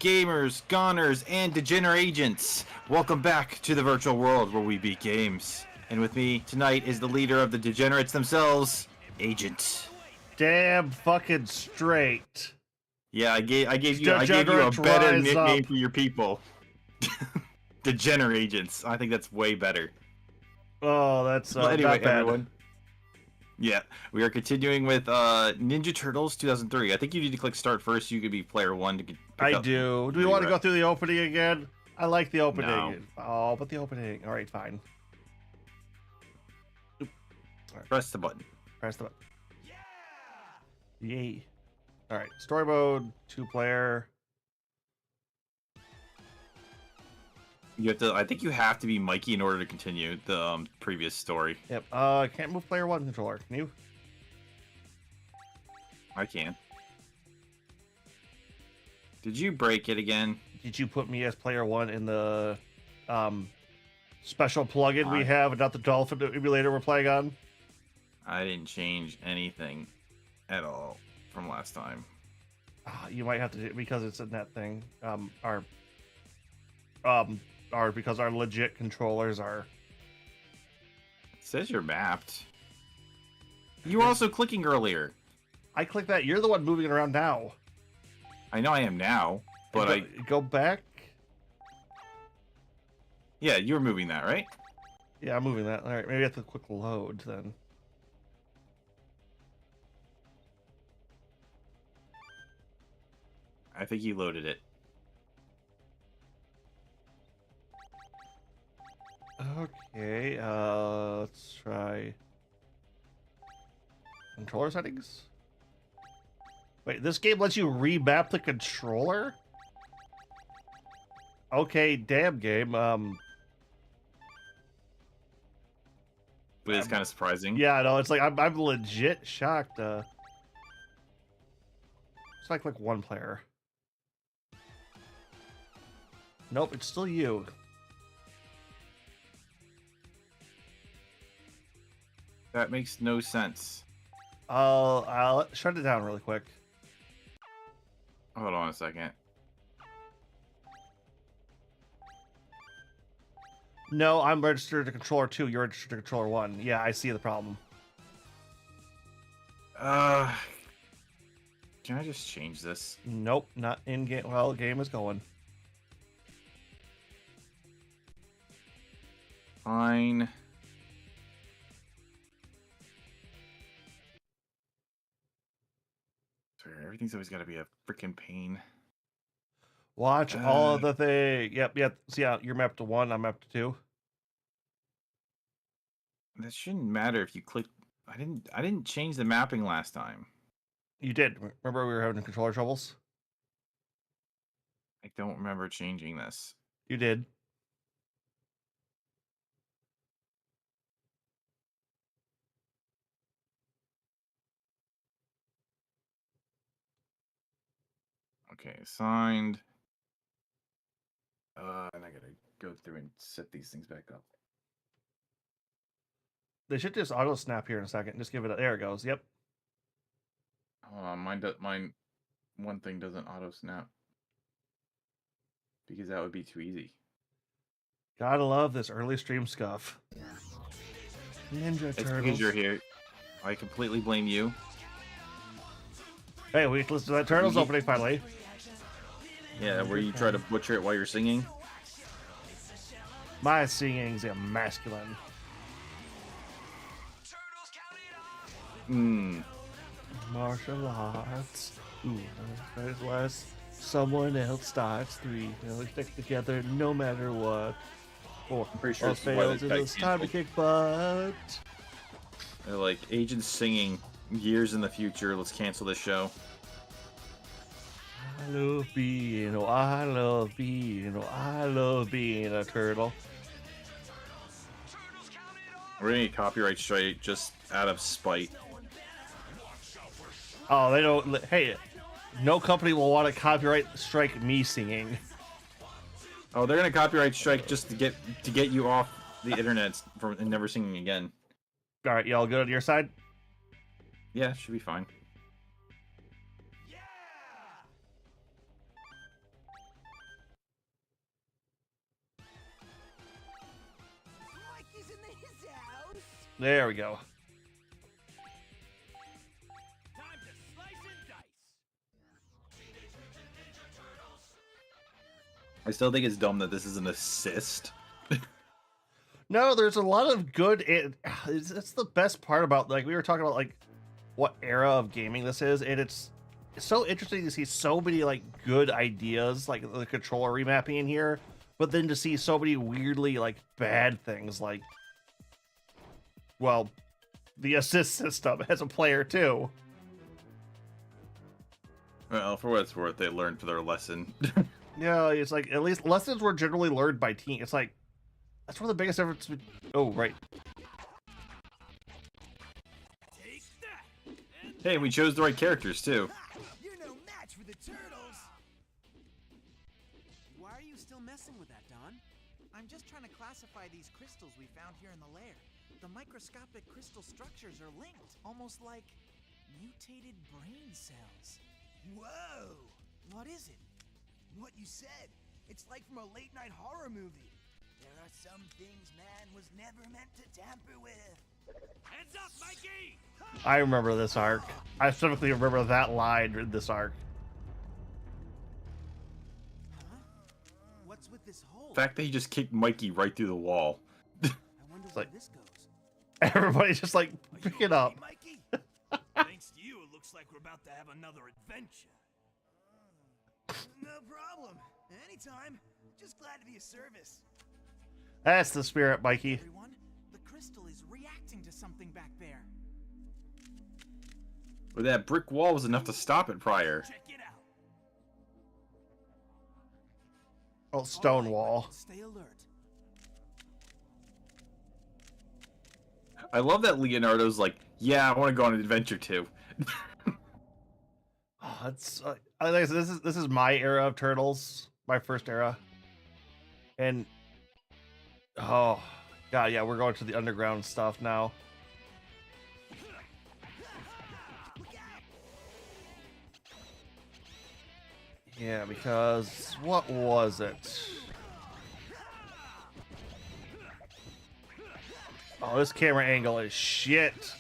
gamers, goners, and degenerate agents. Welcome back to the virtual world where we beat games. And with me tonight is the leader of the degenerates themselves, Agent. Damn fucking straight. Yeah, I gave you a better nickname for your people. Degenerate agents. I think that's way better. Oh, that's well, anyway, not bad. Everyone. Yeah, we are continuing with Ninja Turtles 2003. I think you need to click start first. You could be player one to pick up. Do. Do we want to go through the opening again? I like the opening. No. Oh, but the opening. All right, fine. All right. Press the button. Press the button. Yeah. Yay. All right, story mode, 2-player. You have to. I think you have to be Mikey in order to continue the previous story. Yep. Can't move player 1 controller. Can you? I can. Did you break it again? Did you put me as player 1 in the special plugin we have, and not the Dolphin emulator we're playing on? I didn't change anything at all from last time. You might have to, because it's in that thing. Because our legit controllers are. It says you're mapped. You were also clicking earlier. I clicked that. You're the one moving it around now. I know I am now, but go back. Yeah, you were moving that, right? Yeah, I'm moving that. All right, maybe I have to quick load then. I think you loaded it. Okay, let's try controller settings. Wait, this game lets you remap the controller? Okay, damn game. But it's kind of surprising. Yeah, no, it's like I'm legit shocked. It's like 1 player. Nope, it's still you. That makes no sense. I'll shut it down really quick. Hold on a second. No, I'm registered to controller 2. You're registered to controller 1. Yeah, I see the problem. Can I just change this? Nope, not in game. Well, game is going. Fine. Everything's always got to be a freaking pain. Watch all of the thing. Yep. See, you're mapped to 1. I'm mapped to 2. That shouldn't matter if you click. I didn't change the mapping last time. You did. Remember we were having controller troubles? I don't remember changing this. You did. Okay, signed. And I gotta go through and set these things back up. They should just auto snap here in a second. Just give it a. There it goes. Yep. Hold on, mine. One thing doesn't auto snap because that would be too easy. Gotta love this early stream scuff. Ninja Turtles. It's because you're here. I completely blame you. Hey, we listen to that Turtles opening finally. Yeah, where you try to butcher it while you're singing. My singing's masculine. Martial arts. Ooh, unless someone else starts 3. We stick together no matter what. 4. I'm pretty sure it's fails. It's time to kick butt. They're like agents singing years in the future. Let's cancel this show. I love being a turtle. We're gonna get copyright strike just out of spite. Oh, they don't. Hey, no company will want to copyright strike me singing. Oh, they're gonna copyright strike just to get you off the internet from and never singing again. All right, y'all good on your side? Yeah, should be fine. There we go. Time to slice and dice. I still think it's dumb that this is an assist. No, there's a lot of good. It's the best part about, like, we were talking about, like, what era of gaming this is, and it's so interesting to see so many, like, good ideas, like the controller remapping in here, but then to see so many weirdly, like, bad things, like, well, the assist system as a player too. Well, for what it's worth, they learned for their lesson. Yeah, it's like, at least lessons were generally learned by team. It's like, that's one of the biggest difference. Oh, right. Take that. And Hey, we chose the right characters too. you're no match for the turtles. Why are you still messing with that, Don? I'm just trying to classify these crystals we found here in the lair. The microscopic crystal structures are linked, almost like mutated brain cells. Whoa! What is it? What you said. It's like from a late-night horror movie. There are some things man was never meant to tamper with. Heads up, Mikey. I remember this arc. I specifically remember that line in this arc. Huh? What's with this hole? The fact that he just kicked Mikey right through the wall. I wonder where like- this goes. Everybody just, like, Are pick you it up. okay, Mikey? Thanks to you, it looks like we're about to have another adventure. No problem. Anytime. Just glad to be of service. That's the spirit, Mikey. Everyone, the crystal is reacting to something back there. But that brick wall was enough to stop it prior. Check it out. Oh, stone All right, wall. but stay alert. I love that Leonardo's like, yeah, I want to go on an adventure too. Oh, it's I think this is my era of Turtles, my first era, and oh god, yeah, we're going to the underground stuff now. Yeah, because what was it? Oh, this camera angle is shit.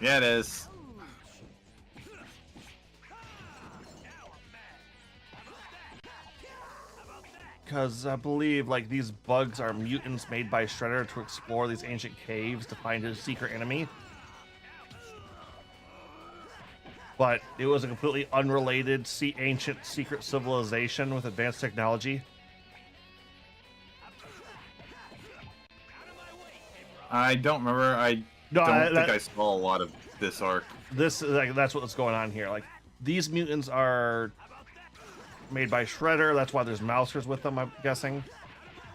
Yeah, it is. Because I believe, like, these bugs are mutants made by Shredder to explore these ancient caves to find his secret enemy. But it was a completely unrelated ancient secret civilization with advanced technology. I don't remember. I No, don't think I saw a lot of this arc. This is like, that's what's going on here. Like, these mutants are made by Shredder. That's why there's mousers with them, I'm guessing,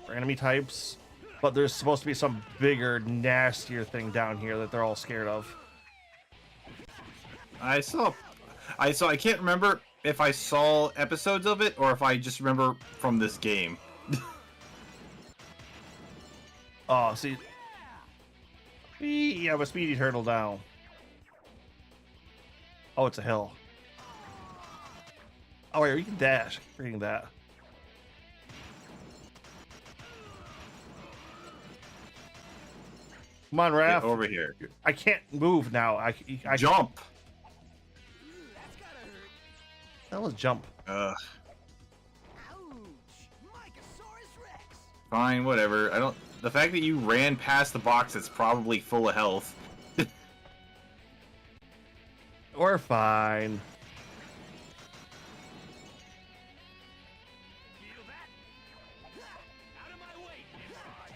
or enemy types. But there's supposed to be some bigger, nastier thing down here that they're all scared of. I can't remember if I saw episodes of it or if I just remember from this game. Oh, see. Yeah, but Speedy Turtle down. Oh, it's a hill. Oh, wait, you can dash. Reading that. Come on, Raph. Get over here. I can't move now. I Jump! That's gotta hurt. That was jump. Ouch! Mycosaurus Rex! Fine, whatever. I don't. The fact that you ran past the box that's probably full of health. We're fine. Feel that? Out of my way, Nimrod.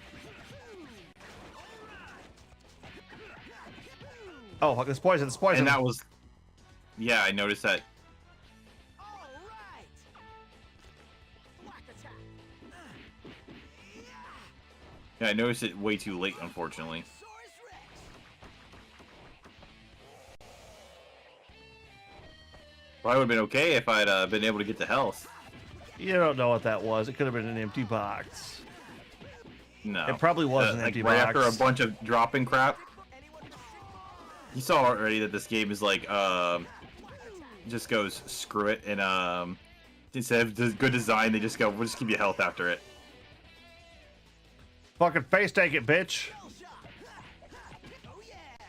Oh, fuck, this poison. This poison. And that was. Yeah, I noticed that. All right. Whack attack. Yeah, I noticed it way too late, unfortunately. Mycosaurus Rex! Probably would have been okay if I'd been able to get the health. You don't know what that was. It could have been an empty box. No. It probably was an like empty right box. after a bunch of dropping crap. Anyone You saw already that this game is like, just goes screw it, and instead of good design, they just go, we'll just give you health after it. Fucking face take it, bitch.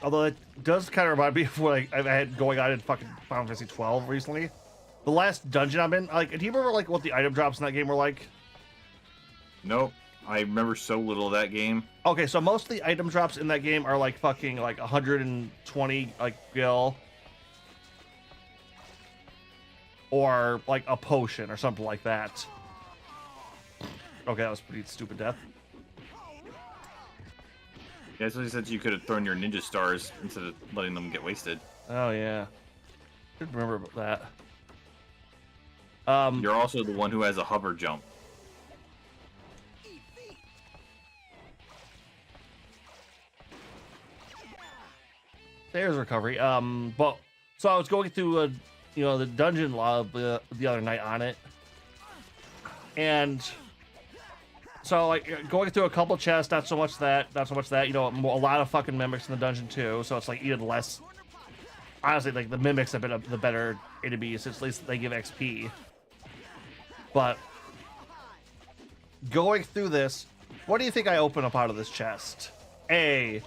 Although it does kind of remind me of what I've had going on in fucking Final Fantasy 12 recently. The last dungeon I'm in, like, do you remember like what the item drops in that game were like? Nope. I remember so little of that game. Okay, so most of the item drops in that game are like fucking like 120 like gil. Or like a potion or something like that. Okay, that was pretty stupid death. Yeah, so he said you could have thrown your ninja stars instead of letting them get wasted. Oh yeah. Should remember about that. You're also the one who has a hover jump. There's recovery. But so I was going through the dungeon log the other night on it, and so like going through a couple chests, not so much that. You know, a lot of fucking mimics in the dungeon too. So it's like even less. Honestly, like the mimics have been the better enemies. At least they give XP. But going through this, what do you think I open up out of this chest? A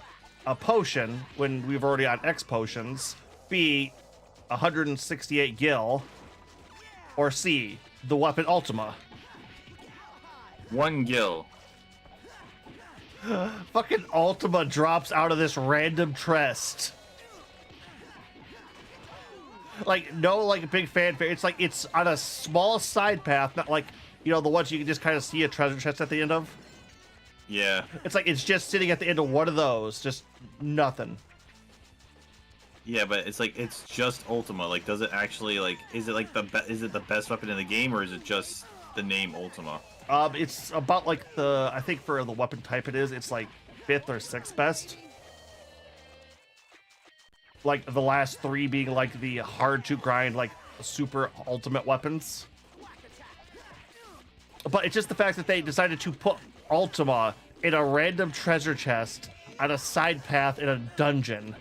potion when we've already on X potions. B, 168 gil. Or C, the weapon Ultima. 1 gil. Fucking Ultima drops out of this random chest. Like, no, like, big fanfare. It's like, it's on a small side path, not like, you know, the ones you can just kind of see a treasure chest at the end of. Yeah. It's like, it's just sitting at the end of one of those. Just nothing. Yeah, but it's like, it's just Ultima. Like, does it actually, like, is it like is it the best weapon in the game, or is it just the name Ultima? It's about like I think for the weapon type it's like 5th or 6th best. Like the last 3 being like the hard to grind, like super ultimate weapons. But it's just the fact that they decided to put Ultima in a random treasure chest on a side path in a dungeon.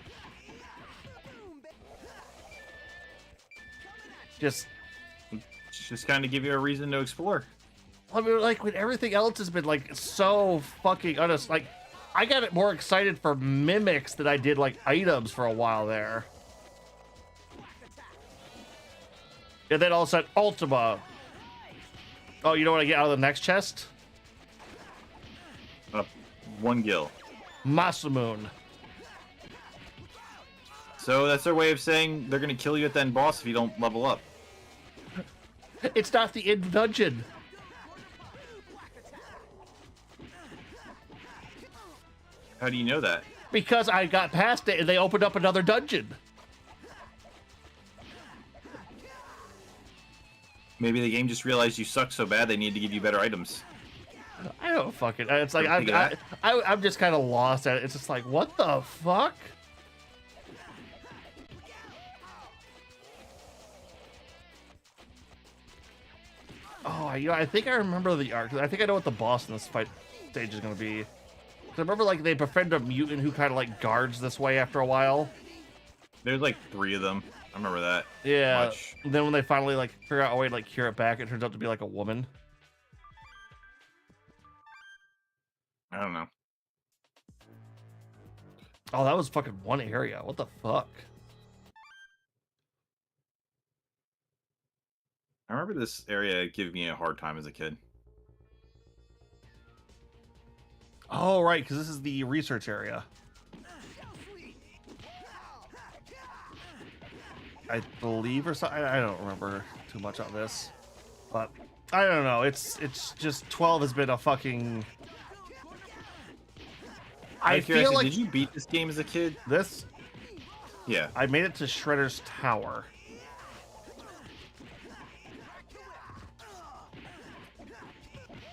Just kind of give you a reason to explore. I mean, like, when everything else has been, like, so fucking honest, like, I got it more excited for mimics than I did, like, items for a while there. And then all of a sudden, Ultima. Oh, you know what I get out of the next chest? 1 gil. Masamune. So that's their way of saying they're going to kill you at the end boss if you don't level up. It's not the end dungeon. How do you know that? Because I got past it and they opened up another dungeon. Maybe the game just realized you suck so bad they need to give you better items. I don't fucking. It's like Think of that? I'm just kind of lost at it. It's just like, what the fuck? Oh, you know, I think I remember the arc. I think I know what the boss in this fight stage is going to be. 'Cause I remember, like, they befriend a mutant who kind of, like, guards this way after a while. There's like 3 of them. I remember that. Yeah. Much. Then when they finally, like, figure out a way to, like, cure it back, it turns out to be, like, a woman. I don't know. Oh, that was fucking one area. What the fuck? I remember this area giving me a hard time as a kid. Oh, right, because this is the research area. I believe, or something. I don't remember too much on this, but I don't know. It's just 12 has been a fucking. I feel like did you beat this game as a kid? this. Yeah. I made it to Shredder's Tower.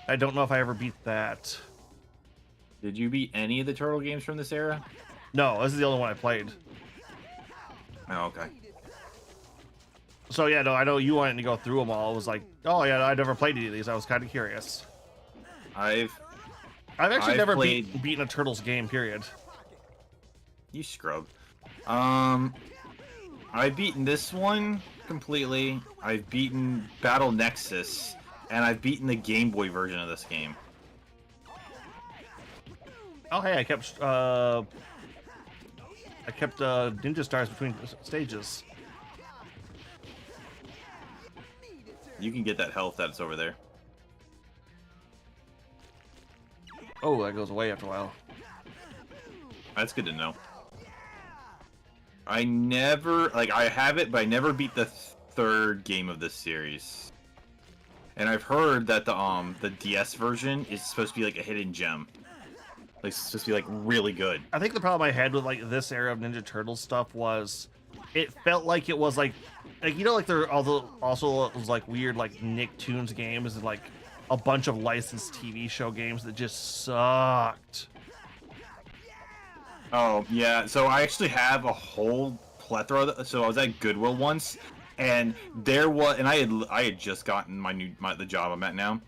I don't know if I ever beat that. Did you beat any of the Turtle games from this era? No, this is the only one I played. Oh, okay. So yeah, no, I know you wanted to go through them all. I was like, oh yeah, I never played any of these. I was kind of curious. I've Actually I've never played- beaten a Turtles game, period. You scrub. I've beaten this one completely. I've beaten Battle Nexus, and I've beaten the Game Boy version of this game. Oh hey, I kept I kept ninja stars between stages. You can get that health that's over there. Oh, that goes away after a while. That's good to know. I never, like, I have it, but I never beat the third game of this series. And I've heard that the DS version is supposed to be like a hidden gem. Like, it's supposed to be like really good. I think the problem I had with like this era of Ninja Turtles stuff was it felt like it was like you know, like there also was like weird like Nicktoons games and like a bunch of licensed TV show games that just sucked. Oh, yeah. So I actually have a whole plethora. So I was at Goodwill once, and there was, and I had just gotten the job I'm at now,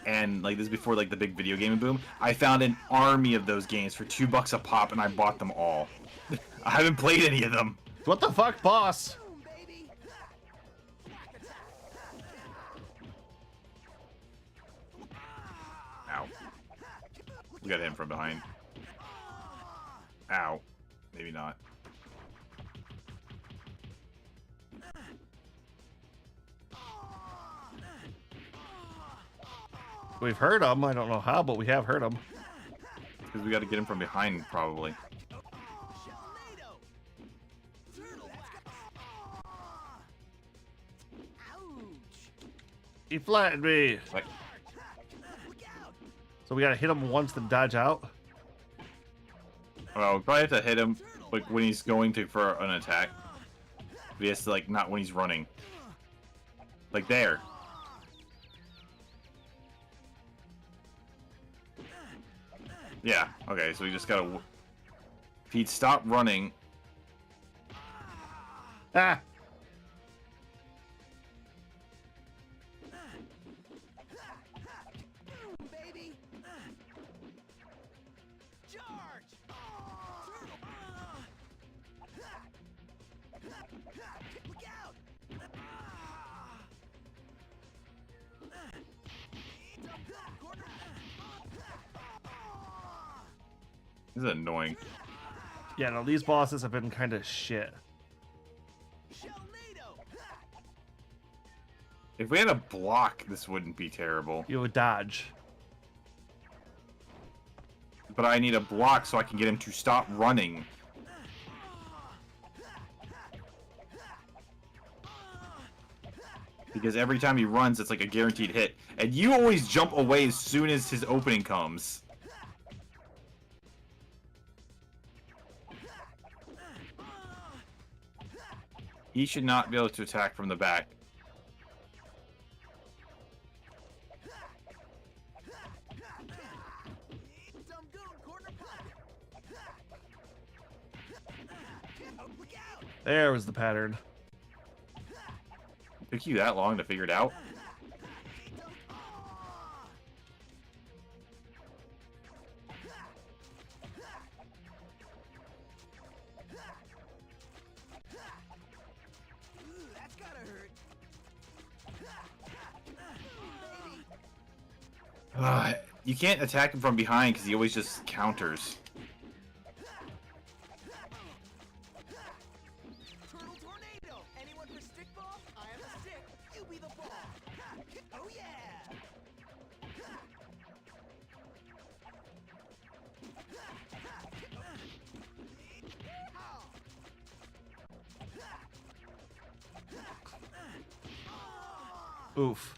and like this is before like the big video gaming boom. I found an army of those games for $2 a pop, and I bought them all. I haven't played any of them. What the fuck, boss? Ow. We got him from behind. Ow. Maybe not. We've heard him. I don't know how, but we have heard him. Because we got to get him from behind, probably. He flattened me. Like, So we gotta hit him once to dodge out. well, we probably have to hit him like when he's going to for an attack. But he has to like not when he's running. Like there. Yeah. Okay. So we just gotta. If he'd stop running. Ah! Baby. Charge. Look out. This is annoying. Yeah, no, these bosses have been kind of shit. If we had a block, this wouldn't be terrible. You would dodge. But I need a block so I can get him to stop running. Because every time he runs, it's like a guaranteed hit. And you always jump away as soon as his opening comes. He should not be able to attack from the back. There was the pattern. Took you that long to figure it out? That's gotta hurt. You can't attack him from behind because he always just counters. Turtle tornado. Anyone for stickball? I am a stick. You be the ball. Oh yeah. Oof.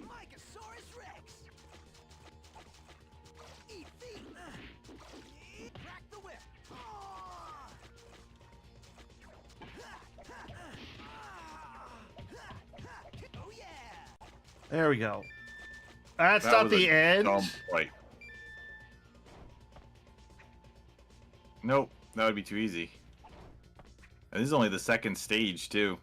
Mycosaurus Rex. Eat feet. Crack the whip. Oh yeah. There we go. That's That not was the a end. dumb fight. Nope, that would be too easy. And this is only the second stage, too.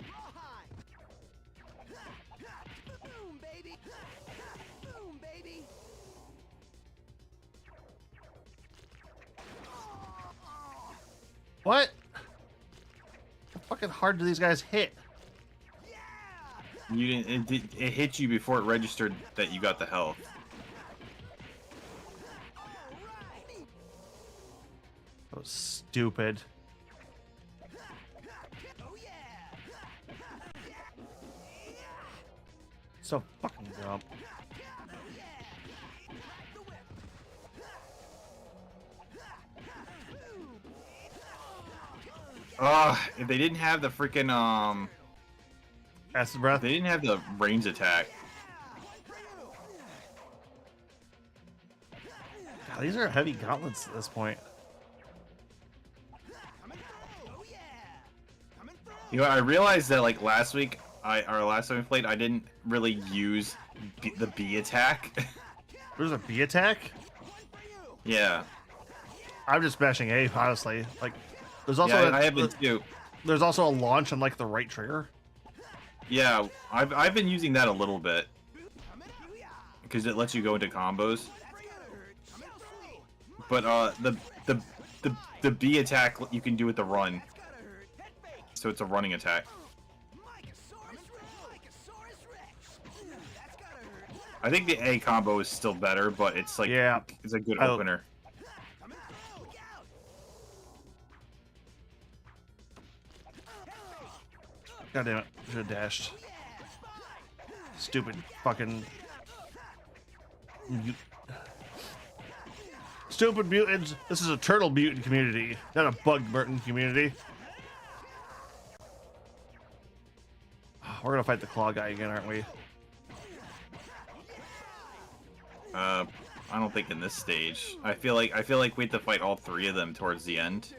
Rawhide. Boom, baby. Boom, baby. What? fucking hard do these guys hit? You didn't. It hit you before it registered that you got the health. That was stupid. So fucking dumb. If they didn't have the freaking Acid breath. they didn't have the range attack. God, these are heavy gauntlets at this point. You know, I realized that like last week, or last time we played, I didn't really use the B attack. There's a B attack? Yeah. I'm just mashing A, honestly. Like, there's also Yeah, I have been too. there's also a launch on like the right trigger. Yeah, I've been using that a little bit because it lets you go into combos. But the B attack you can do with the run, so it's a running attack. I think the A combo is still better, but it's like it's a good opener. God damn it. Should have dashed. Stupid fucking... Stupid mutants. This is a turtle mutant community, not a bug mutant community. We're gonna fight the claw guy again, aren't we? I don't think in this stage. I feel like we have to fight all three of them towards the end.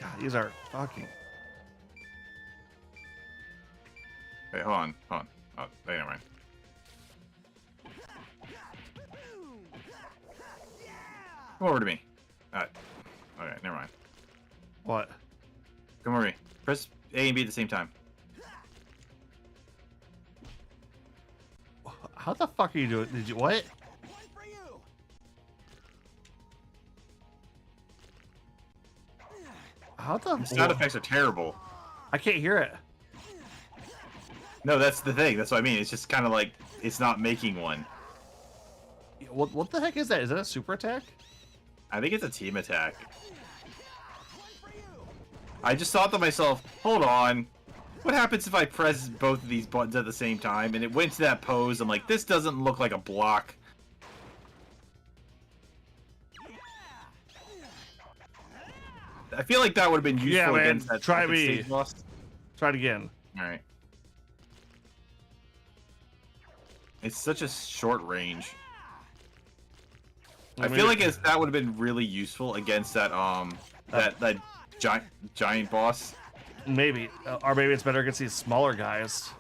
God, these are fucking... Wait, hold on. Oh, wait, never mind. Come over to me. Okay, never mind. What? Come over to me. Press A and B at the same time. How the fuck are you doing? Did you... What? How the... The sound effects are terrible. I can't hear it. No, that's the thing. That's what I mean. It's just kind of like it's not making one. What the heck is that? Is that a super attack? I think it's a team attack. I just thought to myself, hold on. What happens if I press both of these buttons at the same time? And it went to that pose. I'm like, this doesn't look like a block. I feel like that would have been useful Yeah, man. against that Try second me. stage boss. Try it again. Alright. It's such a short range. I feel like that would have been really useful against that that giant boss. Maybe, or maybe it's better against these smaller guys.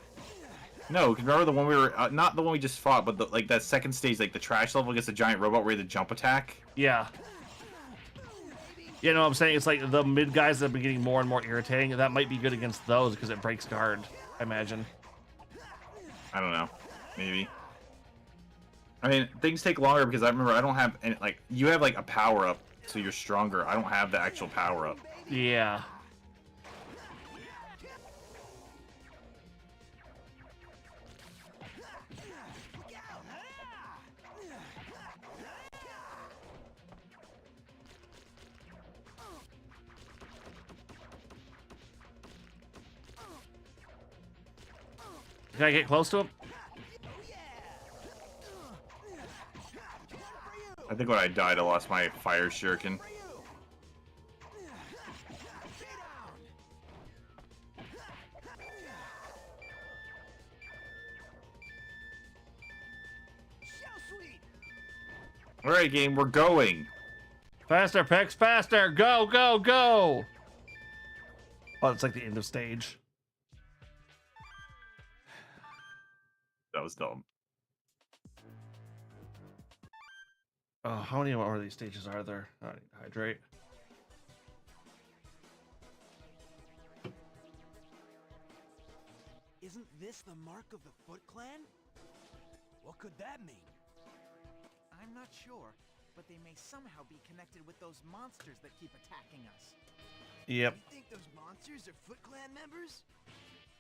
No, remember the one we were not the one we just fought, but like that second stage, like the trash level against the giant robot where you had the jump attack. Yeah. You know what I'm saying? It's like the mid guys that have been getting more and more irritating. That might be good against those because it breaks guard, I imagine. I don't know. Maybe. I mean, things take longer because I remember I don't have any, like, you have like a power up, so you're stronger. I don't have the actual power up. Yeah. Can I get close to him? I think when I died, I lost my fire shuriken. Alright, game, we're going. Faster, Pex, faster! Go, go, go! Oh, it's like the end of stage. That was dumb. Oh, how many more of these stages are there? I need to hydrate. Is Isn't this the mark of the Foot Clan? What could that mean? I'm not sure, but they may somehow be connected with those monsters that keep attacking us. Yep. You think those monsters are Foot Clan members?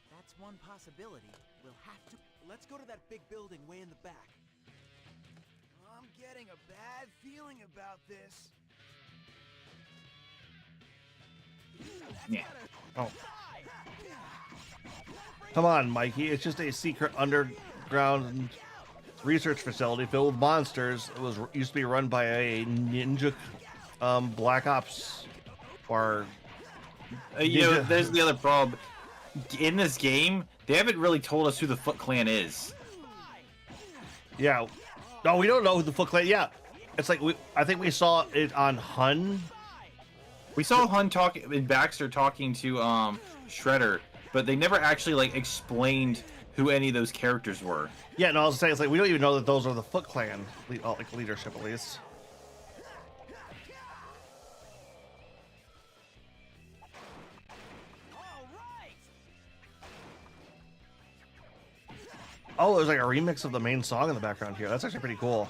That's one possibility. We'll have to... Let's go to that big building way in the back. I'm getting a bad feeling about this. Yeah. Oh. Come on, Mikey. It's just a secret underground research facility filled with monsters. It was used to be run by a ninja Black Ops or You know, ninja. there's the other problem. In this game, they haven't really told us who the Foot Clan is. Yeah. No, we don't know who the Foot Clan. Yeah. It's like I think we saw it on Hun. We saw Hun talking and Baxter talking to Shredder, but they never actually like explained who any of those characters were. Yeah, no, I was saying it's like we don't even know that those are the Foot Clan, like leadership at least. Oh, there's like a remix of the main song in the background here. That's actually pretty cool.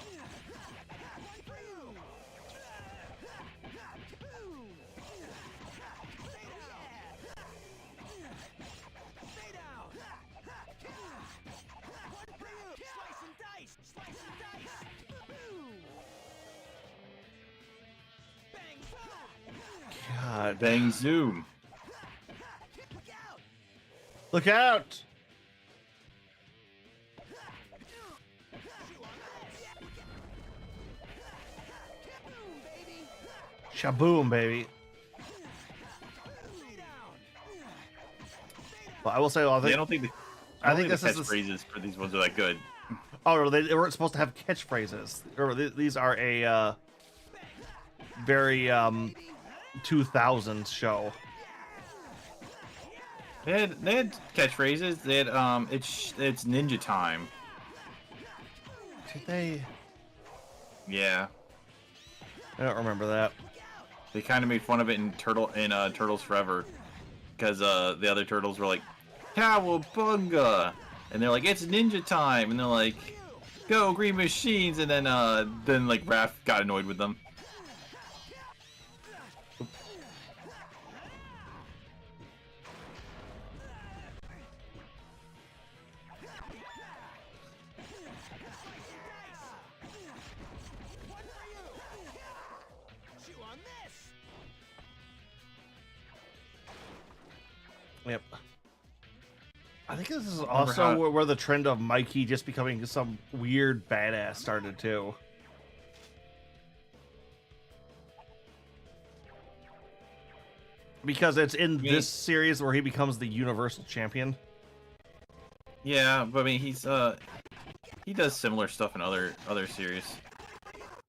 God, Bang zoom. look out! Shaboom, baby. But I will say, I don't think I think the this is the- catchphrases for these ones are that good. Oh, no, they weren't supposed to have catchphrases. These are a very 2000s show. They had catchphrases. They had it's ninja time. Did they? Yeah, I don't remember that. they kind of made fun of it in Turtles Forever, because the other turtles were like, "Cowabunga," and they're like, "It's ninja time," and they're like, "Go Green Machines," and then like Raph got annoyed with them. Yep. I think this is also where the trend of Mikey just becoming some weird badass started too. Because it's in this series where he becomes the Universal Champion. Yeah, but I mean he does similar stuff in other series.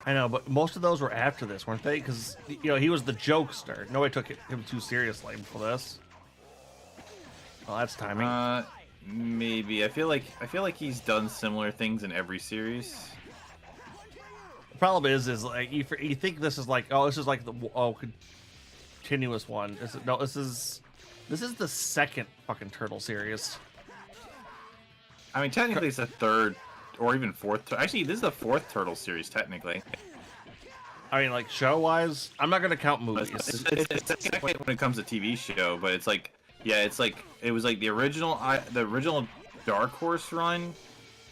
I know, but most of those were after this, weren't they? Because he was the jokester. Nobody took him too seriously for this. Well, that's timing. Maybe. I feel like he's done similar things in every series. The problem is like you think this is like this is like the continuous one. This is the second fucking Turtle series. I mean, technically it's the third or even fourth. Actually, this is the fourth Turtle series technically. I mean, like show wise, I'm not gonna count movies. It's the second when it comes to TV show, but it's like. Yeah, it's like it was like the original Dark Horse run,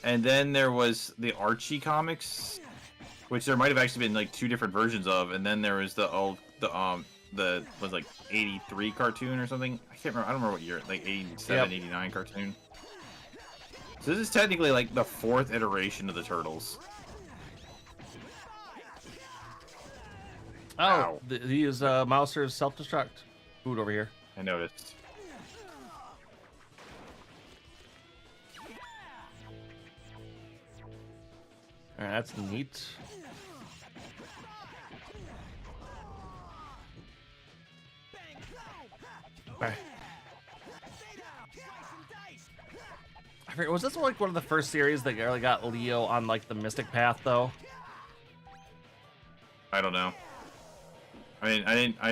and then there was the Archie comics, which there might have actually been like two different versions of, and then there was the was like 83 cartoon or something. I can't remember. I don't remember what year, like 87, 89 cartoon. So this is technically like the fourth iteration of the Turtles. Oh, he is Mouser's self-destruct. Food over here. I noticed. Alright, that's neat. Alright. I forget, was this like one of the first series that really got Leo on like the mystic path though? I don't know. I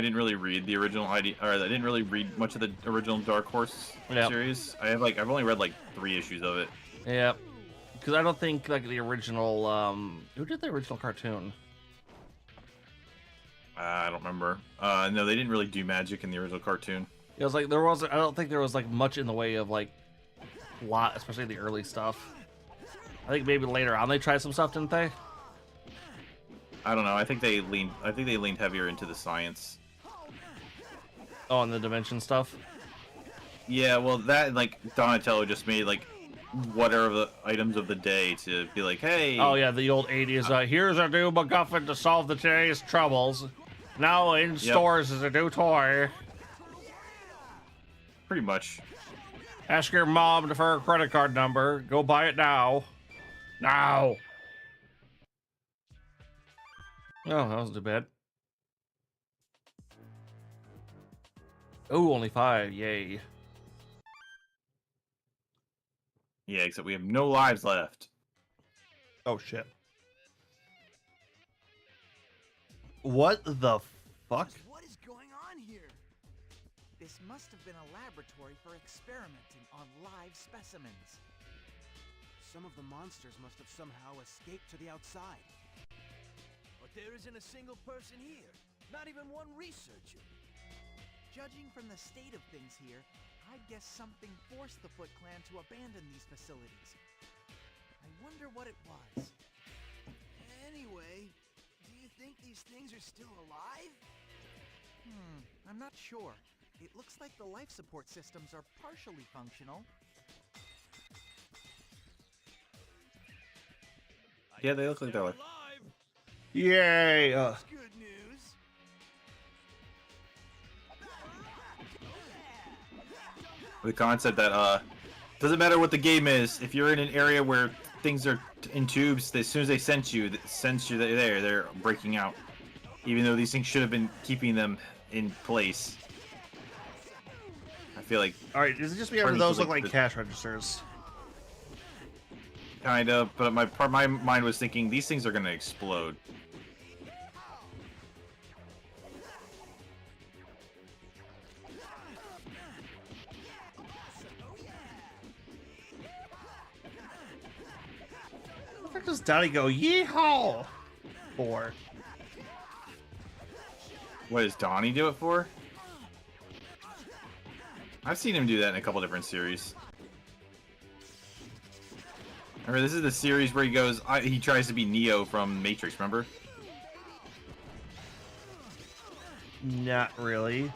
didn't really read the original or I didn't really read much of the original Dark Horse Yep. series. I've only read like 3 issues of it. Yeah, because I don't think like the original. Who did the original cartoon? I don't remember. No, they didn't really do magic in the original cartoon. It was like there was. I don't think there was like much in the way of like lot, especially the early stuff. I think maybe later on they tried some stuff, didn't they? I don't know. I think they leaned heavier into the science. Oh, and the dimension stuff. Yeah, well, that like Donatello just made like what are the items of the day to be like, hey. Oh yeah, the old '80s. Here's a new MacGuffin to solve the today's troubles. Now in stores is a new toy. Pretty much. Ask your mom for her credit card number. Go buy it now. Now. Oh, that wasn't too bad. Oh, only 5. Yay. Yeah, except we have no lives left. Oh, shit. What the fuck? What is going on here? This must have been a laboratory for experimenting on live specimens. Some of the monsters must have somehow escaped to the outside. But there isn't a single person here. Not even one researcher. Judging from the state of things here, I'd guess something forced the Foot Clan to abandon these facilities. I wonder what it was. Anyway, do you think these things are still alive? I'm not sure. It looks like the life support systems are partially functional. Yeah, they look like they're like. Yay! That's good news. The concept that doesn't matter what the game is, if you're in an area where things are in tubes, as soon as they sense you they're breaking out, even though these things should have been keeping them in place. I feel like All right, does it just be ever those look like cash registers? kind of, but my mind was thinking these things are gonna explode. What the fuck does Donnie go yeehaw for? What does Donnie do it for? I've seen him do that in a couple different series. Remember, this is the series where he goes, he tries to be Neo from Matrix, remember? Not really.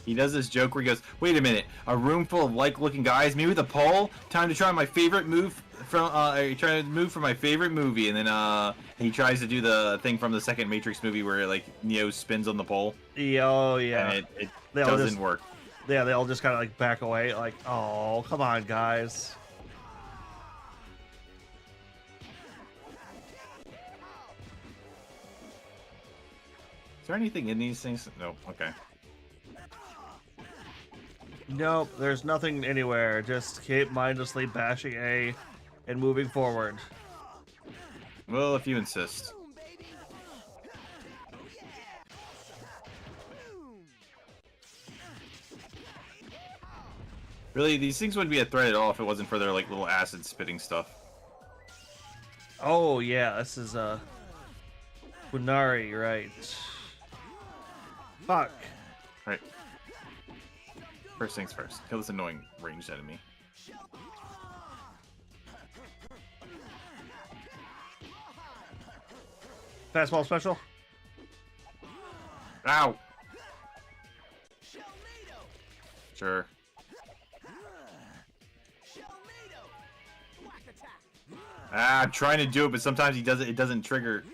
He does this joke where he goes, wait a minute, a room full of like-looking guys, me with a pole? Time to try my favorite move from, trying to move for my favorite movie, and then, he tries to do the thing from the second Matrix movie where, like, Neo spins on the pole. Oh, yeah. And it They all doesn't just- work. Yeah, they all just kind of like back away, like, oh, come on, guys. Is there anything in these things? No, okay. Nope, there's nothing anywhere. Just keep mindlessly bashing A and moving forward. Well, if you insist. Boom, baby. Oh yeah. Boom. Really, these things wouldn't be a threat at all if it wasn't for their, like, little acid spitting stuff. Oh, yeah, this is, Bunari, right. Fuck. Right. First things first. Kill this annoying ranged enemy. Fastball special? Ow! Sure. I'm trying to do it, but sometimes he does it. It doesn't trigger.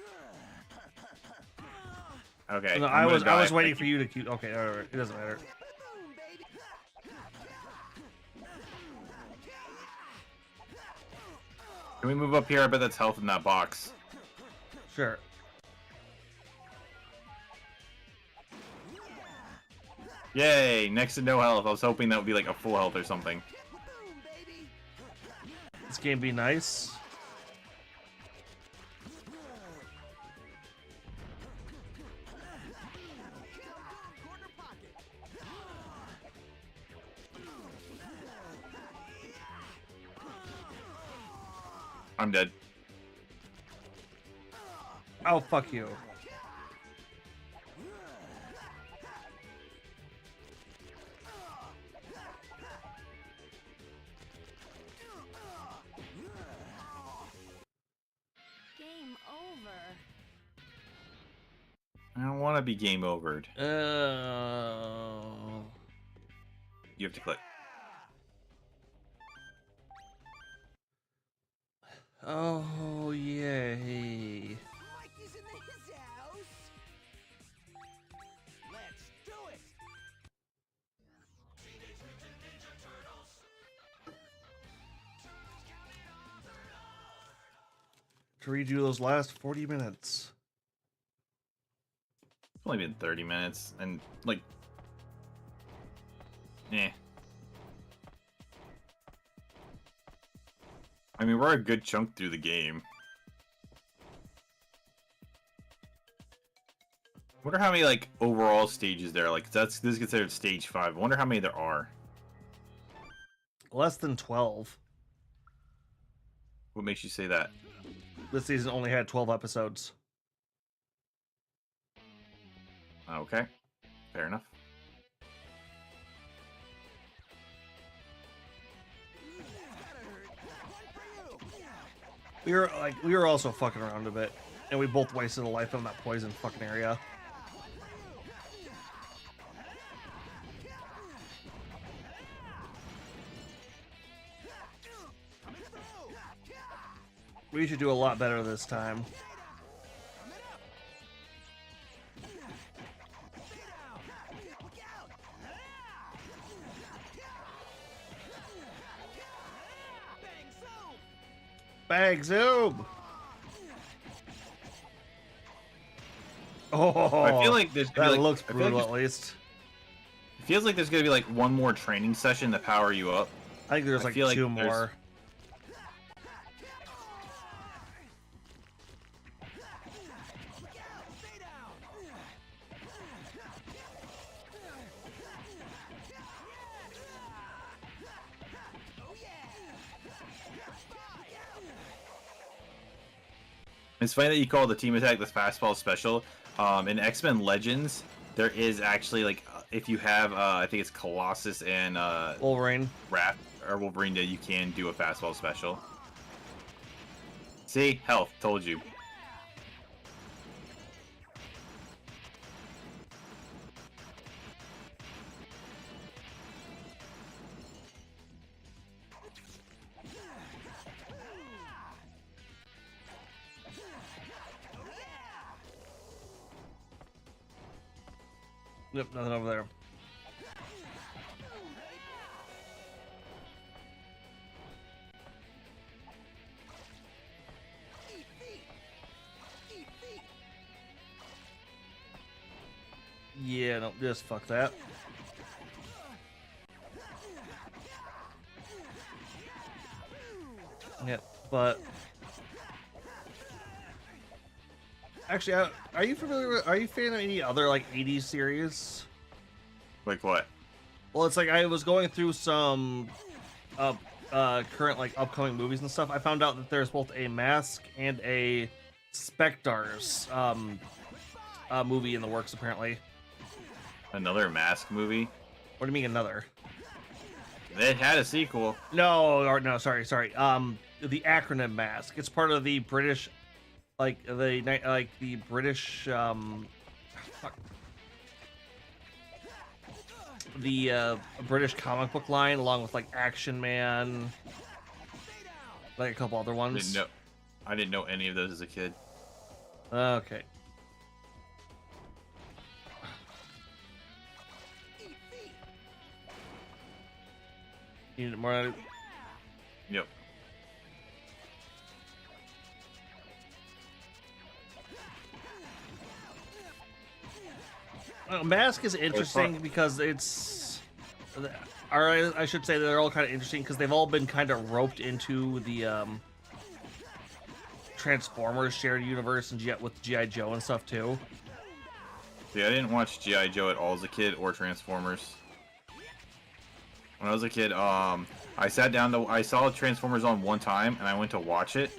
Okay. No, I was waiting for you to. Okay, all right, it doesn't matter. Can we move up here? I bet that's health in that box. Sure. Yay! Next to no health. I was hoping that would be like a full health or something. This game be nice. I'm dead. Oh, fuck you. Game over. I don't want to be game overed. Oh. You have to click. Oh, yay. Mikey's in his house. Let's do it. To redo those last 40 minutes. It's only been 30 minutes, and like, eh. I mean, we're a good chunk through the game. Wonder how many like overall stages there are. Like this is considered stage 5. I wonder how many there are. Less than 12. What makes you say that? This season only had 12 episodes. Okay, fair enough. We were also fucking around a bit, and we both wasted a life on that poison fucking area. We should do a lot better this time. Bang zoom! Oh, I feel like there's gonna that be, like, looks I feel like brutal there's- at least. It feels like there's gonna be like one more training session to power you up. I think there's I like feel like two there's- more. It's funny that you call the team attack the fastball special. In X-Men Legends, there is actually like if you have I think it's Colossus and Wolverine. Raph or Wolverine, that you can do a fastball special. See, health told you. Yep, nothing over there. Yeah, no, just fuck that. Yep, but actually, are you familiar with? Are you a fan of any other like '80s series? Like what? Well, it's like I was going through some current like upcoming movies and stuff. I found out that there's both a Mask and a Spectres movie in the works apparently. Another Mask movie? What do you mean another? It had a sequel. No, sorry. The acronym Mask. It's part of the British, the British, fuck. The British comic book line, along with like Action Man, like a couple other ones. I didn't know any of those as a kid. Okay. You need more. Yep. Mask is interesting because it's, or I should say they're all kind of interesting because they've all been kind of roped into the Transformers shared universe and with G.I. Joe and stuff too. See, I didn't watch G.I. Joe at all as a kid or Transformers. When I was a kid, I sat down to I saw Transformers on one time, and I went to watch it,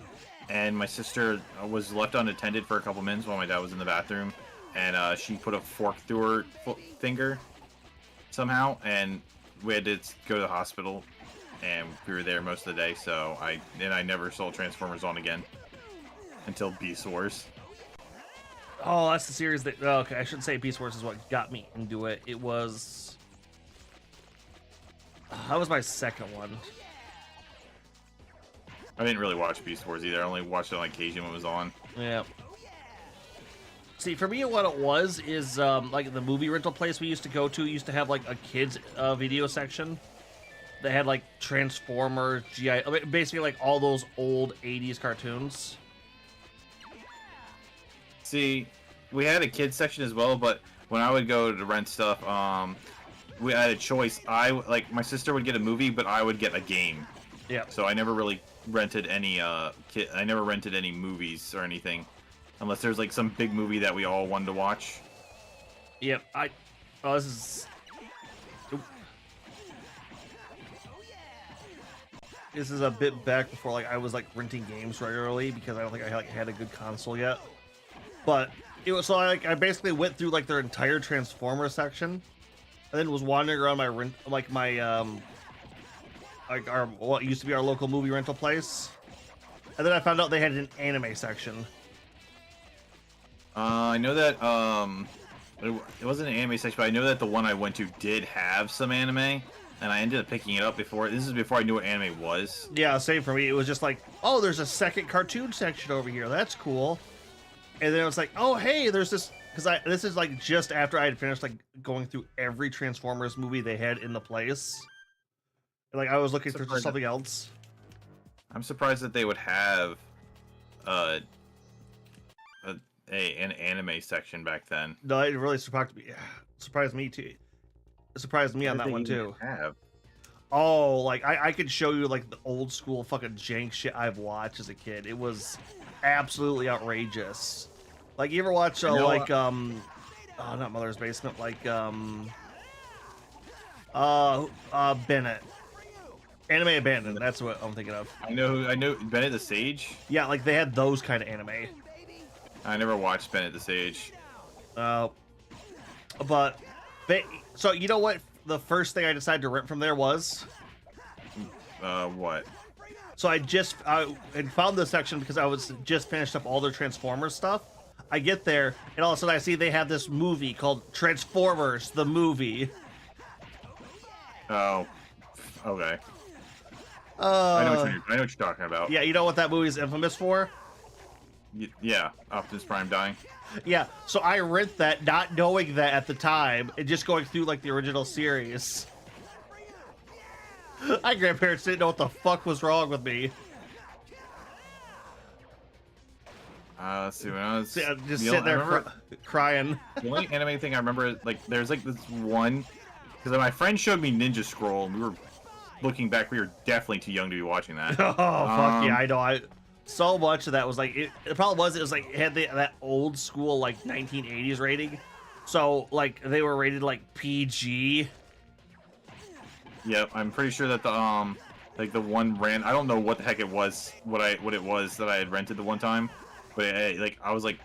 and my sister was left unattended for a couple minutes while my dad was in the bathroom, and she put a fork through her finger somehow, and we had to go to the hospital, and we were there most of the day. So I never saw Transformers on again until Beast Wars. Oh, that's the series that. Oh, okay, I shouldn't say Beast Wars is what got me into it. It was. That was my second one. I didn't really watch Beast Wars either. I only watched it on occasion when it was on. Yeah. See, for me, what it was is like the movie rental place we used to go to used to have like a kids video section. They had like Transformers, GI, basically like all those old '80s cartoons. See, we had a kids section as well, but when I would go to rent stuff, we had a choice. My sister would get a movie, but I would get a game. Yeah. So I never really rented any I never rented any movies or anything, unless there's like some big movie that we all wanted to watch. Yep. Oh, this is. Oop. This is a bit back before like I was like renting games regularly because I don't think I had a good console yet. But it was so I basically went through like their entire Transformer section, and then was wandering around what used to be our local movie rental place, and then I found out they had an anime section. I know that it wasn't an anime section, but I know that the one I went to did have some anime, and I ended up picking it up before. This is before I knew what anime was. Yeah, same for me. It was just like, oh, there's a second cartoon section over here. That's cool. And then it was like, oh, hey, there's this, because this is like just after I had finished like going through every Transformers movie they had in the place. And, like I was looking for something else. I'm surprised that they would have an anime section back then. No, it really surprised me too. It surprised me on that one too. Oh, like I could show you like the old school fucking jank shit I've watched as a kid. It was absolutely outrageous. Like you ever watch not Mother's Basement, like Bennett. Anime Abandoned, that's what I'm thinking of. I know Bennett the Sage? Yeah, like they had those kind of anime. I never watched Bennett the Sage. So you know what the first thing I decided to rent from there was? What? So I had found this section because I was just finished up all their Transformers stuff. I get there, and all of a sudden I see they have this movie called Transformers, the movie. Oh, okay. I know what you're talking about. Yeah, you know what that movie is infamous for? Yeah, Optimus Prime dying. Yeah, so I rent that, not knowing that at the time, and just going through like the original series. My grandparents didn't know what the fuck was wrong with me. Let's see, when I was just sitting there crying. The only anime thing I remember, like, there's like this one, because my friend showed me Ninja Scroll, and we were looking back, we were definitely too young to be watching that. Oh fuck yeah, I know. So much of that was like the problem was it was like it had that old school like 1980s rating, so like they were rated like PG. Yep, I'm pretty sure that the like the one I don't know what the heck it was, what it was that I had rented the one time, but like I was like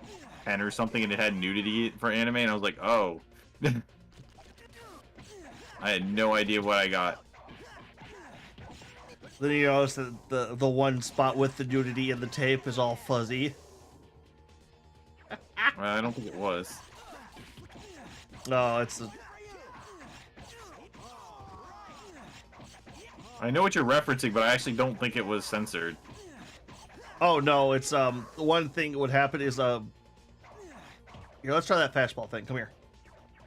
10 or something, and it had nudity for anime, and I was like, oh. I had no idea what I got. Then you notice that the one spot with the nudity in the tape is all fuzzy. I don't think it was. No, it's I know what you're referencing, but I actually don't think it was censored. Oh no, it's one thing that would happen is here, let's try that fastball thing. Come here.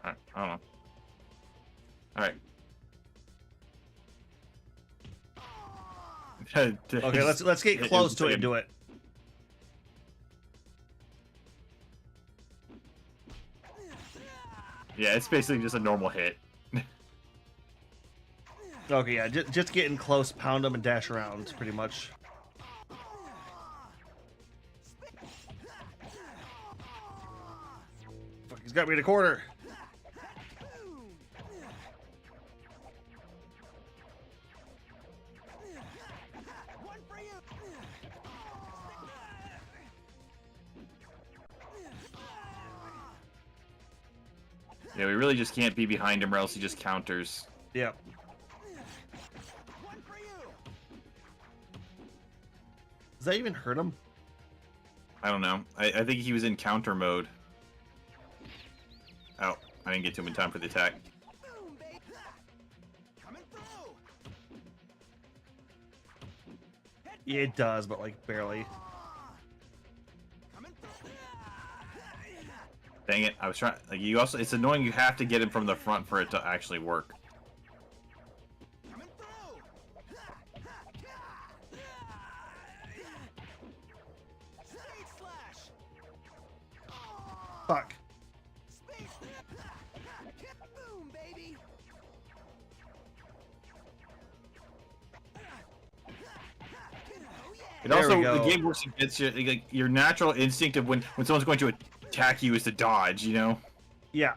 I don't know. All right. Okay, let's get close to it and do it. Yeah, it's basically just a normal hit. Okay, yeah, just getting close, pound them and dash around, pretty much. Fuck, he's got me in a corner. Yeah, we really just can't be behind him or else he just counters. Yeah. One for you. Does that even hurt him? I don't know. I think he was in counter mode. Oh, I didn't get to him in time for the attack. Boom, baby. Coming through. Yeah, it does, but like barely. Coming through. Dang it! I was trying. Like you also, it's annoying. You have to get him from the front for it to actually work. Coming through. Speed slash. Fuck. Speed. Boom, baby. Oh yeah. It There also we go. the game works against you, like your natural instinct of when someone's going to attack you is to dodge. You know. Yeah.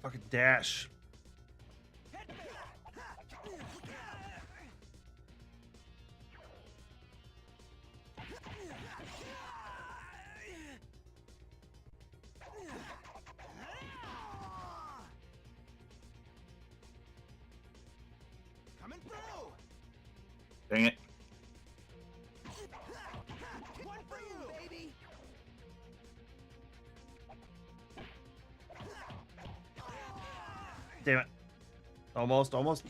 Fucking dash. Coming through. Dang it! One for you, baby. Damn it. Almost. One for you.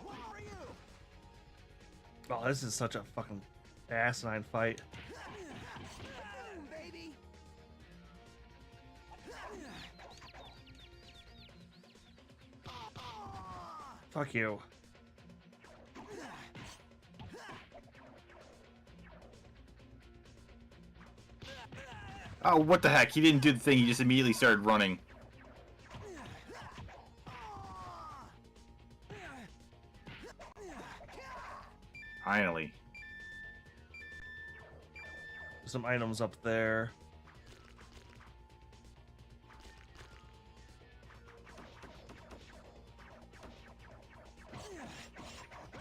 One for you. Oh, this is such a fucking asinine fight. Boom, baby. Fuck you. Oh, what the heck? He didn't do the thing. He just immediately started running. Finally. Some items up there.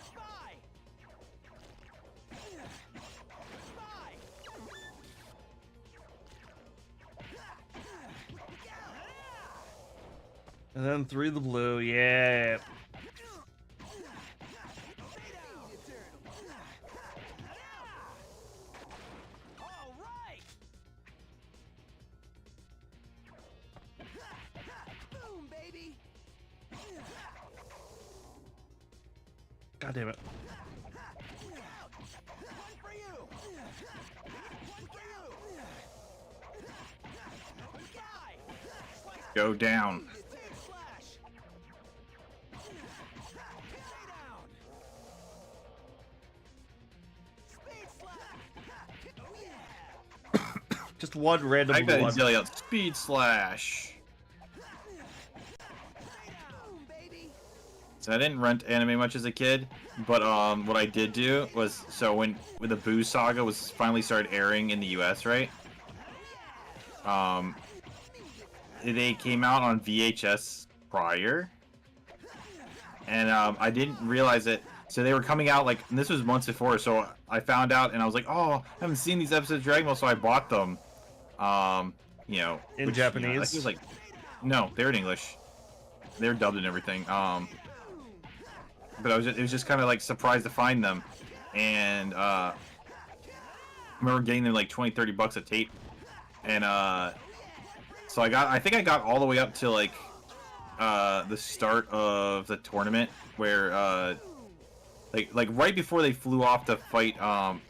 Spy. Spy. And then through the blue, yeah. All right. Boom, baby. God damn it. One for you. One for you. Guy. Slice. Go down. Speed slash. Stay down. Speed slash. Oh yeah. Just one random I got one. to yell out speed slash. Boom, baby. So I didn't rent anime much as a kid, but what I did do was when the Boo Saga was finally started airing in the U.S., right? They came out on VHS prior, and I didn't realize it. So they were coming out like, and this was months before. So I found out, and I was like, oh, I haven't seen these episodes of Dragon Ball, so I bought them. You know, In which, Japanese? You know, like, it was like, no, they're in English. They're dubbed and everything. But it was just kind of like surprised to find them, and I remember getting them like 20-30 bucks a tape, and so I think I got all the way up to like the start of the tournament where like right before they flew off to fight Majin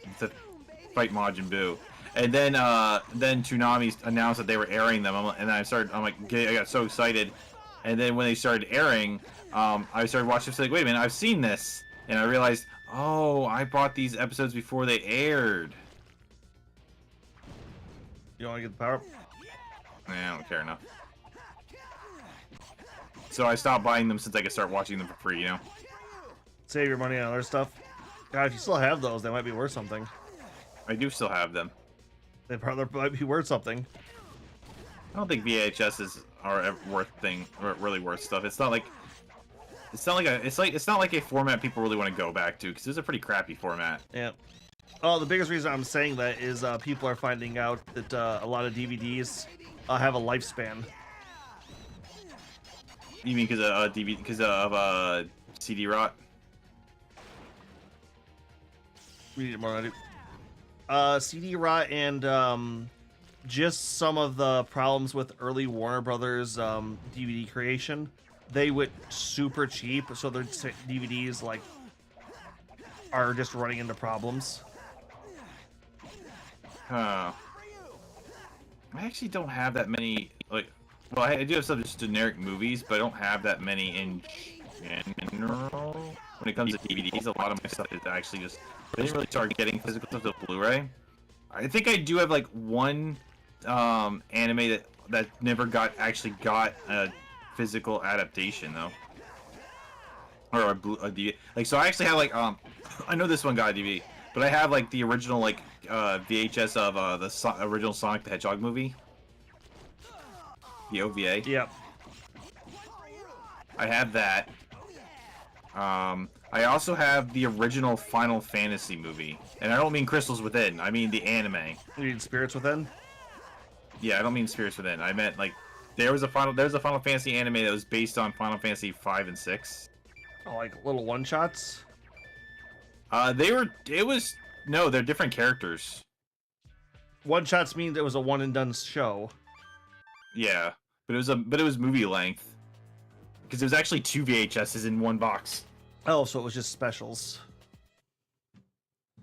Buu. And then Toonami announced that they were airing them, and I got so excited. And then when they started airing, I started watching. Like, wait a minute, I've seen this, and I realized, oh, I bought these episodes before they aired. You want to get the power up? I don't care enough. So I stopped buying them since I could start watching them for free. You know. Save your money on other stuff. God, if you still have those, they might be worth something. I do still have them. They probably might be worth something. I don't think VHS is are worth thing, or really worth stuff. It's not like it's not like a format people really want to go back to because it's a pretty crappy format. Yeah. Oh, the biggest reason I'm saying that is people are finding out that a lot of DVDs have a lifespan. You mean because of DVD, because of CD rot? We need more than I do. CD rot and just some of the problems with early Warner Brothers DVD creation. They went super cheap, so their DVDs like are just running into problems. Huh. I actually don't have that many, like, well, I do have some just generic movies, but I don't have that many in general. When it comes to DVDs, a lot of my stuff is actually just, I didn't really start getting physical stuff to Blu-ray. I think I do have, like, one anime that never actually got a physical adaptation, though. Or a DVD. Like, so I actually have, like, I know this one got a DVD, but I have, like, the original, like, VHS of the original Sonic the Hedgehog movie. The OVA. Yep. I have that. I also have the original Final Fantasy movie. And I don't mean Crystals Within, I mean the anime. You need Spirits Within? Yeah, I don't mean Spirits Within. I meant, like, there's a Final Fantasy anime that was based on Final Fantasy 5 and 6. Oh, like little one-shots? No, they're different characters. One-shots means it was a one-and-done show. Yeah, but it was movie length. Because it was actually 2 VHSs in one box. Oh, so it was just specials.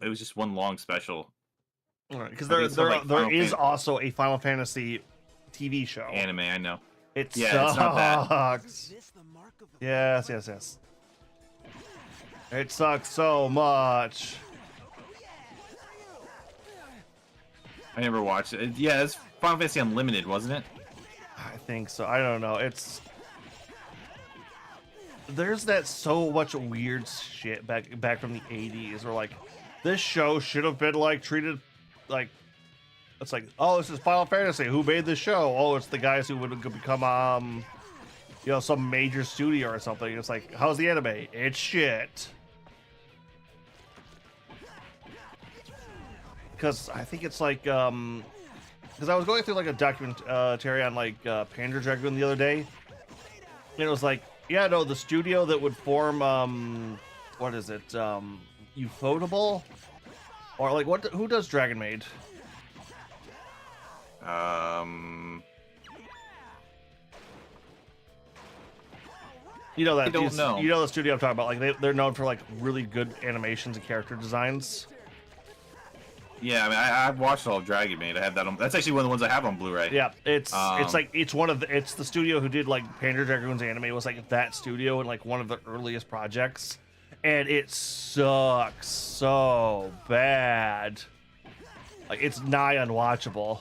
It was just one long special. Because I think it's there called, like, is also a Final Fantasy TV show. Anime, I know. It Yeah, sucks. it's not that. Is this the mark of the Yes, yes, yes. It sucks so much. I never watched it. Yeah, it's Final Fantasy Unlimited, wasn't it? I think so. I don't know. There's that so much weird shit back from the 80s where like this show should have been like treated like it's like, oh, this is Final Fantasy. Who made this show? Oh, it's the guys who would become some major studio or something. It's like, how's the anime? It's shit. Because I think it's like because I was going through like a documentary on like Panzer Dragoon the other day, and it was like, yeah, no, the studio that would form what is it, Ufotable, or like who does Dragon Maid? You know that? I don't know. You know the studio I'm talking about? Like they're known for like really good animations and character designs. Yeah, I mean, I've watched all of Dragon Maid. I have that on. That's actually one of the ones I have on Blu-ray. Yeah, it's the studio who did like Panzer Dragoon's anime was like that studio in like one of the earliest projects, and it sucks so bad. Like it's nigh unwatchable.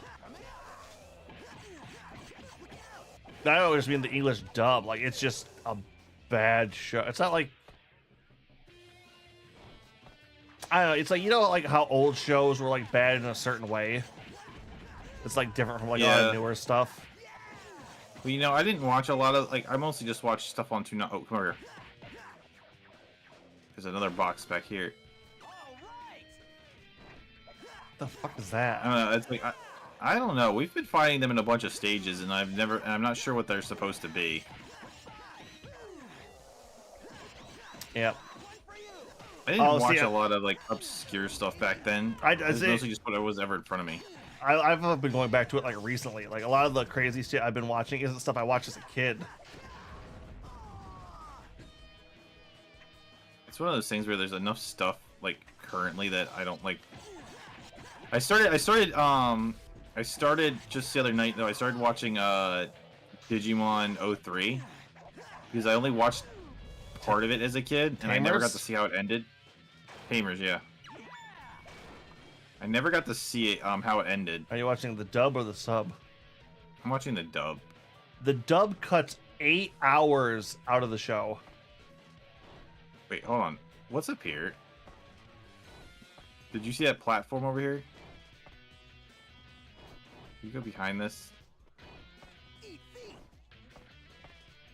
I don't just mean the English dub. Like it's just a bad show. It's not like, I don't know. It's like, you know, like how old shows were like bad in a certain way. It's like different from like a lot of newer stuff. Well, you know, I didn't watch a lot of like. I mostly just watched stuff on Tuna. Oh, come over here. There's another box back here. What the fuck is that? I don't know. It's like I don't know. We've been finding them in a bunch of stages, and I'm not sure what they're supposed to be. Yep. I didn't watch a lot of like obscure stuff back then. It's mostly just what was ever in front of me. I've been going back to it like recently. Like a lot of the crazy shit I've been watching isn't stuff I watched as a kid. It's one of those things where there's enough stuff like currently that I don't like. I started just the other night though. I started watching Digimon 03 because I only watched part of it as a kid and I never got to see how it ended. Tamers, yeah. I never got to see it, how it ended. Are you watching the dub or the sub? I'm watching the dub. The dub cuts 8 hours out of the show. Wait, hold on. What's up here? Did you see that platform over here? Can you go behind this?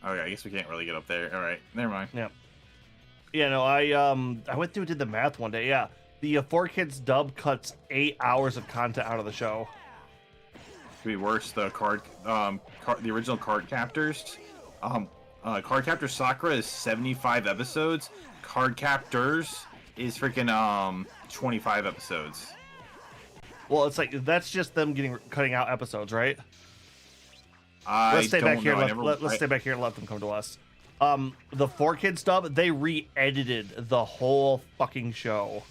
Okay, I guess we can't really get up there. All right, never mind. Yeah. Yeah, no, I went through and did the math one day. Yeah, the 4Kids dub cuts 8 hours of content out of the show. To be worse, the the original Card Captors, Card Captor Sakura is 75 episodes. Card Captors is freaking 25 episodes. Well, it's like that's just them cutting out episodes, right? Let's Stay back here. Let's stay back here and let them come to us. The 4Kids dub, they re-edited the whole fucking show.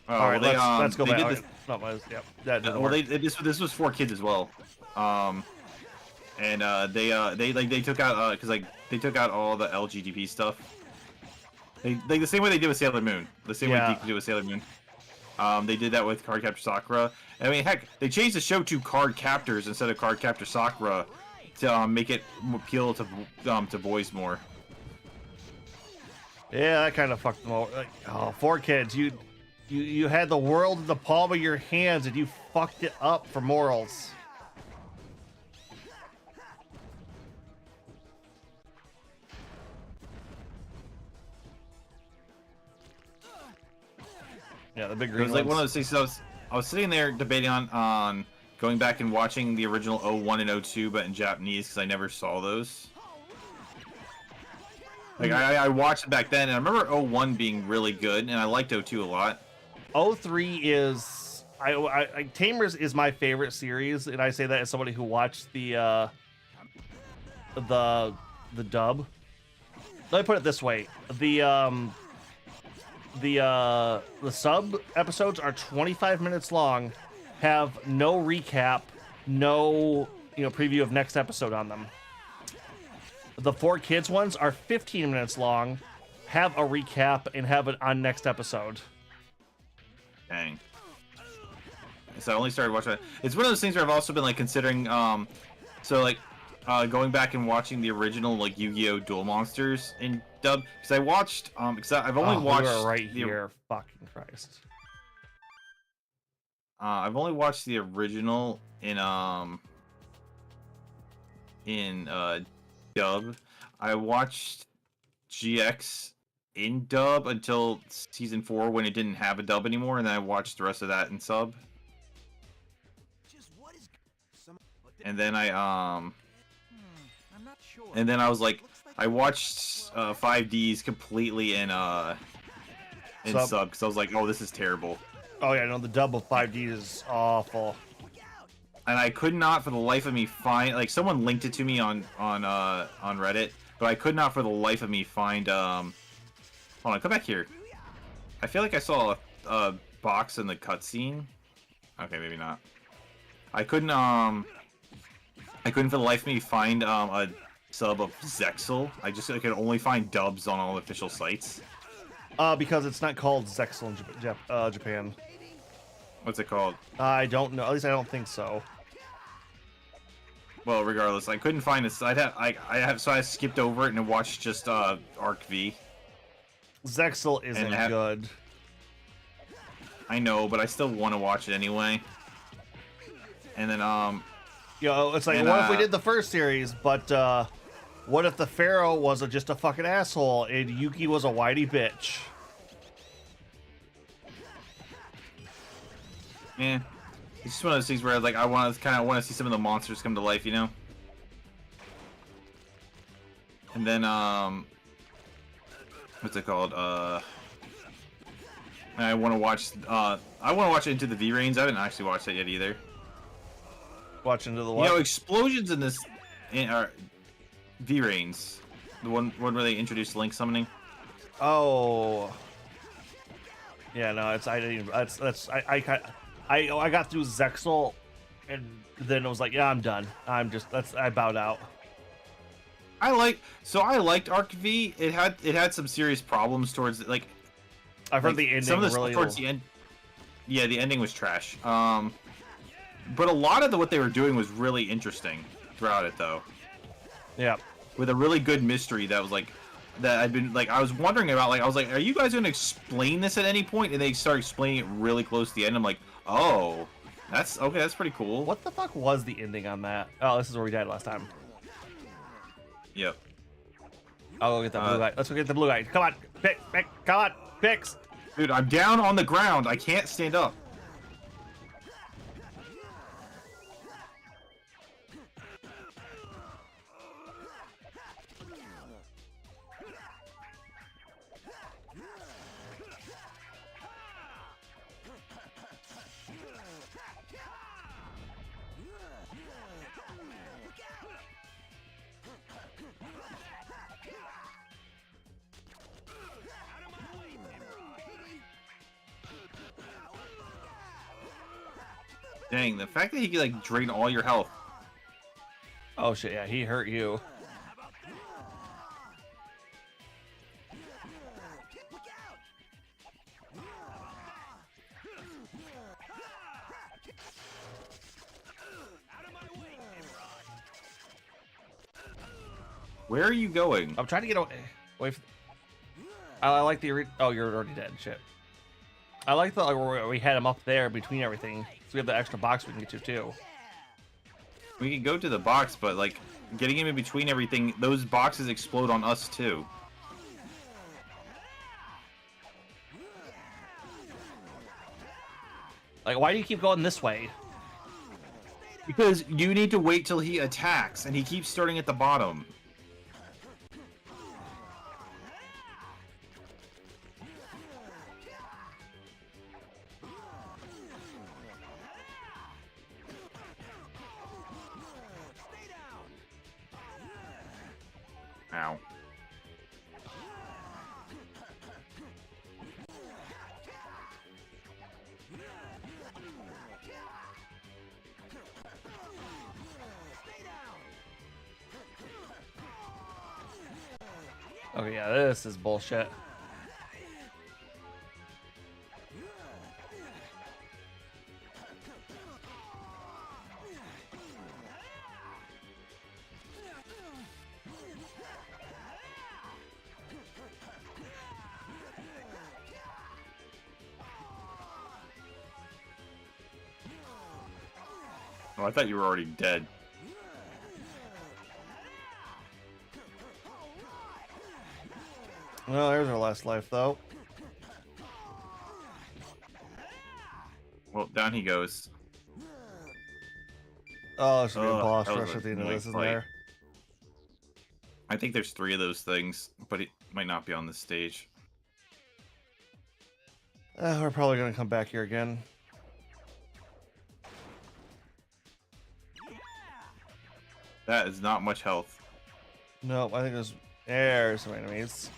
Oh, all right, well, let's go they back. did this, Yep, that didn't well, work. this was 4Kids as well. And they took out because they took out all the LGBT stuff. They the same way they did with Sailor Moon. The same way Geek did with Sailor Moon. They did that with Card Captor Sakura. I mean, heck, they changed the show to Card Captors instead of Card Captor Sakura to make it appeal to boys more. Yeah, that kind of fucked them over. Like, oh, 4Kids, you had the world in the palm of your hands and you fucked it up for morals. Yeah, the big green It was like ones. one of those things. I was sitting there debating on going back and watching the original 01 and 02, but in Japanese because I never saw those. Like I watched it back then, and I remember 01 being really good, and I liked 02 a lot. 03 is Tamers is my favorite series, and I say that as somebody who watched the dub. Let me put it this way: the sub episodes are 25 minutes long, have no recap, no preview of next episode on them. The 4Kids ones are 15 minutes long, have a recap, and have it on next episode. Dang. So I only started watching it. It's one of those things where I've also been like considering going back and watching the original like Yu-Gi-Oh! Duel Monsters in dub because I watched because I've only watched we were right here. Fucking Christ. I've only watched the original in dub. I watched GX in dub until season 4 when it didn't have a dub anymore, and then I watched the rest of that in sub. And then I'm not sure. and then I was like, I watched 5Ds completely in sub because I was like, oh, this is terrible. Oh yeah, no, the dub of 5D is awful. And I could not for the life of me find, like, someone linked it to me on Reddit, but I could not for the life of me find hold on, come back here. I feel like I saw a box in the cutscene. Okay, maybe not. I couldn't for the life of me find a sub of Zexel. I could only find dubs on all official sites. Because it's not called Zexel in Japan. What's it called? I don't know. At least I don't think so. Well, regardless, I couldn't find this. So I skipped over it and watched just Arc V. Zexel isn't good. I know, but I still want to watch it anyway. And then it's like, what if we did the first series, but what if the Pharaoh was just a fucking asshole and Yuki was a whitey bitch? Yeah, it's just one of those things where like I want to see some of the monsters come to life, you know. And then what's it called? I want to watch Into the V-Rains. I haven't actually watched that yet either. Watch Into the what? You know, explosions in this V-Rains, the one where they introduced Link summoning. Oh. Yeah, no, I got through Zexel, and then it was like, yeah, I'm done. I bowed out. I liked Arc V. It had some serious problems towards like. I've heard the ending some of the really towards the end. Yeah, the ending was trash. But a lot of what they were doing was really interesting throughout it, though. Yeah. With a really good mystery that was like, that I'd been like, I was wondering about. Like, I was like, are you guys going to explain this at any point? And they start explaining it really close to the end. I'm like, oh, that's okay. That's pretty cool. What the fuck was the ending on that? Oh, this is where we died last time. Yep. I'll go get the blue guy. Let's go get the blue guy. Come on, pick, come on, picks. Dude, I'm down on the ground. I can't stand up. Dang, the fact that he can like drain all your health. Oh shit, yeah, he hurt you. Where are you going? I'm trying to get away from... I like the... Oh, you're already dead. Shit. I like the where we had him up there between everything. So we have the extra box we can get to, too. We can go to the box, but like getting him in between everything, those boxes explode on us too. Like, why do you keep going this way? Because you need to wait till he attacks, and he keeps starting at the bottom. Ow. Okay, yeah, this is bullshit. Oh, I thought you were already dead. Well, there's our last life, though. Well, down he goes. Oh, there's gonna be a Ugh, boss that was rush a at the end of nice this, isn't fight. there? I think there's 3 of those things, but it might not be on this stage. We're probably gonna come back here again. That is not much health. No, I think there's some enemies.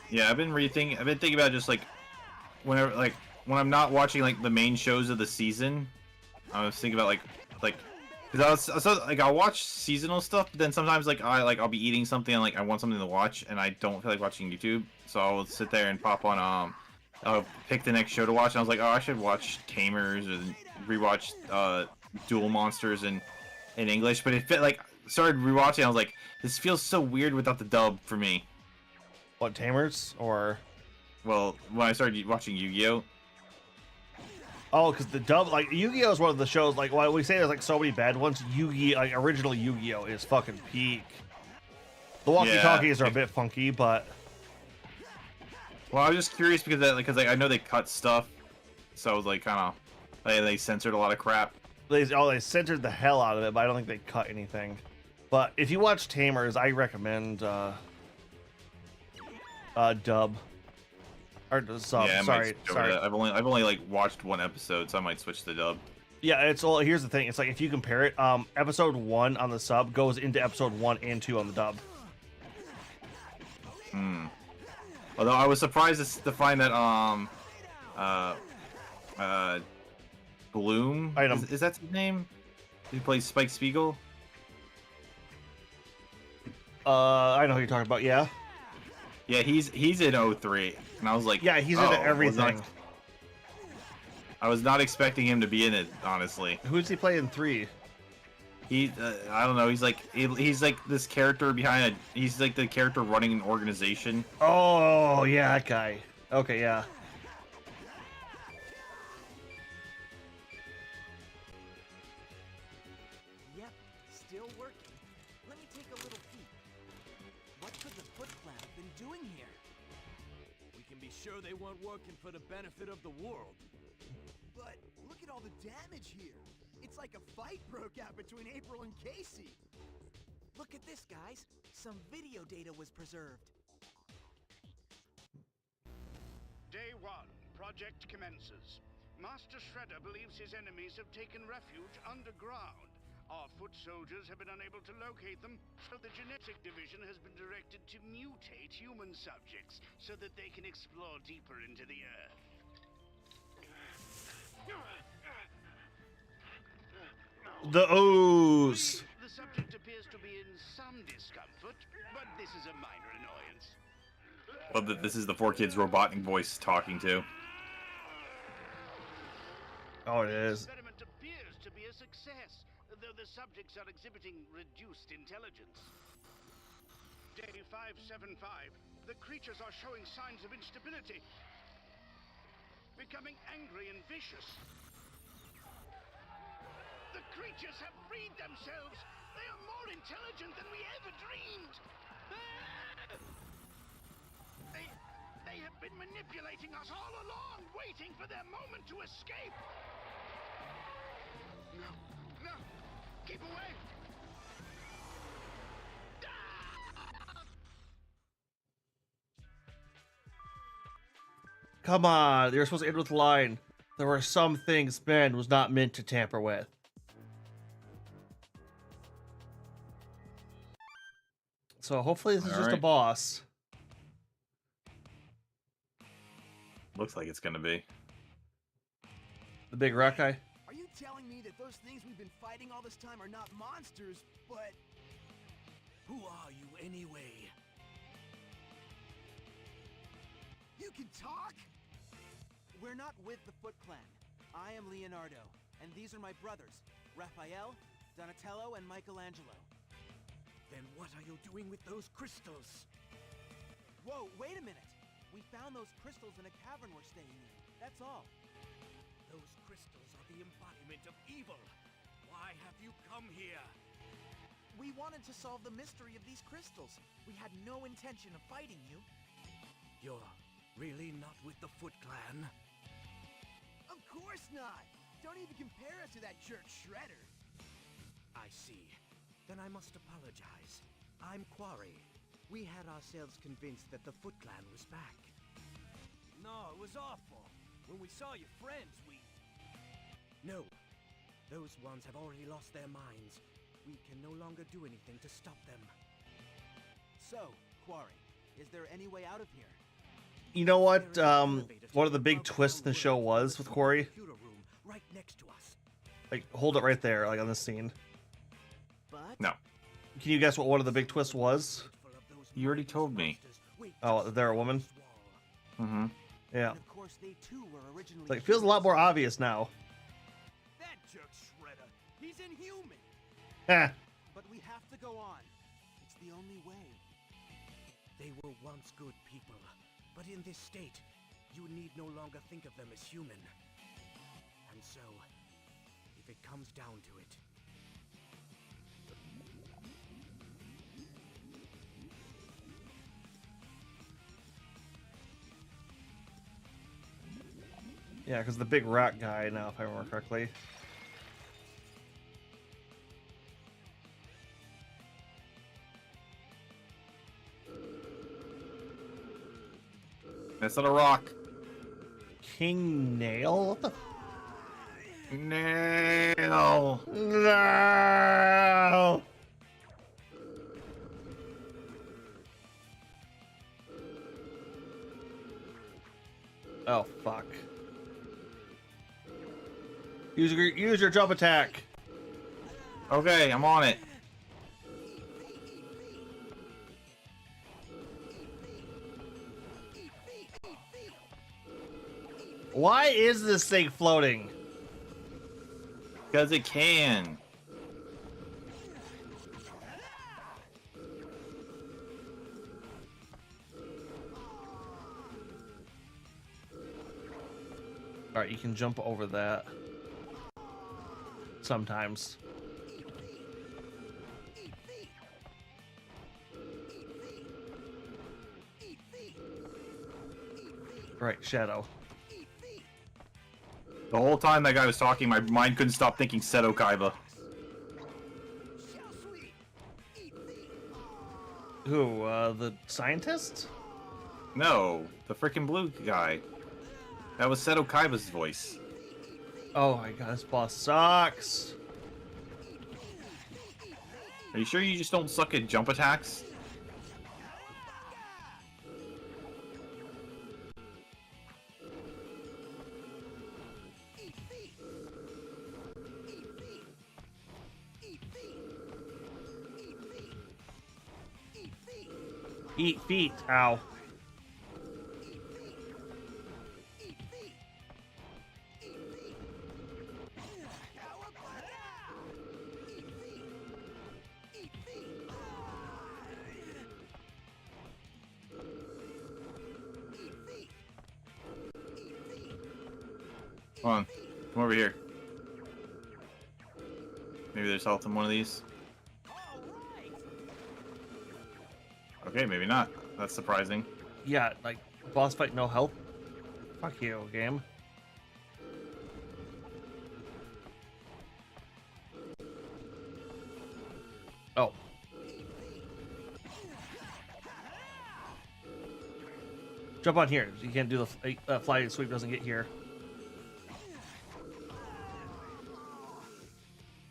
Yeah, I've been thinking about just like whenever when I'm not watching like the main shows of the season, I was thinking about like because I'll watch seasonal stuff, but then sometimes I'll be eating something and like I want something to watch and I don't feel like watching YouTube, so I'll sit there and pop on I'll pick the next show to watch and I was like, oh, I should watch Tamers and rewatch Duel Monsters in English, but it started rewatching, I was like, this feels so weird without the dub for me. What, Tamers? Or... Well, when I started watching Yu-Gi-Oh! Oh, because the dub, like, Yu-Gi-Oh! Is one of the shows, like, while we say there's, like, so many bad ones, Yu-Gi-Oh! Like, original Yu-Gi-Oh! Is fucking peak. The walkie-talkies are a bit funky, but... Well, I was just curious because I know they cut stuff, so I was like, kind of... They censored a lot of crap. They censored the hell out of it, but I don't think they cut anything. But if you watch Tamers, I recommend, dub. Or sub. Yeah, I sorry, might switch over sorry. to that. I've only like watched one episode, so I might switch to dub. Yeah, it's all. Here's the thing. It's like if you compare it, episode 1 on the sub goes into episode 1 and 2 on the dub. Although I was surprised to find that Bloom Item. is that his name? He plays Spike Spiegel. I know who you're talking about. Yeah. Yeah, he's in 03, and I was like, Yeah, he's oh, into everything. I was not expecting him to be in it, honestly. Who's he playing 3? He, I don't know. He's like this character behind a. He's like the character running an organization. Oh yeah, that guy. Okay, yeah. Still working? Let me take a little peek. What could the Foot Clan have been doing here? We can be sure they weren't working for the benefit of the world. But look at all the damage here. It's like a fight broke out between April and Casey. Look at this, guys. Some video data was preserved. Day 1. Project commences. Master Shredder believes his enemies have taken refuge underground. Our foot soldiers have been unable to locate them, so the genetic division has been directed to mutate human subjects so that they can explore deeper into the earth. The ooze. The subject appears to be in some discomfort, but this is a minor annoyance. Love that this is the 4Kids robotic voice talking to. Oh, it is. The experiment appears to be a success, though the subjects are exhibiting reduced intelligence. Day 575, the creatures are showing signs of instability, becoming angry and vicious. The creatures have freed themselves! They are more intelligent than we ever dreamed! They have been manipulating us all along, waiting for their moment to escape! No, no! Keep away! Come on, you're supposed to end with the line. There were some things man was not meant to tamper with. So hopefully this is just a boss. Looks like it's gonna be. The big rock guy. Are you telling me that those things we've been fighting all this time are not monsters, but... Who are you anyway? You can talk? We're not with the Foot Clan. I am Leonardo, and these are my brothers, Raphael, Donatello, and Michelangelo. Then what are you doing with those crystals? Whoa, wait a minute! We found those crystals in a cavern we're staying in. That's all. Those crystals are the embodiment of evil. Why have you come here? We wanted to solve the mystery of these crystals. We had no intention of fighting you. You're really not with the Foot Clan? Of course not! Don't even compare us to that jerk Shredder. I see. Then I must apologize. I'm Quarry. We had ourselves convinced that the Foot Clan was back. No, it was awful. When we saw your friends, we... No. Those ones have already lost their minds. We can no longer do anything to stop them. So, Quarry, is there any way out of here? You know what? One of the big twists in the show was with Corey. Computer room right next to us. Like, hold it right there, like on this scene. But... No. Can you guess what one of the big twists was? You already told me. Oh, they're a woman? Mm-hmm. Yeah. And of course, they too were originally... Like, it feels a lot more obvious now. That jerk Shredder! He's inhuman! Eh. But we have to go on. It's the only way. They were once good people, but in this state, you need no longer think of them as human. And so, if it comes down to it, Yeah, because the big rock guy now, if I remember correctly. That's not a rock. King Nail? What the? Nail. No! Oh, fuck. Use your jump attack. Okay, I'm on it. Why is this thing floating? Because it can. Alright, you can jump over that. Sometimes. Right, Shadow. The whole time that guy was talking, my mind couldn't stop thinking Seto Kaiba. Who, the scientist? No, the freaking blue guy. That was Seto Kaiba's voice. Oh my god, this boss sucks. Are you sure you just don't suck at jump attacks? Eat feet. Ow. Come on, come over here. Maybe there's health in one of these. Okay, maybe not. That's surprising. Yeah, like, boss fight, no health. Fuck you, game. Oh. Jump on here. You can't do the fly sweep doesn't get here.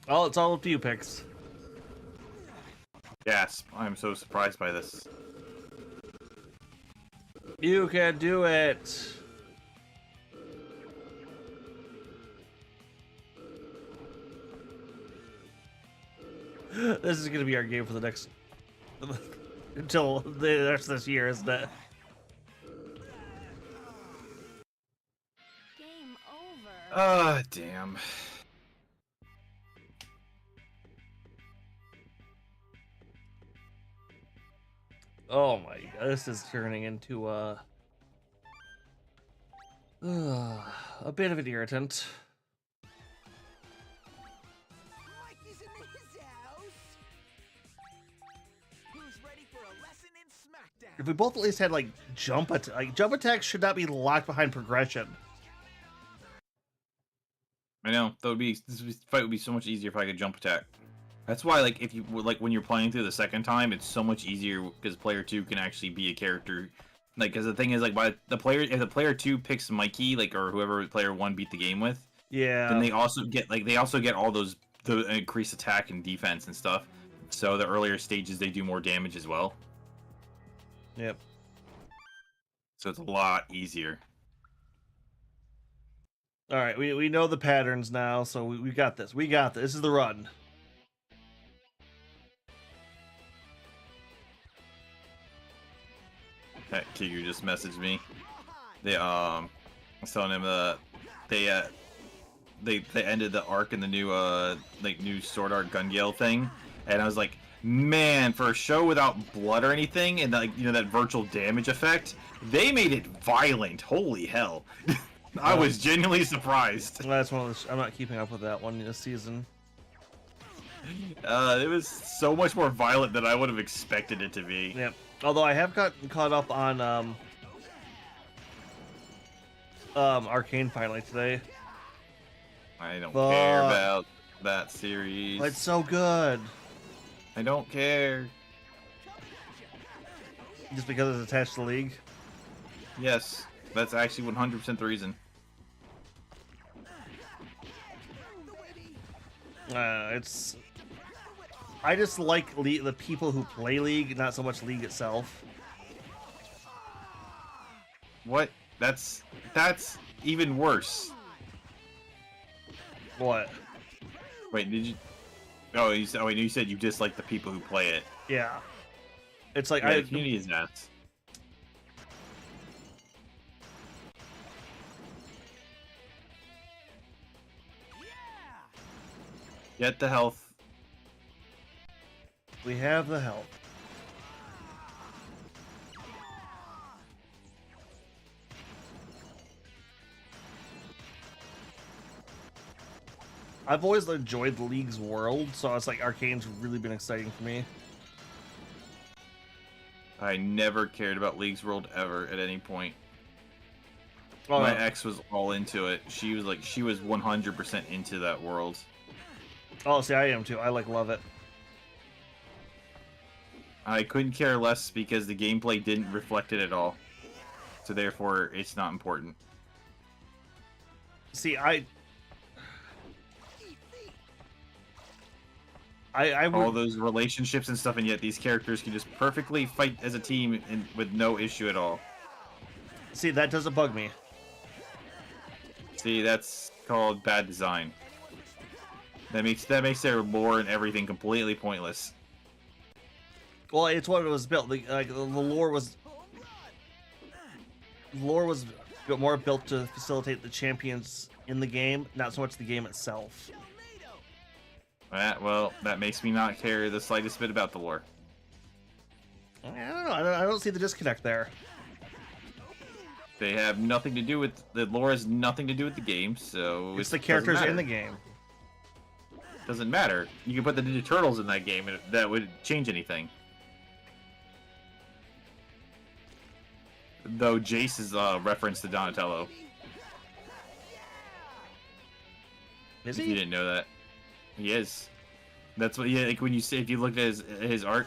Oh, it's all up to you, Pix. Gasp. I'm so surprised by this. You can do it. This is gonna be our game for the next until the rest of this year, isn't it? Game over. Damn. Oh my god, this is turning into a bit of an irritant. Mikey's in his house. Who's ready for a lesson in SmackDown? If we both at least had like jump attacks should not be locked behind progression. I know. This fight would be so much easier if I could jump attack. That's why, like, if you like when you're playing through the second time, it's so much easier because player 2 can actually be a character. Like, because the thing is, like, if the player 2 picks Mikey, like, or whoever player 1 beat the game with, Yeah. then they also get all those the increased attack and defense and stuff. So the earlier stages they do more damage as well. Yep. So it's a lot easier. All right, we know the patterns now, so we got this. We got this. This is the run. Kigu just messaged me. They I was telling him they ended the arc in the new new Sword Art Gun Gale thing, and I was like, man, for a show without blood or anything and like that virtual damage effect, they made it violent. Holy hell. I was genuinely surprised. That's one of those, I'm not keeping up with that one this season. It was so much more violent than I would have expected it to be. Yep. Although I have gotten caught up on Arcane finally today. I don't care about that series. It's so good. I don't care. Just because it's attached to League? Yes, that's actually 100% the reason. It's... I just like the people who play League, not so much League itself. What? That's even worse. What? Wait, did you? Oh, you said you dislike the people who play it. Yeah. It's like The community is nuts. Get the health. We have the help. I've always enjoyed the League's world, so it's like Arcane's really been exciting for me. I never cared about League's World ever at any point. Oh, My no. ex was all into it. She was 100% into that world. Oh, see, I am too. I love it. I couldn't care less because the gameplay didn't reflect it at all. So therefore, it's not important. See, I All would those relationships and stuff, and yet these characters can just perfectly fight as a team and with no issue at all. see that doesn't bug me. See, that's called bad design. That makes their lore and everything completely pointless. Well, it's what it was built. The lore was more built to facilitate the champions in the game, not so much the game itself. Well, that makes me not care the slightest bit about the lore. I don't know. I don't see the disconnect there. They have nothing to do with the lore. Has nothing to do with the game, so It's the it characters doesn't in the matter. game. Doesn't matter. You can put the Ninja Turtles in that game, and that would change anything. Though Jace is reference to Donatello. Is If he? you didn't know that, he is. That's what. Yeah, like when you say, if you look at his art,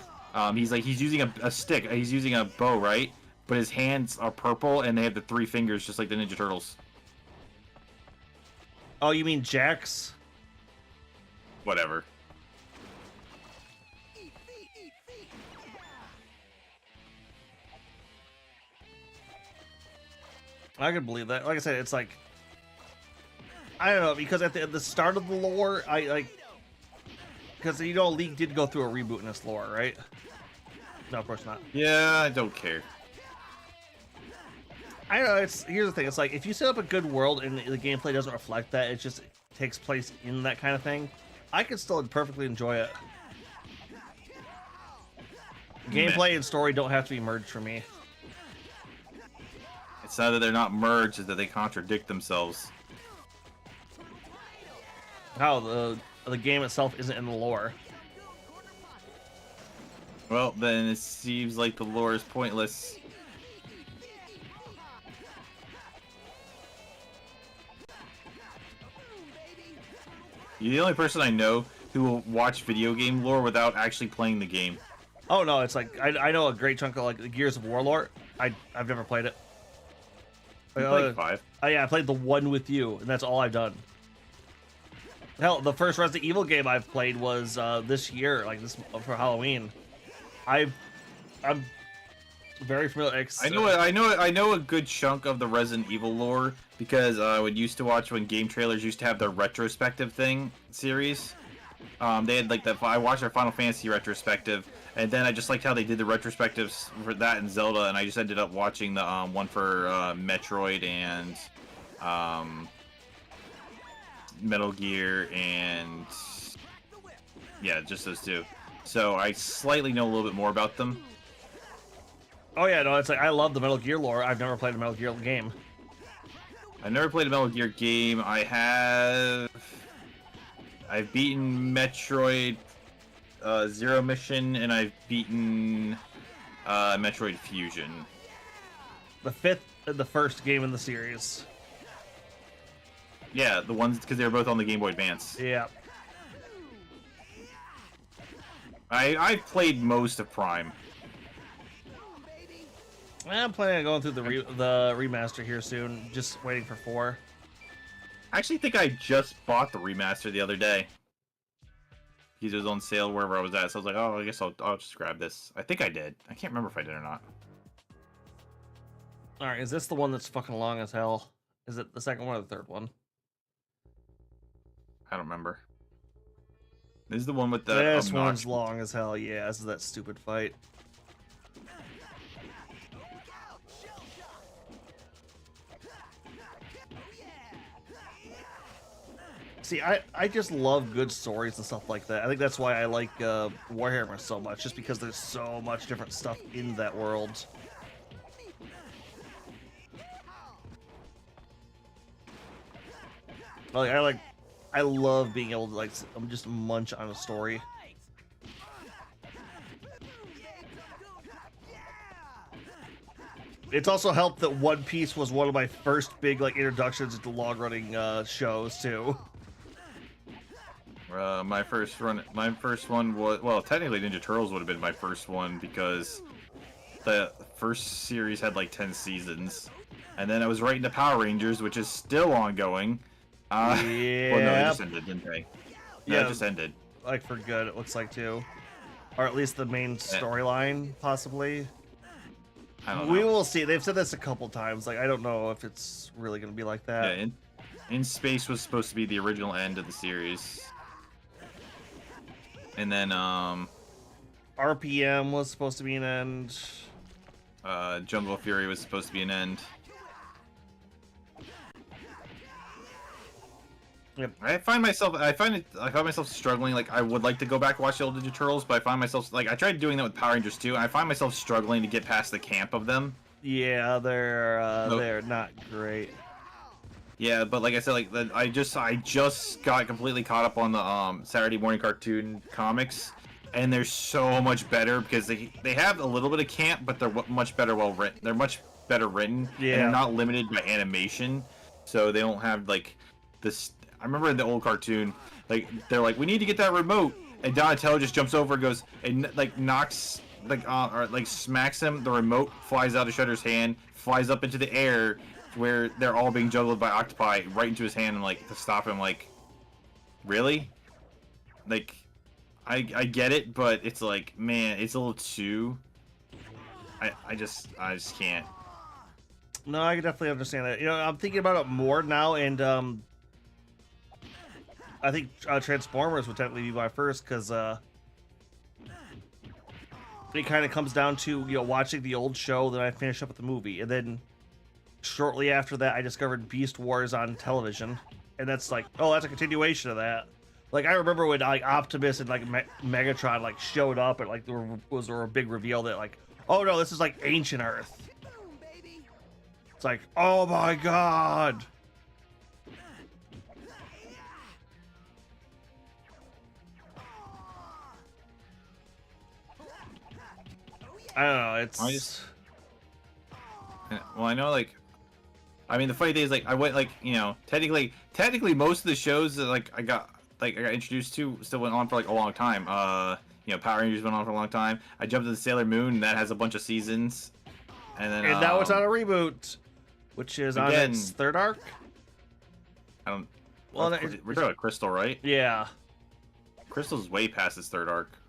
he's using a stick. He's using a bow, right? But his hands are purple, and they have the 3 fingers, just like the Ninja Turtles. Oh, you mean Jax? Whatever. I can believe that. Like I said, it's like I don't know, because at the start of the lore, I like because League did go through a reboot in this lore, right? No, of course not. Yeah, I don't care. I don't know. Here's the thing. It's like if you set up a good world and the gameplay doesn't reflect that, it just takes place in that kind of thing. I could still perfectly enjoy it. Gameplay and story don't have to be merged for me. It's not that they're not merged; it's that they contradict themselves. How the game itself isn't in the lore. Well, then it seems like the lore is pointless. You're the only person I know who will watch video game lore without actually playing the game. Oh no, it's like I know a great chunk of like the Gears of War lore. I've never played it. You played 5. Oh yeah, I played the one with you, and that's all I've done. Hell, the first Resident Evil game I've played was this year, like this for Halloween. I'm very familiar. I know a good chunk of the Resident Evil lore because I would used to watch when game trailers used to have their retrospective series. They had I watched their Final Fantasy retrospective, and then I just liked how they did the retrospectives for that and Zelda, and I just ended up watching the one for Metroid and Metal Gear and yeah, just those 2. So I slightly know a little bit more about them. Oh yeah, no, it's like I love the Metal Gear lore. I've never played a Metal Gear game. I've never played a Metal Gear game. I've beaten Metroid Zero Mission, and I've beaten Metroid Fusion. The 5th and the first game in the series. Yeah, the ones because they were both on the Game Boy Advance. Yeah. I've played most of Prime. I'm planning on going through the remaster here soon. Just waiting for 4. I actually think I just bought the remaster the other day. Because it was on sale wherever I was at, so I was like, oh, I guess I'll just grab this. I think I did. I can't remember if I did or not. All right, is this the one that's fucking long as hell? Is it the second one or the third one? I don't remember. This is the one with the... This one's long as hell. Yeah, this is that stupid fight. See, I just love good stories and stuff like that. I think that's why I like Warhammer so much, just because there's so much different stuff in that world. I love being able to just munch on a story. It's also helped that One Piece was one of my first big like introductions into long running shows too. My first one was, well, technically Ninja Turtles would have been my first one because the first series had like 10 seasons, and then I was right into Power Rangers, which is still ongoing. Well, no, they just ended, didn't they? No, Yeah, it just ended. like for good, it looks like too, or at least the main storyline, possibly. I don't know. We will see. They've said this a couple times. Like, I don't know if it's really going to be like that. Yeah, in Space was supposed to be the original end of the series, and then RPM was supposed to be an end. Jungle Fury was supposed to be an end. Yep. I find myself struggling. Like, I would like to go back and watch the old Ninja Turtles, but I find myself, like, I tried doing that with Power Rangers too, and I find myself struggling to get past the camp of them. Yeah, they're not great. Yeah, but like I said, like I just got completely caught up on the Saturday morning cartoon comics, and they're so much better because they have a little bit of camp, but they're much better written. They're much better written. Yeah. And they're not limited by animation, so they don't have like this. I remember in the old cartoon, like they're like, we need to get that remote, and Donatello just jumps over and goes and like knocks or like smacks him. The remote flies out of Shredder's hand, flies up into the air, where they're all being juggled by octopi, right into his hand, and like to stop him. Like, really? Like, I get it, but it's like, man, it's a little too. I just can't. No, I can definitely understand that. You know, I'm thinking about it more now, and I think Transformers would technically be my first, because it kind of comes down to, you know, watching the old show, then I finish up with the movie, and then shortly after that I discovered Beast Wars on television, and that's like, oh, that's a continuation of that. Like, I remember when like Optimus and like Megatron like showed up, and like there was a big reveal that like, oh no, this is like ancient Earth. It's like, oh my god. I don't know, it's... Well, I know, like, I mean, the funny thing is, like, I went, like, you know, technically, most of the shows that, like, I got introduced to still went on for, like, a long time. You know, Power Rangers went on for a long time. I jumped to the Sailor Moon, and that has a bunch of seasons. And now it's on a reboot, which is on its third arc? I don't... Well, we're talking about Crystal, right? Yeah. Crystal's way past its third arc.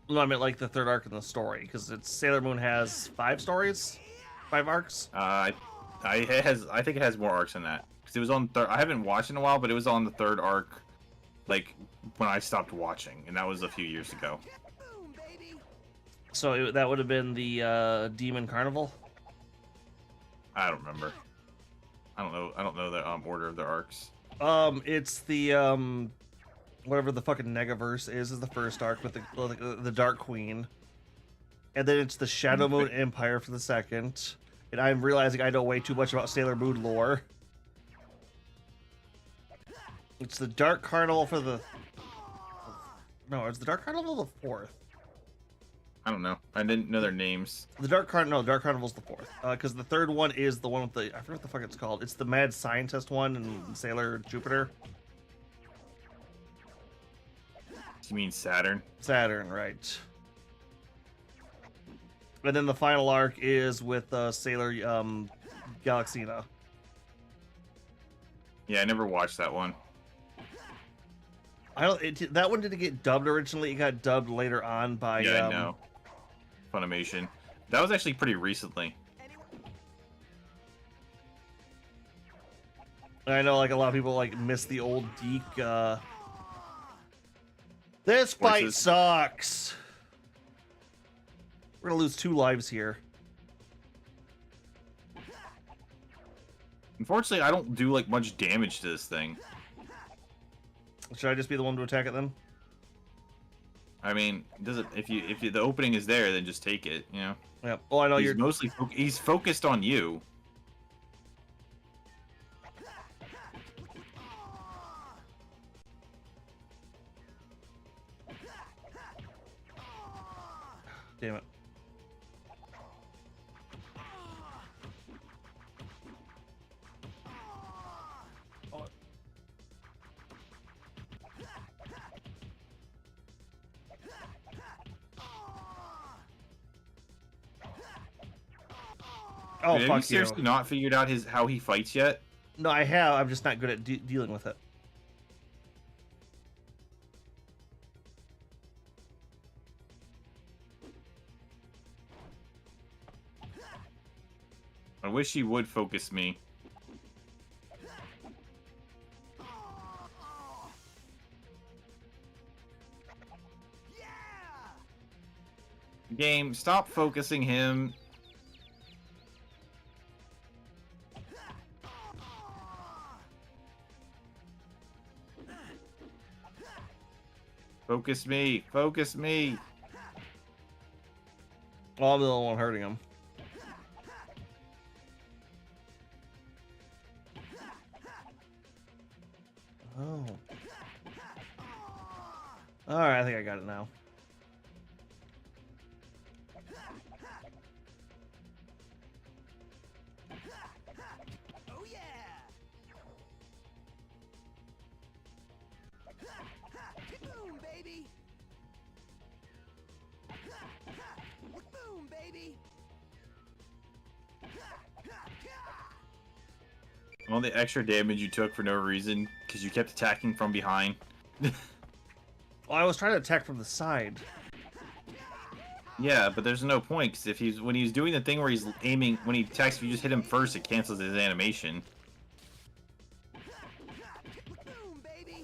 No, I meant like the third arc in the story, because it's Sailor Moon has 5 stories, 5 arcs. I think it has more arcs than that, because it was on I haven't watched in a while, but it was on the third arc, like when I stopped watching, and that was a few years ago. So that would have been the Demon Carnival. I don't remember. I don't know the order of their arcs. It's the whatever the fucking Negaverse is the first arc with the Dark Queen, and then it's the Shadow Moon Empire for the second. And I'm realizing I know way too much about Sailor Moon lore. It's the Dark Carnival for the... No, it's the Dark Carnival the fourth. I don't know. I didn't know their names. The Dark Carnival's the fourth. Because the third one is the one with the... I forget what the fuck it's called. It's the Mad Scientist one in Sailor Jupiter. You mean Saturn? Saturn, right. And then the final arc is with Sailor Galaxina. Yeah, I never watched that one. That one didn't get dubbed originally. It got dubbed later on by... Yeah, I know. Funimation. That was actually pretty recently. I know, like, a lot of people like miss the old Deke. This fight sucks. We're gonna lose 2 lives here. Unfortunately, I don't do like much damage to this thing. Should I just be the one to attack it then? I mean, does it? If the opening is there, then just take it. You know. Yeah. Oh, I know you're mostly he's focused on you. Damn it. Oh, Dude, have you fuck you. seriously not figured out how he fights yet? No, I have. I'm just not good at dealing with it. I wish he would focus me. Game, stop focusing him. Focus me. Focus me. Oh, I'm the only one hurting him. Oh. Alright, I think I got it now. Oh yeah! Boom, baby! Boom, baby! All the extra damage you took for no reason because you kept attacking from behind. Well, I was trying to attack from the side. Yeah, but there's no point because when he's doing the thing where he's aiming, when he attacks, if you just hit him first, it cancels his animation.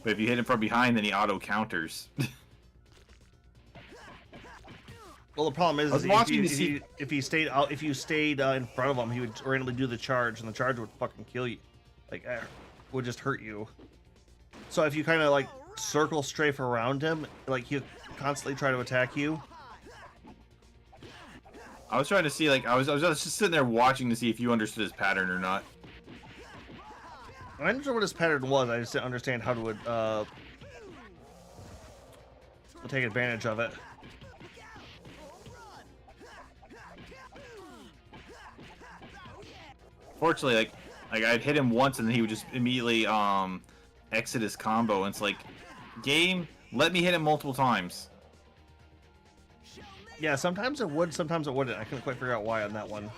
But if you hit him from behind, then he auto counters. Well, the problem is, I was watching to see- if you stayed in front of him, he would randomly do the charge, and the charge would fucking kill you. Like, would just hurt you. So if you kind of like circle strafe around him, like he'll constantly try to attack you. I was trying to see, like, I was just sitting there watching to see if you understood his pattern or not. I understood what his pattern was. I just didn't understand how to take advantage of it. Fortunately, like I'd hit him once and then he would just immediately exit his combo, and it's like, game, let me hit him multiple times. Yeah, sometimes it would, sometimes it wouldn't. I couldn't quite figure out why on that one.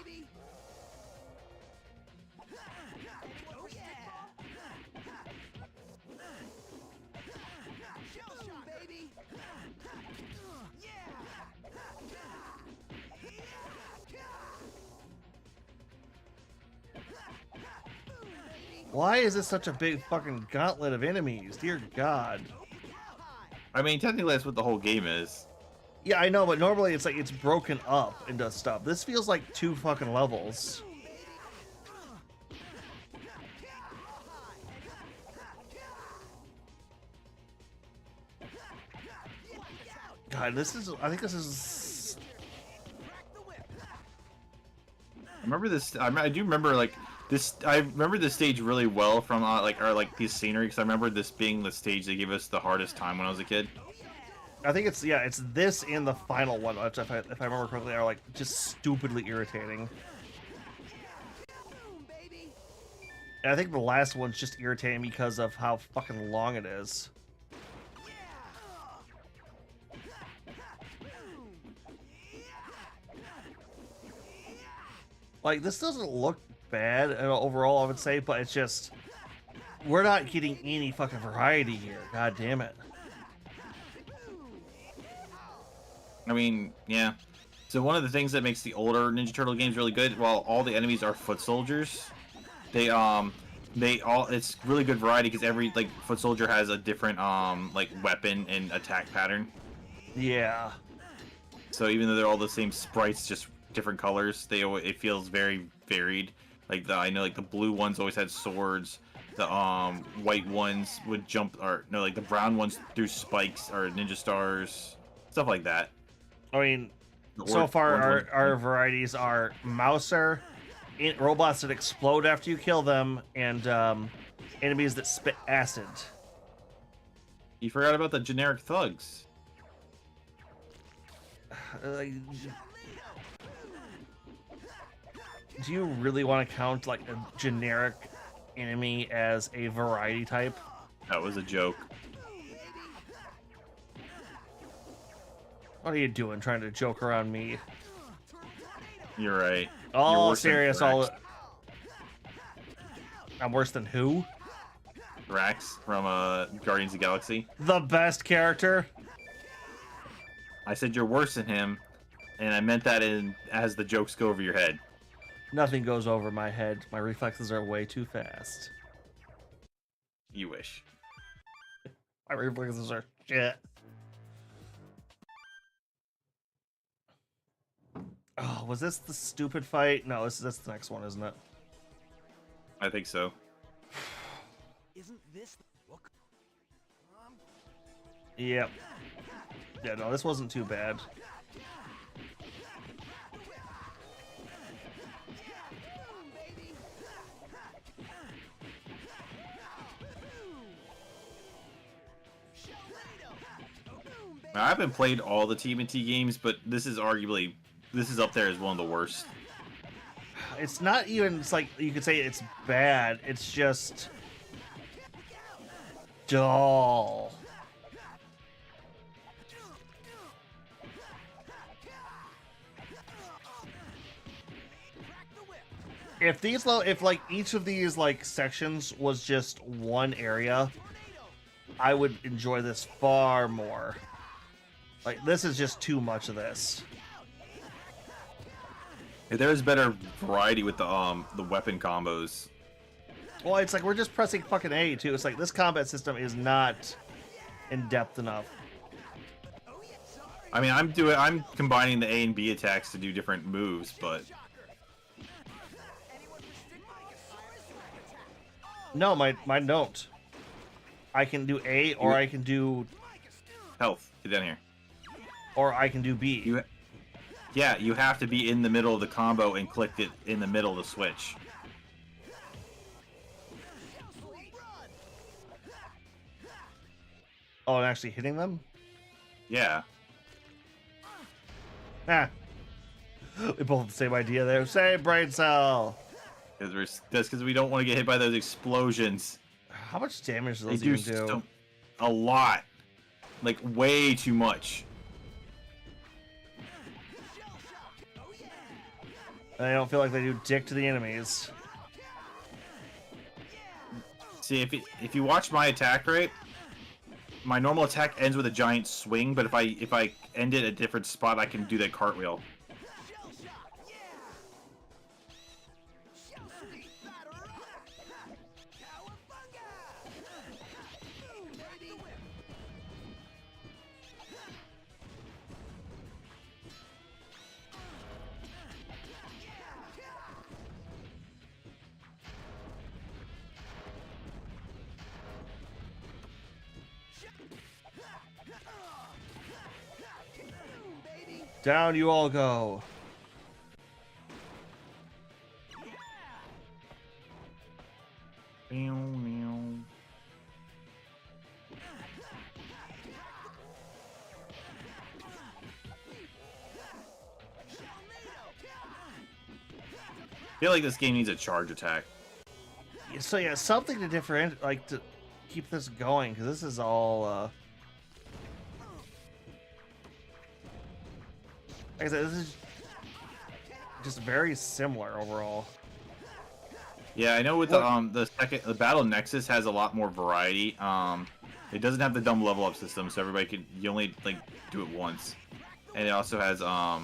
Why is this such a big fucking gauntlet of enemies? Dear God. I mean, technically that's what the whole game is. Yeah, I know, but normally it's like it's broken up into stuff. This feels like 2 fucking levels. God, I think this is... I remember this. I do remember like this. I remember this stage really well from the scenery, because I remember this being the stage they gave us the hardest time when I was a kid. I think it's this and the final one, which if I remember correctly, are like just stupidly irritating. And I think the last one's just irritating because of how fucking long it is. Like, this doesn't look bad overall, I would say, but it's just, we're not getting any fucking variety here. God damn it. I mean, yeah. So one of the things that makes the older Ninja Turtle games really good, while all the enemies are foot soldiers, it's really good variety because every foot soldier has a different weapon and attack pattern. Yeah. So even though they're all the same sprites, just different colors, it feels very varied. I know the blue ones always had swords. The white ones would jump, or no, the brown ones threw spikes or ninja stars, stuff like that. I mean, so far our varieties are Mouser, robots that explode after you kill them, and enemies that spit acid. You forgot about the generic thugs. Do you really want to count a generic enemy as a variety type? That was a joke. What are you doing, trying to joke around me? You're right. Oh, worse than serious. Drax. I'm worse than who? Drax from Guardians of the Galaxy. The best character. I said you're worse than him, and I meant that in as the jokes go over your head. Nothing goes over my head. My reflexes are way too fast. You wish. My reflexes are shit. Oh, was this the stupid fight? No, that's the next one, isn't it? I think so. Isn't this the book? Yep. Yeah, no, this wasn't too bad. Now, I haven't played all the TMNT games, but this is up there as one of the worst. It's not even, it's like, you could say it's bad. It's just dull. If like each of these like sections was just one area, I would enjoy this far more. Like, this is just too much of this. If there was better variety with the weapon combos. Well, it's like we're just pressing fucking A too. It's like this combat system is not in depth enough. I mean, I'm combining the A and B attacks to do different moves, but No, mine don't. I can do A, or I can do, health. Get down here. or I can do B. Yeah, you have to be in the middle of the combo and click it in the middle of the switch. Oh, and actually hitting them? Yeah. Ah. We both have the same idea there. Same brain cell. That's because we don't want to get hit by those explosions. How much damage do They those do even do? a lot. Like, way too much. And I don't feel like they do dick to the enemies. See, if you watch my attack rate, my normal attack ends with a giant swing, but if I end it at a different spot, I can do that cartwheel. Down you all go. Meow, meow. I feel like this game needs a charge attack. So yeah, something to different, like to keep this going, because this is all. Like I said, this is just very similar overall. Yeah, I know with the Battle Nexus has a lot more variety. It doesn't have the dumb level up system, so you only like do it once. And it also has I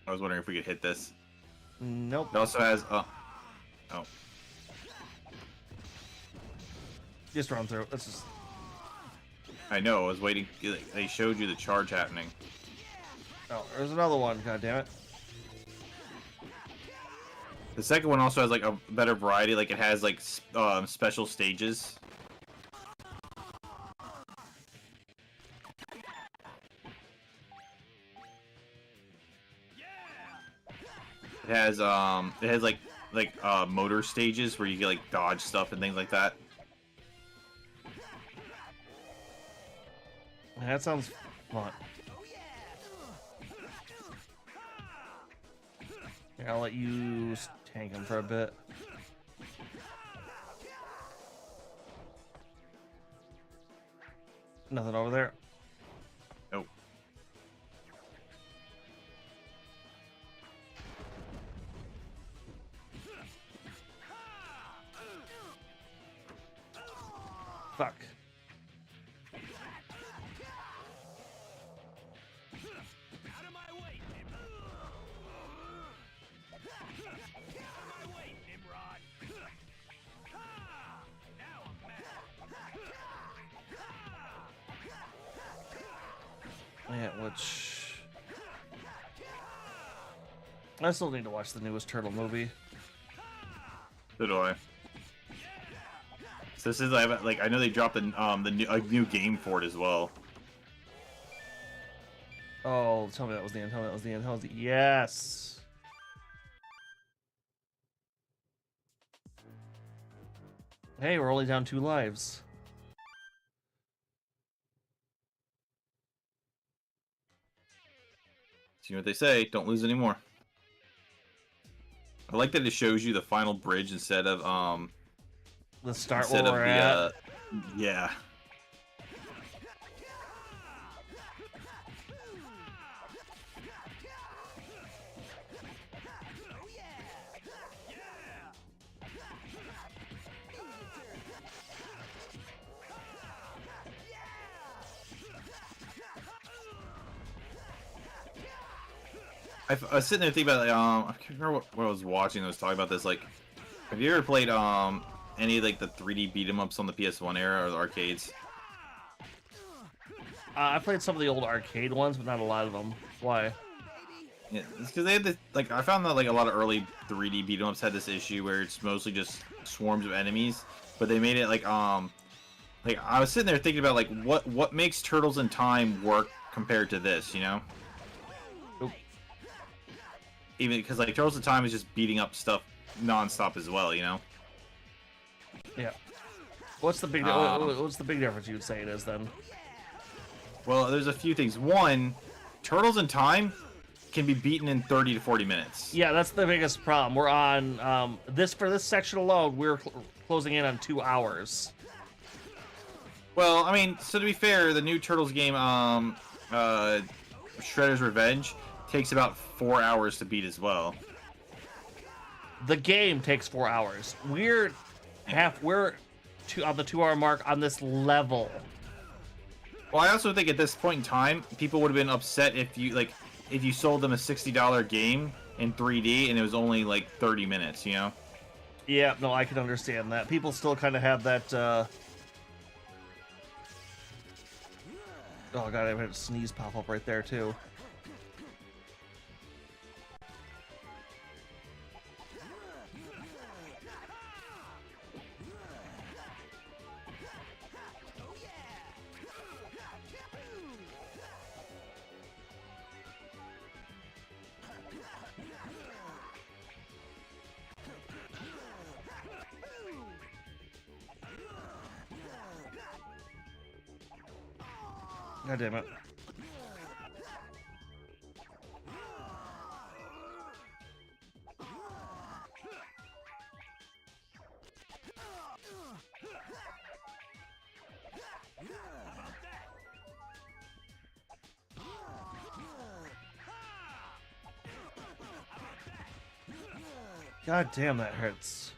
was wondering if we could hit this. Nope. It also has Just run through. Let's just. I know, I was waiting. They showed you the charge happening. Oh, there's another one. God damn it. The second one also has like a better variety. Like it has like special stages. It has like motor stages where you get like dodge stuff and things like that. That sounds fun. Here, I'll let you tank him for a bit. Nothing over there. Nope. Yeah, which I still need to watch the newest Turtle movie. So do I. So this is like I know they dropped a new game for it as well. Oh, tell me that was the end. Tell me that was the end. Tell me yes. Hey, we're only down 2 lives. See what they say. Don't lose anymore. I like that it shows you the final bridge instead of Let's start instead where of we're the at. yeah. I was sitting there thinking about like, I can't remember what I was watching. I was talking about this. Like, have you ever played any like the 3D beat 'em ups on the PS1 era or the arcades? I played some of the old arcade ones, but not a lot of them. Why? Yeah, it's because they had this. Like, I found that like a lot of early 3D beat 'em ups had this issue where it's mostly just swarms of enemies, but they made it like I was sitting there thinking about like what makes Turtles in Time work compared to this, you know? Oop. Even because like Turtles in Time is just beating up stuff nonstop as well, you know? Yeah. What's the big what's the big difference you'd say it is then? Well, there's a few things. One, Turtles in Time can be beaten in 30 to 40 minutes. Yeah, that's the biggest problem. We're on for this section alone, we're closing in on 2 hours. Well, I mean, so to be fair, the new Turtles game, Shredder's Revenge, takes about 4 hours to beat as well. The game takes 4 hours. We're on the 2-hour mark on this level. Well, I also think at this point in time, people would have been upset if you sold them a $60 game in 3D and it was only like 30 minutes, you know? Yeah, no, I can understand that. People still kind of have that. Oh god, I had a sneeze pop up right there too. God damn it. God damn, that hurts.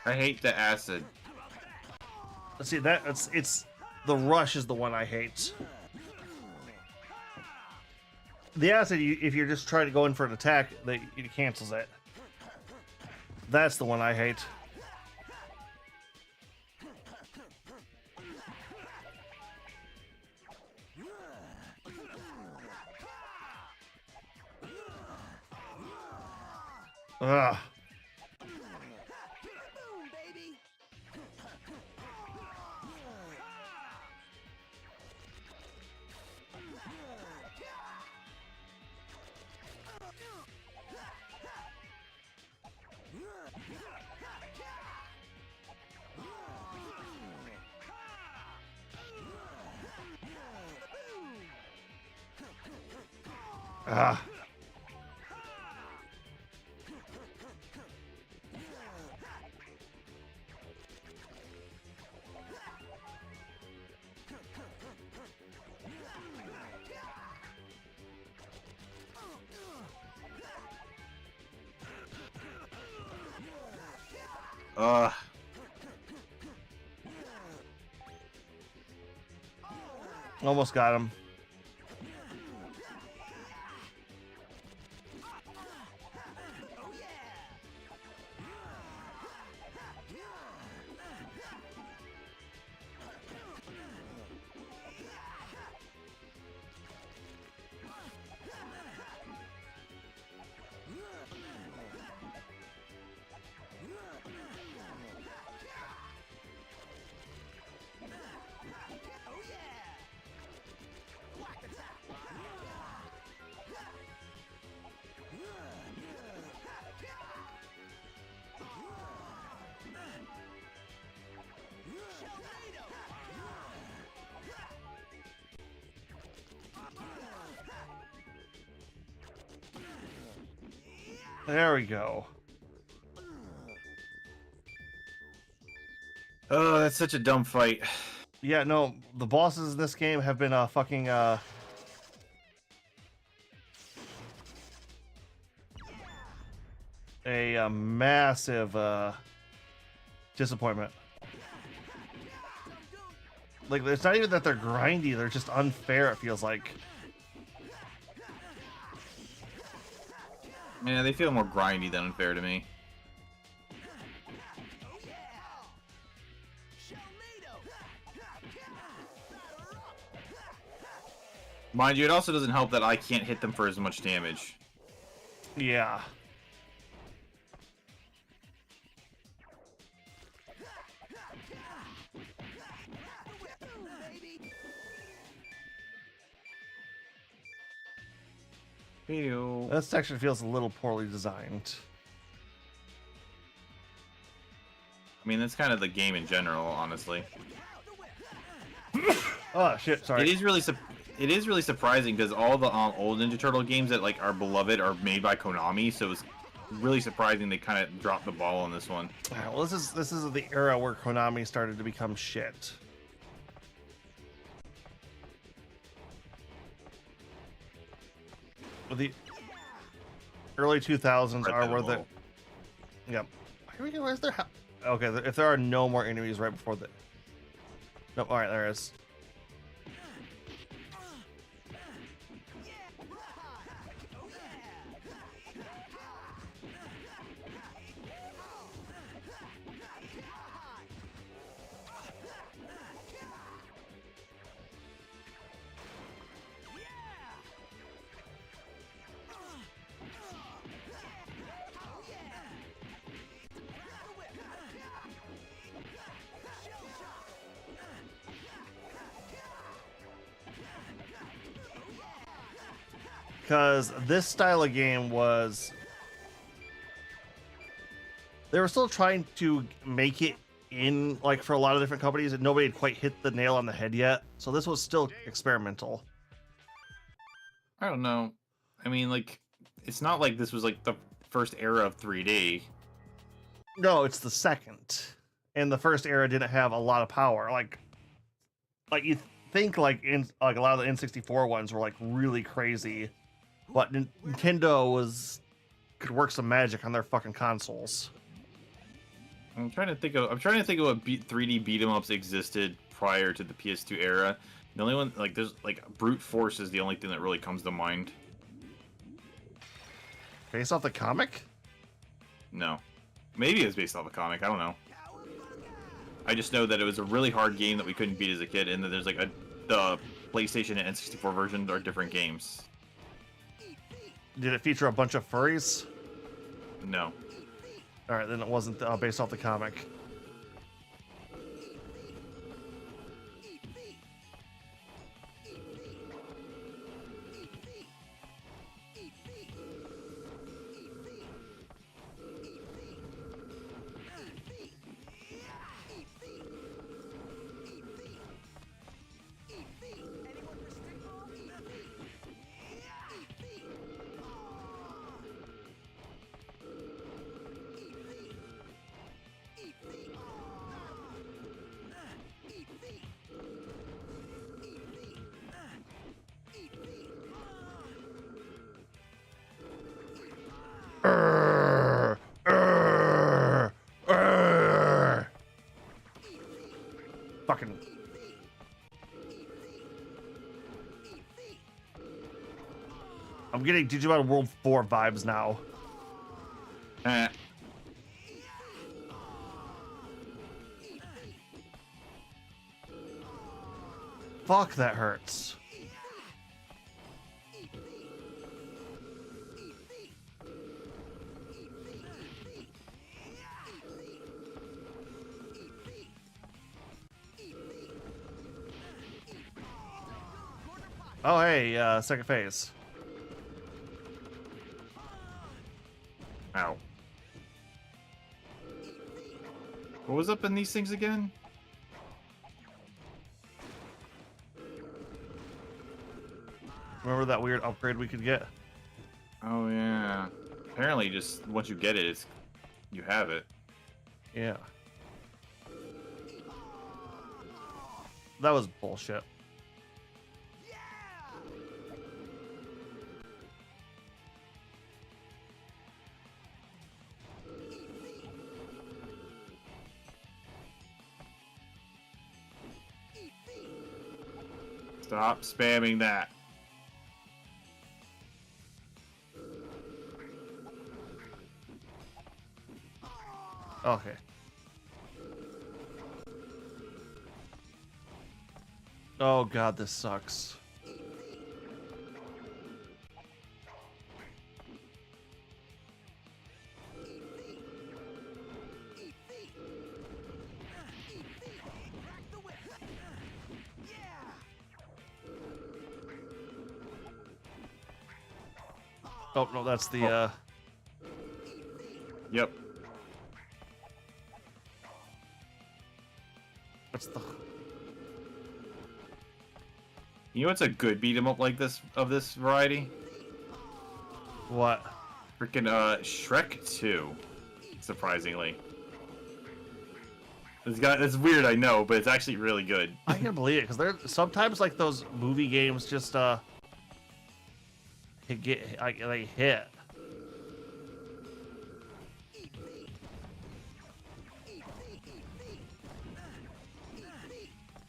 I hate the acid. Let's see, it's the rush is the one I hate. The acid, if you're just trying to go in for an attack, it cancels it. That's the one I hate. Ugh. Ah. Almost got him. There we go. Oh, that's such a dumb fight. Yeah, no, the bosses in this game have been fucking a massive disappointment. Like, it's not even that they're grindy, they're just unfair, it feels like. Yeah, they feel more grindy than unfair to me. Mind you, it also doesn't help that I can't hit them for as much damage. Yeah. Ew. That section feels a little poorly designed. I mean, that's kind of the game in general, honestly. Oh shit, sorry. It is really surprising because all the old Ninja Turtle games that like are beloved are made by Konami, so it's really surprising they kind of dropped the ball on this one. Alright, well, this is the era where Konami started to become shit. The early 2000s are where the... Yep. Here we go, where's there... Okay, if there are no more enemies right before the... Nope, alright, there is. Because this style of game was... They were still trying to make it in, like, for a lot of different companies, and nobody had quite hit the nail on the head yet. So this was still experimental. I don't know. I mean, like, it's not like this was like the first era of 3D. No, it's the second. And the first era didn't have a lot of power. Like you think like a lot of the N64 ones were like really crazy, but Nintendo could work some magic on their fucking consoles. I'm trying to think of what 3D beat 'em ups existed prior to the PS2 era. The only one like there's like Brute Force is the only thing that really comes to mind. Based off the comic? No. Maybe it was based off a comic, I don't know. I just know that it was a really hard game that we couldn't beat as a kid, and that there's like the PlayStation and N64 versions are different games. Did it feature a bunch of furries? No. Alright, then it wasn't based off the comic. Fucking. I'm getting Digimon World 4 vibes now. Fuck, that hurts. Oh, hey, second phase. Ow. What was up in these things again? Remember that weird upgrade we could get? Oh yeah. Apparently, just once you get it, you have it. Yeah. That was bullshit. Stop spamming that. Okay. Oh god, this sucks. Oh no, that's the Yep. What's the? You know what's a good beat 'em up like this of this variety? What? Freaking Shrek 2. Surprisingly. It's weird, I know, but it's actually really good. I can believe it because there sometimes like those movie games just they hit.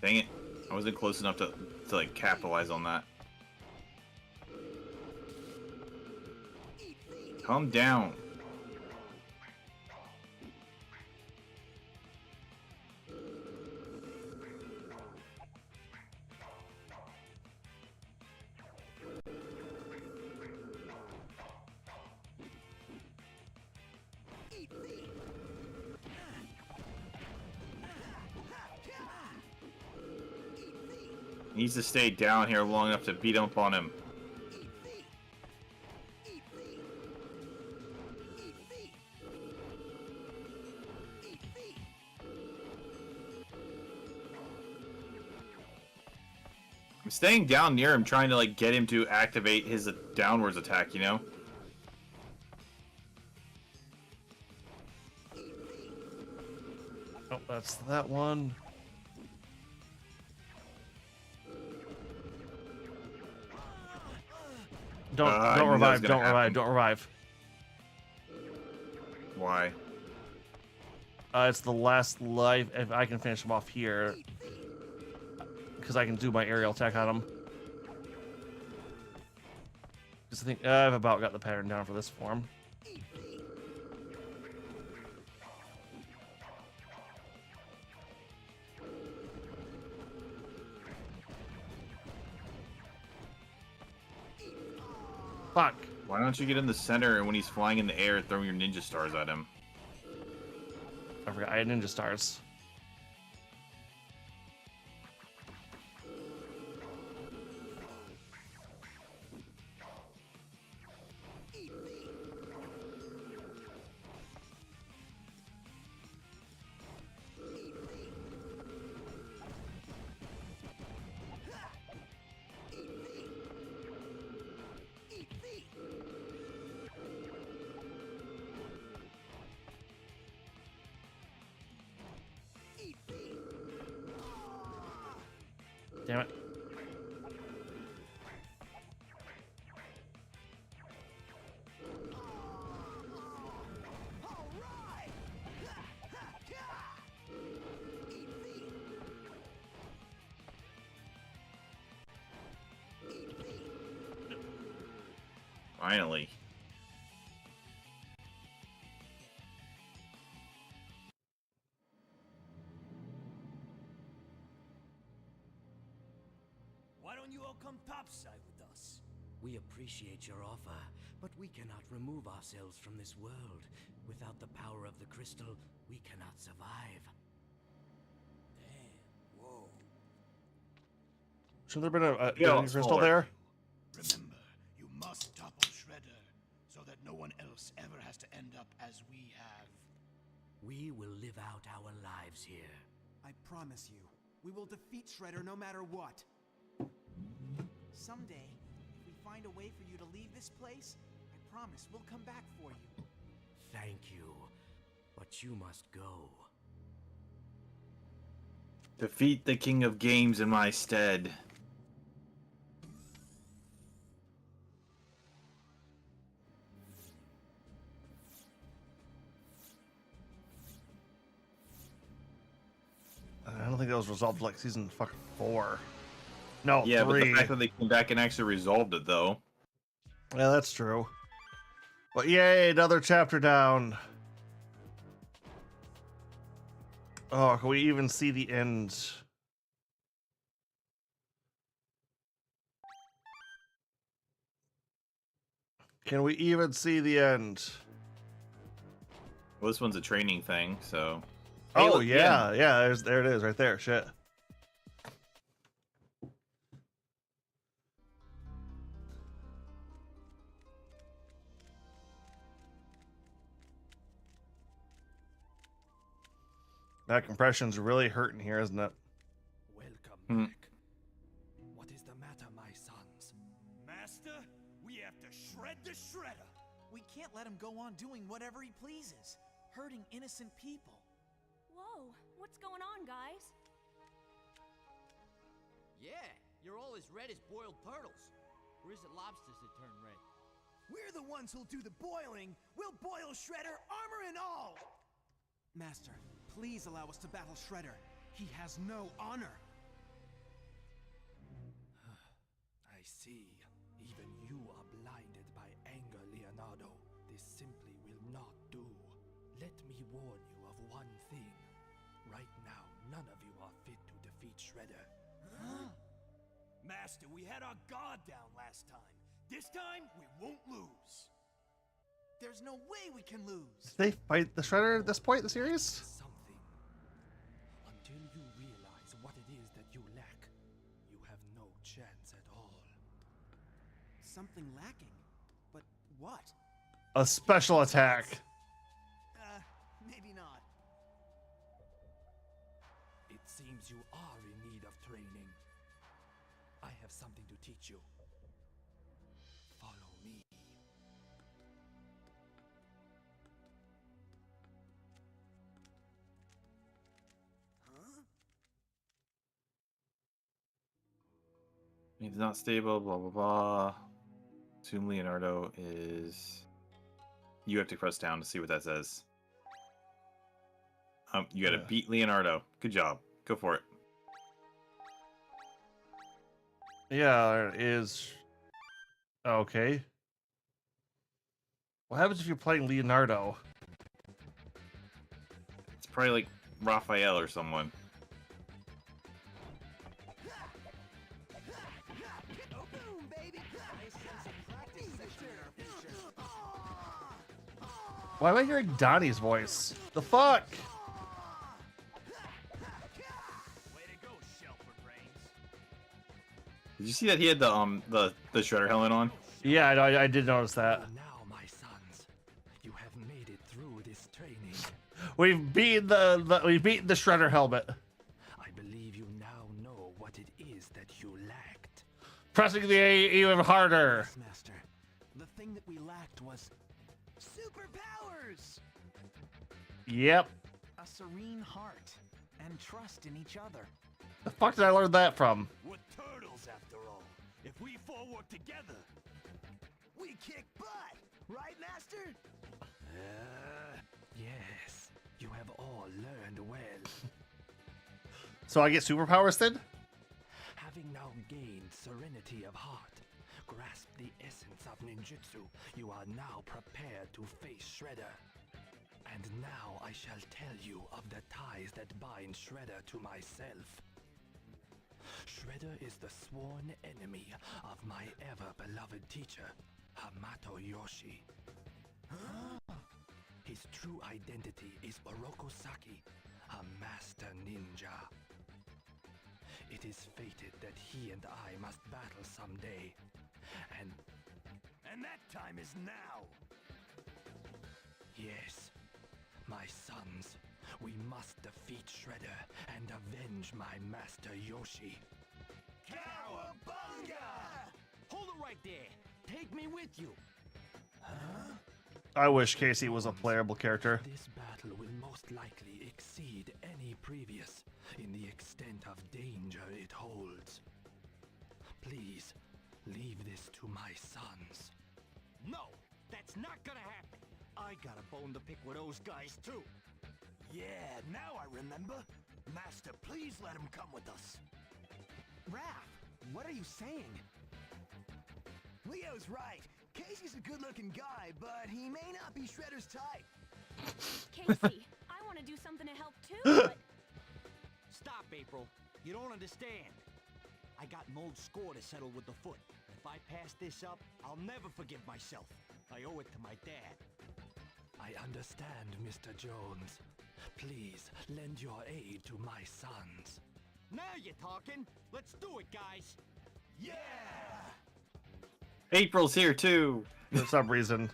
Dang it. I wasn't close enough to like capitalize on that. Calm down. He needs to stay down here long enough to beat up on him. I'm staying down near him, trying to like get him to activate his downwards attack, you know? Oh, that's that one. Don't revive, don't revive, don't revive. Why? It's the last life. If I can finish him off here, because I can do my aerial attack on him. Because I think I've about got the pattern down for this form. Fuck. Why don't you get in the center and when he's flying in the air, throw your ninja stars at him? I forgot I had ninja stars. Damn it. Finally. Why don't you all come topside with us? We appreciate your offer, but we cannot remove ourselves from this world. Without the power of the crystal, we cannot survive. Damn, whoa. Shouldn't there have been a Yeah, divinity it's crystal smaller. there? Remember, you must topple Shredder, so that no one else ever has to end up as we have. We will live out our lives here. I promise you, we will defeat Shredder no matter what. Someday, if we find a way for you to leave this place, I promise we'll come back for you. Thank you, but you must go. Defeat the king of games in my stead. I don't think that was resolved like season fucking 4. No, Yeah, 3. but the fact that they came back and actually resolved it, though. Yeah, that's true. But yay, another chapter down. Oh, can we even see the end? Can we even see the end? Well, this one's a training thing, so. Oh, look, yeah, yeah, there it is, right there. Shit. That compression's really hurting here, isn't it? Welcome back. What is the matter, my sons? Master, we have to shred the shredder. We can't let him go on doing whatever he pleases, hurting innocent people. Whoa, what's going on, guys? Yeah, you're all as red as boiled turtles. Or is it lobsters that turn red? We're the ones who'll do the boiling. We'll boil Shredder, armor and all. Master, please allow us to battle Shredder. He has no honor. I see. Even you are blinded by anger, Leonardo. This simply will not do. Let me warn you of one thing. Right now, none of you are fit to defeat Shredder. Huh? Master, we had our guard down last time. This time, we won't lose. There's no way we can lose. Did they fight the Shredder at this point in the series? Something. Until you realize what it is that you lack, you have no chance at all. Something lacking. But what? A special attack. Maybe not. It seems you are in need of training. I have something to teach you. Follow me. Huh? He's not stable, blah, blah, blah. Assume Leonardo is... You have to press down to see what that says. You gotta beat Leonardo. Good job. Go for it. Yeah, there it is. Okay. What happens if you're playing Leonardo? It's probably like Raphael or someone. Boom, baby. Why am I hearing Donnie's voice? The fuck? Way to go, Shelford Brains. Did you see that he had the Shredder helmet on? Yeah, I did notice that. Now, my sons, you have made it through this training. We've beaten the Shredder helmet. I believe you now know what it is that you lacked. Pressing the A even harder. Yes, Master. The thing that we lacked was Superpowers! Yep. a serene heart and trust in each other. The fuck did I learn that from? We're turtles after all. If we four work together, we kick butt, right, Master? Yes, you have all learned well. So I get superpowers then? Having now gained serenity of heart, grasped the essence of ninjutsu, you are now prepared to face Shredder. And now I shall tell you of the ties that bind Shredder to myself. Shredder is the sworn enemy of my ever-beloved teacher, Hamato Yoshi. His true identity is Orokosaki, a master ninja. It is fated that he and I must battle someday, and that time is now. yes, my sons, we must defeat Shredder and avenge my master Yoshi. Cowabunga! Hold it right there. Take me with you. I wish Casey was a playable character. This battle will most likely exceed any previous in the extent of danger it holds. Please, leave this to my sons. No, that's not gonna happen. I got a bone to pick with those guys too. Yeah, now I remember. Master, please let him come with us. Raph, what are you saying? Leo's right. Casey's a good-looking guy, but he may not be Shredder's type. Casey, I want to do something to help too, but Stop, April. You don't understand. I got an old score to settle with the Foot. If I pass this up, I'll never forgive myself. I owe it to my dad. I understand, Mr. Jones. Please lend your aid to my sons. Now you're talking. Let's do it, guys. Yeah! April's here too. For some reason.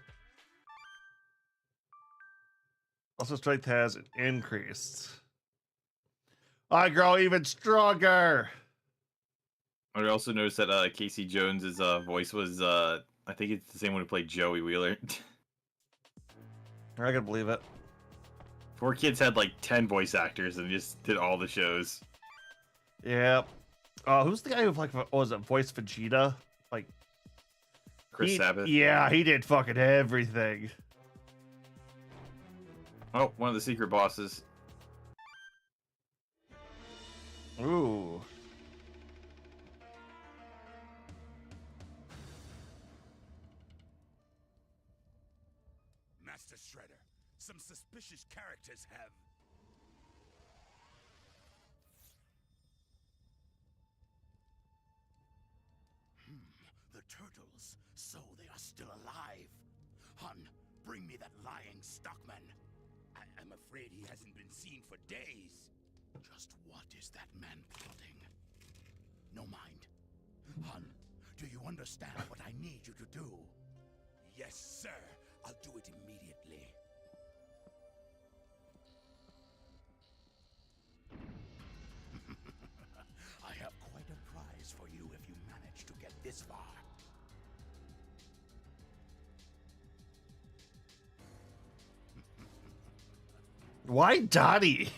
Also, strength has increased. I grow even stronger. I also noticed that Casey Jones's voice was I think it's the same one who played Joey Wheeler. I can believe it. 4Kids had like 10 voice actors and just did all the shows. Yep. Who's the guy who like was it voice Vegeta? Like Chris Sabat. Yeah, he did fucking everything. Oh, one of the secret bosses. Ooh. Master Shredder, some suspicious characters have... The turtles. So they are still alive. Hun, bring me that lying stockman. I'm afraid he hasn't been seen for days. Just what is that man plotting? No mind. Hun, do you understand what I need you to do? Yes, sir. I'll do it immediately. I have quite a prize for you if you manage to get this far. Why Dottie?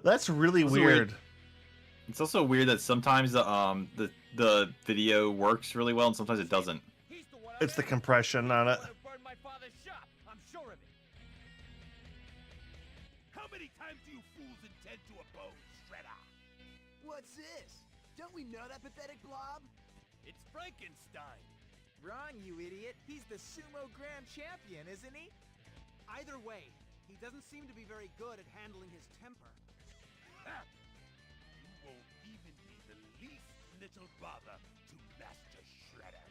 That's really weird. It's also weird that sometimes the video works really well and sometimes it doesn't. It's the compression on it. I'm sure of it. How many times do you fools intend to oppose, Shredder? What's this? Don't we know that pathetic blob? It's Frankenstein. Wrong, you idiot. He's the Sumo Grand Champion, isn't he? Either way, he doesn't seem to be very good at handling his temper. Ha! You won't even be the least little bother to Master Shredder.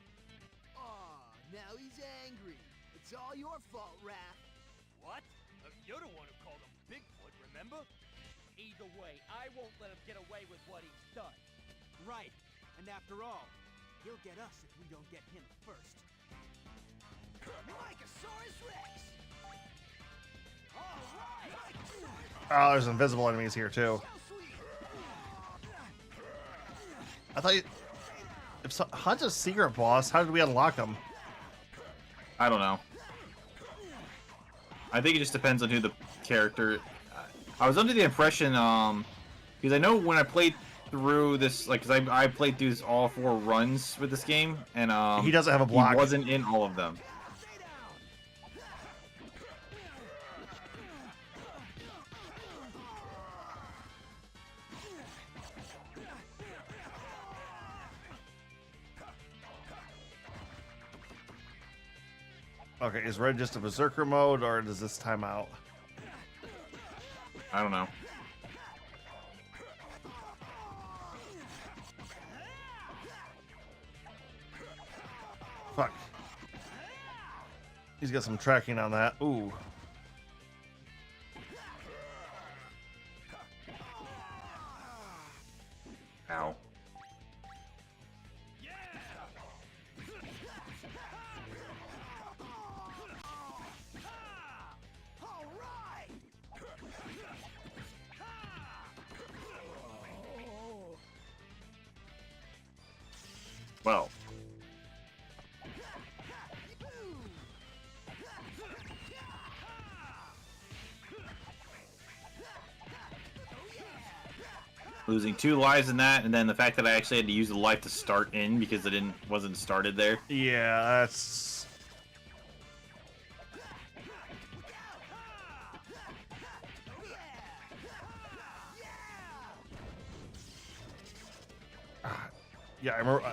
Aw, now he's angry. It's all your fault, Raph. What? You're the one who called him Bigfoot, remember? Either way, I won't let him get away with what he's done. Right. And after all, he'll get us if we don't get him first. Microsaurus Rex! All right! Oh, there's invisible enemies here too. I thought if Hunt's a secret boss, how did we unlock him? I don't know. I think it just depends on who the character. I was under the impression, because I know when I played through this, like, because I played through all 4 runs with this game, and he doesn't have a block. He wasn't in all of them. Okay, is Red just a Berserker mode, or does this time out? I don't know. Fuck. He's got some tracking on that. Ooh. Ow. Well. Losing 2 lives in that, and then the fact that I actually had to use the life to start in because it wasn't started there. Yeah, that's... Yeah, I remember...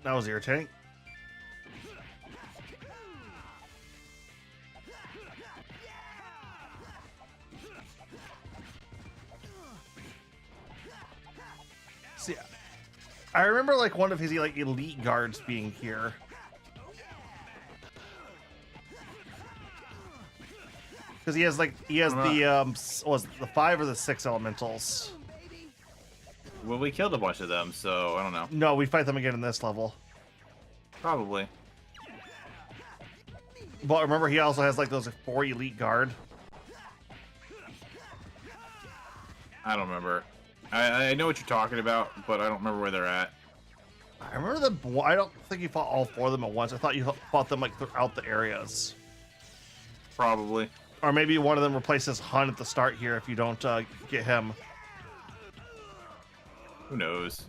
That was irritating. See, I remember like one of his like elite guards being here. Because he has the was the 5 or the 6 elementals. Well, we killed a bunch of them, so I don't know. No, we fight them again in this level. Probably. But remember, he also has like those 4 elite guard. I don't remember. I know what you're talking about, but I don't remember where they're at. I remember I don't think you fought all 4 of them at once. I thought you fought them like throughout the areas. Probably. Or maybe one of them replaces Hun at the start here if you don't get him. Who knows?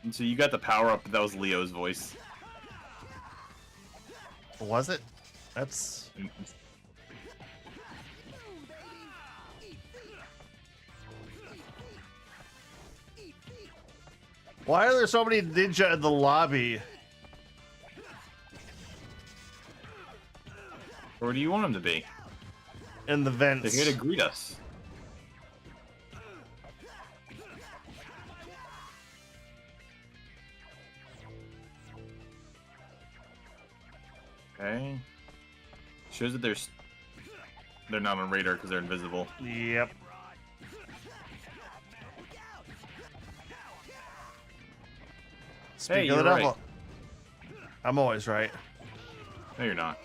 And so you got the power up, but that was Leo's voice. Was it? That's... Why are there so many ninja in the lobby? Where do you want them to be? In the vents. They're here to greet us. Okay. Shows that they're not on radar because they're invisible. Yep. Hey, Speak of the you're devil. right. I'm always right. No, you're not.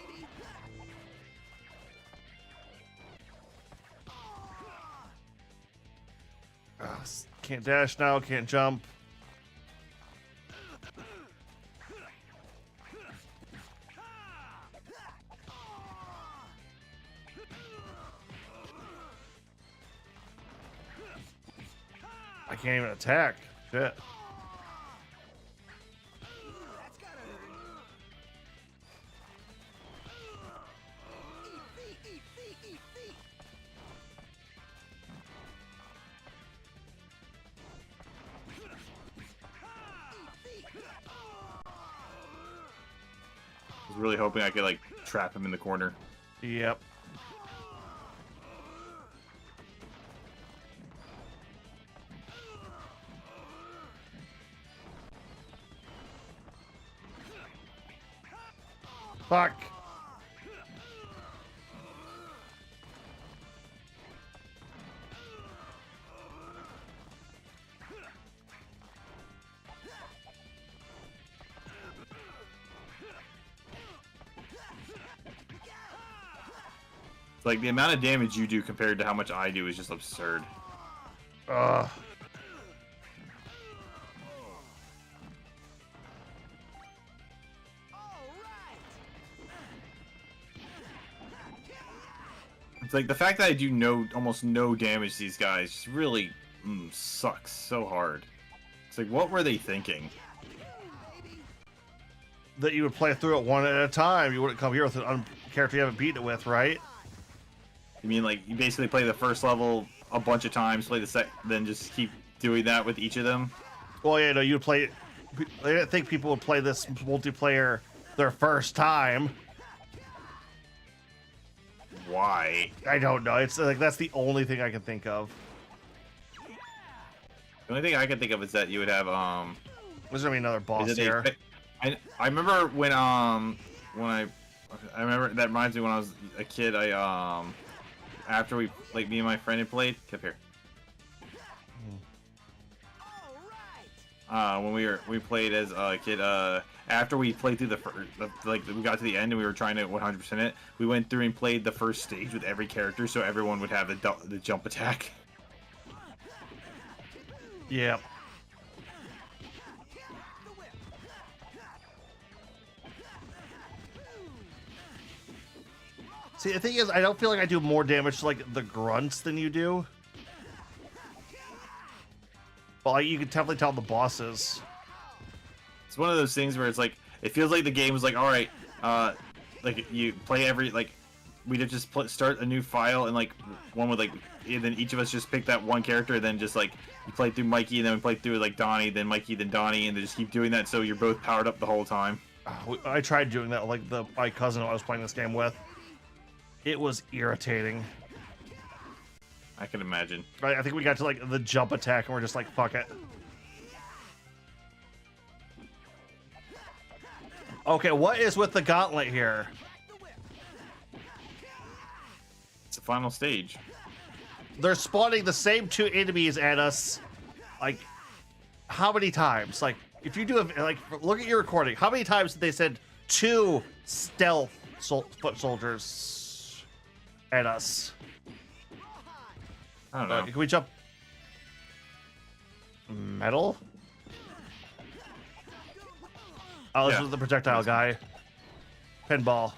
Can't dash now, can't jump. I can't even attack. Shit. I was really hoping I could like trap him in the corner. Yep. Fuck. Like the amount of damage you do compared to how much I do is just absurd. Ugh. It's like the fact that I do almost no damage to these guys just really sucks so hard. It's like, what were they thinking? That you would play through it one at a time. You wouldn't come here with a character you haven't beaten it with, right? You mean like you basically play the first level a bunch of times, play the then just keep doing that with each of them? Well, yeah, no, you would play I didn't think people would play this multiplayer their first time. Why? I don't know. It's like that's the only thing I can think of. The only thing I can think of is that you would have There's gonna be another boss is that here. I remember when I remember that reminds me when I was a kid. I after we like me and my friend had played. Come here. When we played as a kid, after we played through like we got to the end and we were trying to 100% it, we went through and played the first stage with every character, so everyone would have the jump attack. Yeah. See, the thing is, I don't feel like I do more damage to like the grunts than you do. But like, you can definitely tell the bosses. It's one of those things where it's like it feels like the game was like, all right, like you play every like we did just start a new file and like one with like and then each of us just pick that one character and then just like you play through Mikey and then we play through like Donnie, then Mikey, then Donnie, and they just keep doing that so you're both powered up the whole time. I tried doing that with like my cousin I was playing this game with. It was irritating. I can imagine. I think we got to like the jump attack and we're just like, fuck it. Okay, what is with the gauntlet here? It's the final stage. They're spawning the same two enemies at us, like, how many times? Like, if you do a, like, look at your recording. How many times did they send two stealth foot soldiers at us? I don't know. Can we jump? Metal? Oh, this was the projectile guy. Pinball.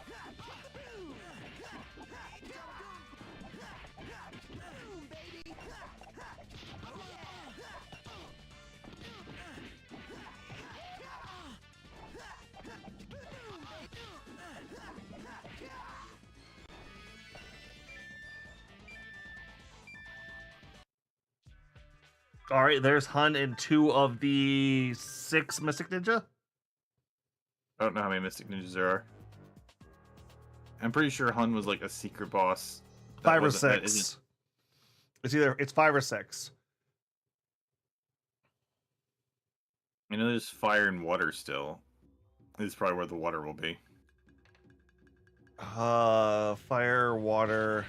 All right, there's Hun and 2 of the 6 Mystic Ninja. I don't know how many Mystic Ninjas there are. I'm pretty sure Hun was like a secret boss. 5 or 6. It's 5 or 6. I know there's fire and water still. This is probably where the water will be. Fire, water,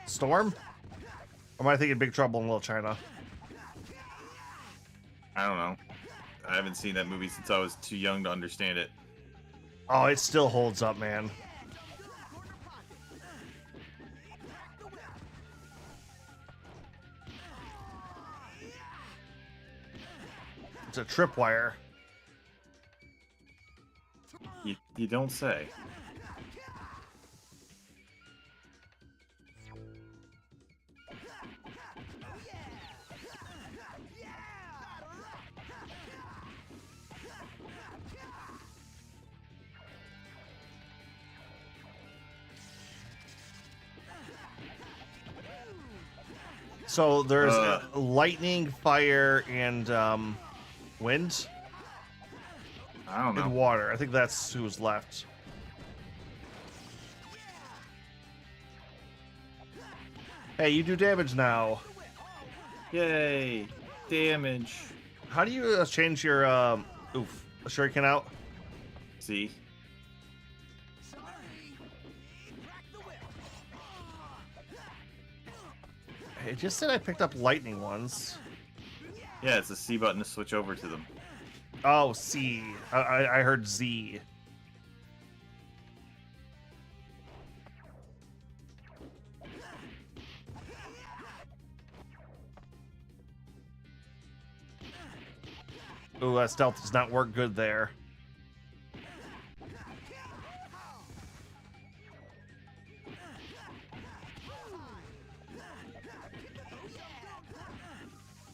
storm? Or am I thinking Big Trouble in Little China? I don't know. I haven't seen that movie since I was too young to understand it. Oh, it still holds up, man. It's a tripwire. You don't say. So there's lightning, fire, and wind. I don't know. And water. I think that's who's left. Hey, you do damage now. Yay! Damage. How do you change your shuriken out? See? It just said I picked up lightning ones. Yeah, it's the C button to switch over to them. Oh, C. I heard Z. Ooh, that stealth does not work good there.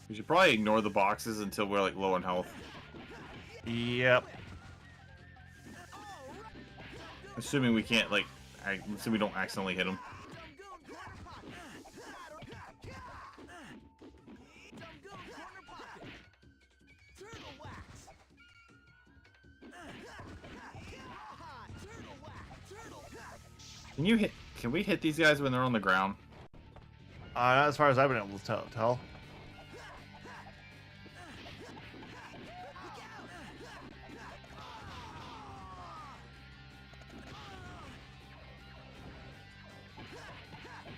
We should probably ignore the boxes until we're like low on health. Yep. Assuming we can't like, assuming we don't accidentally hit them. Can you hit? Can we hit these guys when they're on the ground? As far as I've been able to tell.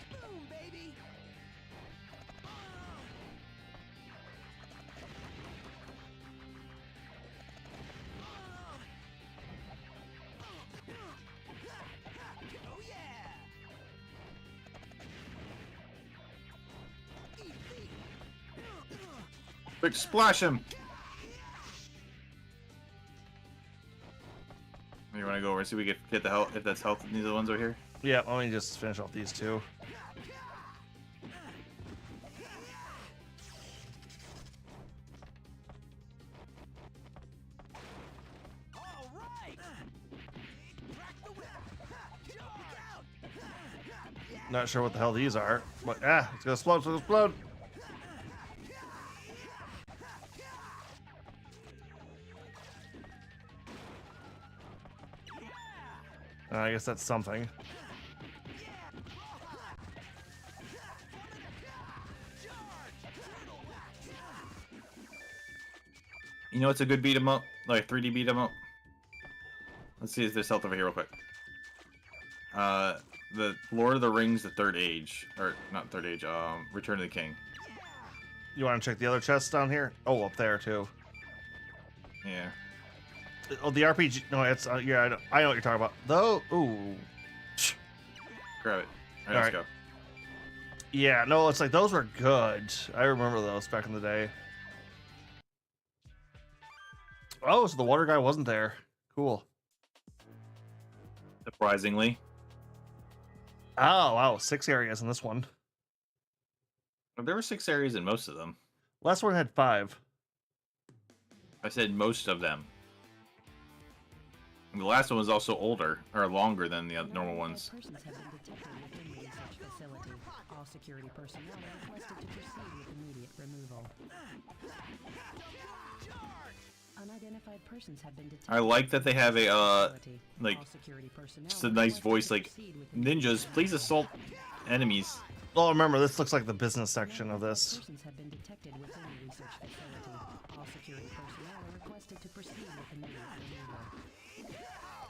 Boom, baby! Oh yeah! Quick, splash him! You want to go over and see if we can get the health, if that's health in these ones over here? Yeah, let me just finish off these two. All right! Crack the whip! Look out! Not sure what the hell these are, but it's gonna explode, so explode. I guess that's something. You know, it's a good beat 'em up, like 3D beat 'em up. Let's see if there's health over here real quick. The Lord of the Rings, the Third Age, or not Third Age, Return of the King. You want to check the other chests down here? Oh, up there too. Yeah. Oh, the RPG. No, it's yeah. I know what you're talking about. Though, ooh. Grab it. All All right, let's right. go. Yeah, no, it's like those were good. I remember those back in the day. Oh, so the water guy wasn't there. Cool. Surprisingly. Oh, wow. 6 areas in this one. There were 6 areas in most of them. Last one had 5. I said most of them. And the last one was also older, or longer than the normal ones. Persons have been detected within the research facility. All security personnel are requested to proceed with immediate removal. Unidentified persons have been detected. I like that they have a, like, All security personnel just a are nice requested voice, to like, proceed with immediate ninjas, please assault enemies. Oh, remember, this looks like the business section of this. Persons have been detected within the research facility. All security personnel are requested to proceed with immediate removal.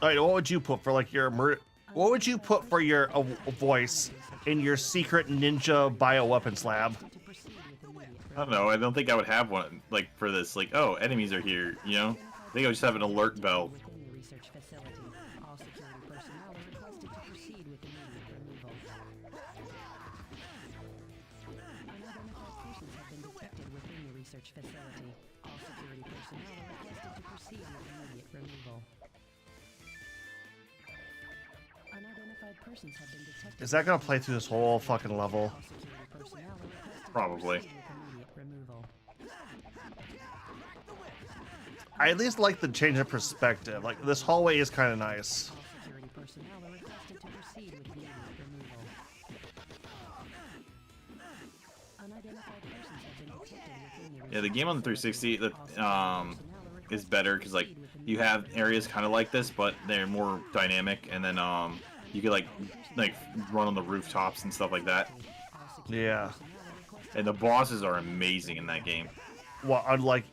All right, what would you put for like your what would you put for your voice in your secret ninja bioweapons lab? To proceed with immediate I don't know, I don't think I would have one, like, for this, like, oh, enemies are here, you know? I think I would just have an alert bell. within the research facility. All security personnel are requested to proceed with immediate removal. Unidentified persons have been detected within the research facility. All security personnel are requested to proceed with immediate removal. Unidentified persons have been detected. Is that gonna play through this whole fucking level? All security personnel are requested to Probably. proceed with immediate removal. I at least like the change of perspective. Like this hallway is kind of nice. All security personnel are requested to proceed with immediate removal. Unidentified persons have been detected within the Yeah, the game on the 360 that All security personnel are is requested better to because, like, proceed with you have areas kind of like this, but they're more dynamic, and then you could like run on the rooftops and stuff like that. Yeah. And the bosses are amazing in that game. Well, unlike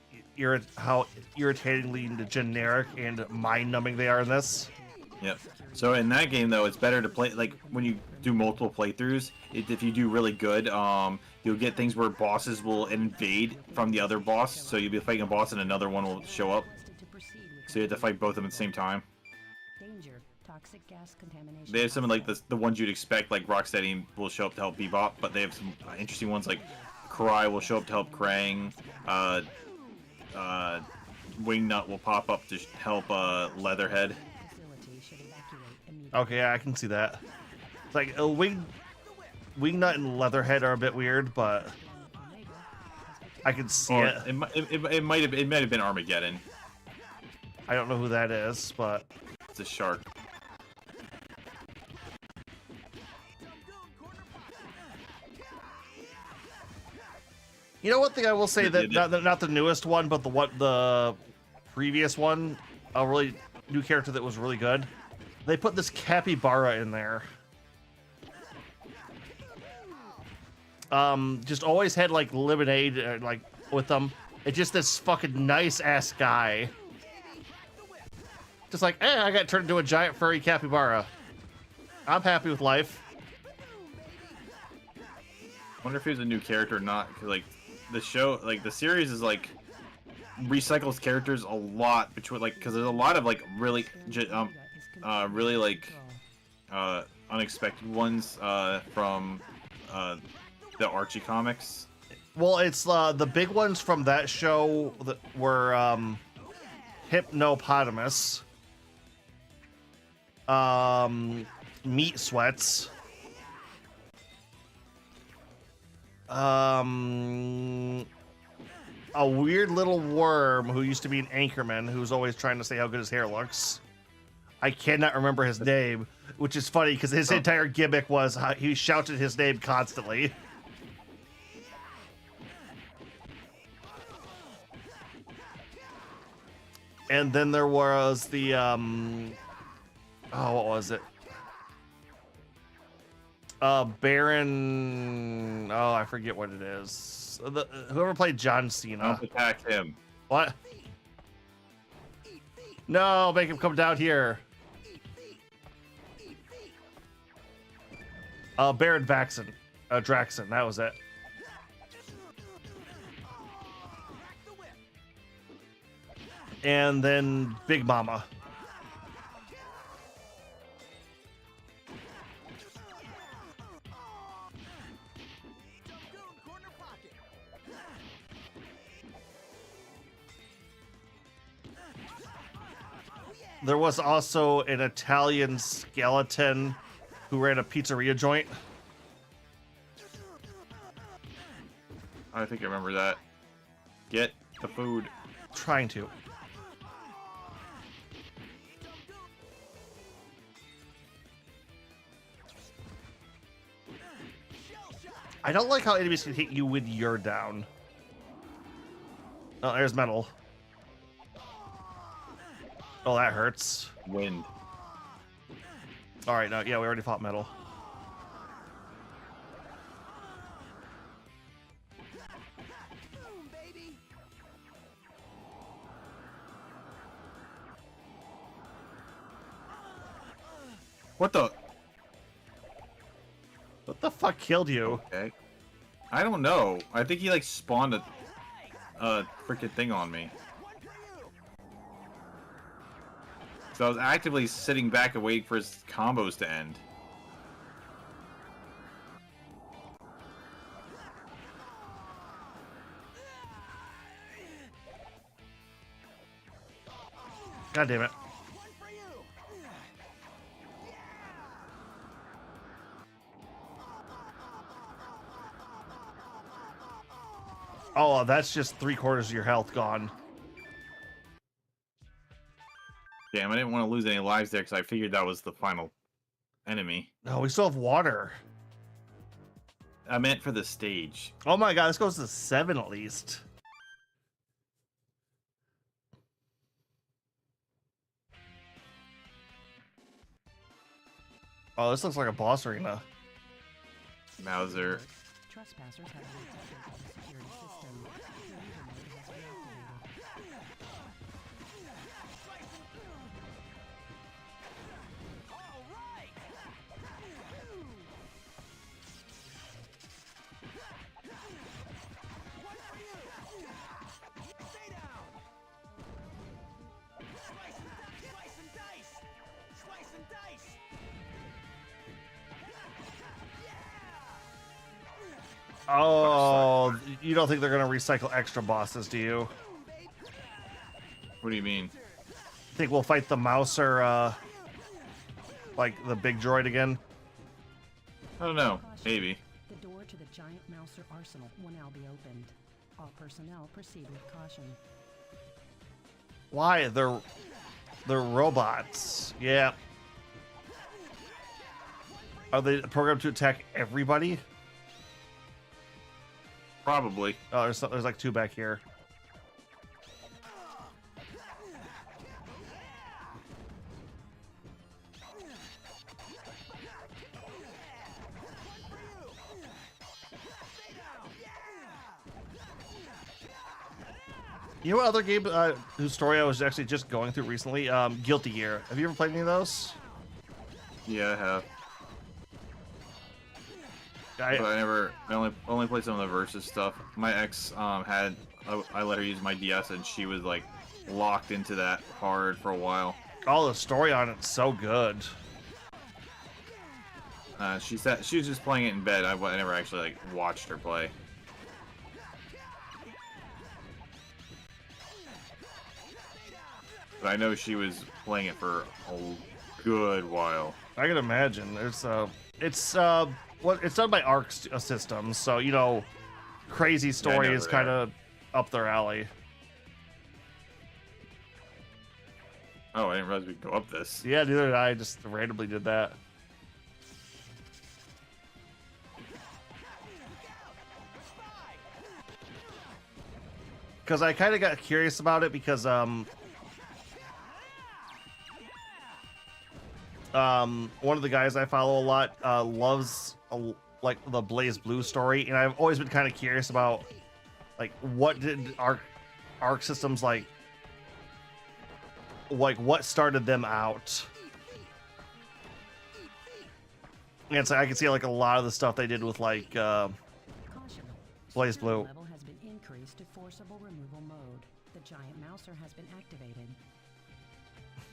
how irritatingly generic and mind-numbing they are in this. Yep. So in that game though, it's better to play like when you do multiple playthroughs. If you do really good, you'll get things where bosses will invade from the other boss. So you'll be fighting a boss and another one will show up. So you have to fight both of them at the same time. Danger. Toxic gas contamination. They have some like the ones you'd expect, like Rocksteady will show up to help Bebop, but they have some interesting ones like Karai will show up to help Krang. Wingnut will pop up to help Leatherhead. Facility should evacuate immediately. Okay, yeah, I can see that. It's like Wingnut and Leatherhead are a bit weird, but I can see Or it. it might have been Armageddon. I don't know who that is, but It's a shark. you know what thing I will say that Yeah. not the newest one, but the previous one, a really new character that was really good. They put this capybara in there. just always had like lemonade like with them. It's just this fucking nice ass guy. Just like, I got turned into a giant furry capybara. I'm happy with life. I wonder if he was a new character or not. 'Cause, like, the show, like, the series is, like, recycles characters a lot between, like, because there's a lot of, like, really, really, like, unexpected ones, from, the Archie comics. Well, it's, the big ones from that show that were, Hypnopotamus, Meat Sweats, a weird little worm who used to be an anchorman who's always trying to say how good his hair looks. I cannot remember his name, which is funny because his entire gimmick was he shouted his name constantly. And then there was the, what was it? Baron, I forget what it is. Whoever played John Cena. Don't attack him. What? No, make him come down here. Baron Draxon, that was it. And then Big Mama. There was also an Italian skeleton who ran a pizzeria joint. I think I remember that. Get the food. Trying to. I don't like how enemies can hit you when you're down. Oh, there's metal. Oh, that hurts. Wind. All right, no, yeah, we already fought metal. What the? What the fuck killed you? Okay. I don't know. I think he like spawned a freaking thing on me. So I was actively sitting back and waiting for his combos to end. God damn it. Oh, that's just 3/4 of your health gone. Damn, I didn't want to lose any lives there because I figured that was the final enemy. No, we still have water. I meant for the stage. Oh my god, this goes to 7 at least. Oh, this looks like a boss arena. Mauser. Trespassers have been detected by the security system. The user mode has reactivated. Oh, you don't think they're gonna recycle extra bosses, do you? What do you mean? Think we'll fight the Mouser, like the big droid again? I don't know. Maybe. The door to the giant Mouser arsenal will now be opened. All personnel proceed with caution. Why? They're robots. Yeah. Are they programmed to attack everybody? Probably. Oh, there's like 2 back here. You know what other game whose story I was actually just going through recently? Guilty Gear. Have you ever played any of those? Yeah, I have. I only played some of the versus stuff. My ex I let her use my DS and she was like locked into that hard for a while. Oh, the story on it's so good. She said she was just playing it in bed. I never actually like watched her play. But I know she was playing it for a good while. I can imagine. It's done by Arc Systems, so you know, crazy story know is who they kind are. of up their alley. Oh, I didn't realize we could go up this. Yeah, neither did I. Just randomly did that. Because I kind of got curious about it because one of the guys I follow a lot loves like the Blaze Blue story, and I've always been kind of curious about like what did Arc Systems like what started them out. And so I can see like a lot of the stuff they did with like Caution. Blaze Security Blue. level has been increased to forcible removal mode. The giant mouser has been activated.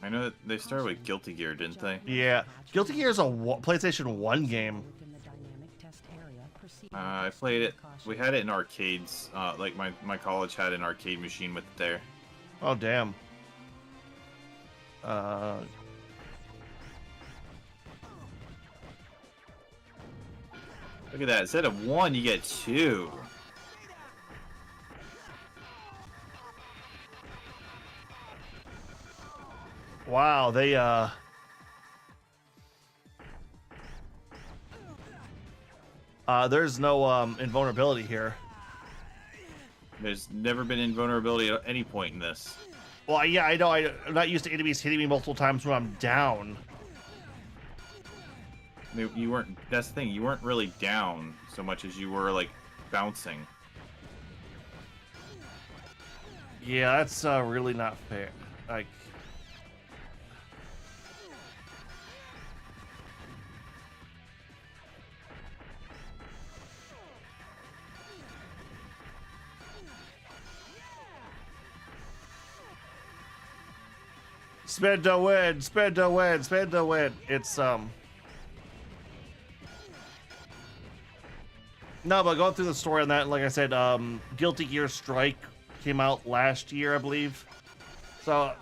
I know that they started with Guilty Gear, didn't they? Yeah, Guilty Gear is a PlayStation 1 game. Within the dynamic test area, proceed with I played it. extreme We caution. had it in arcades. Like my college had an arcade machine with it there. Oh damn. Look at that. Instead of 1, you get 2. Wow, they there's no invulnerability here. There's never been invulnerability at any point in this. Well, yeah, I know. I'm not used to enemies hitting me multiple times when I'm down. I mean, you weren't. That's the thing. You weren't really down so much as you were like bouncing. Yeah, that's really not fair. Like, spend to win, spend to win, spend to win. It's no, but going through the story on that, like I said, Guilty Gear Strike came out last year, I believe. So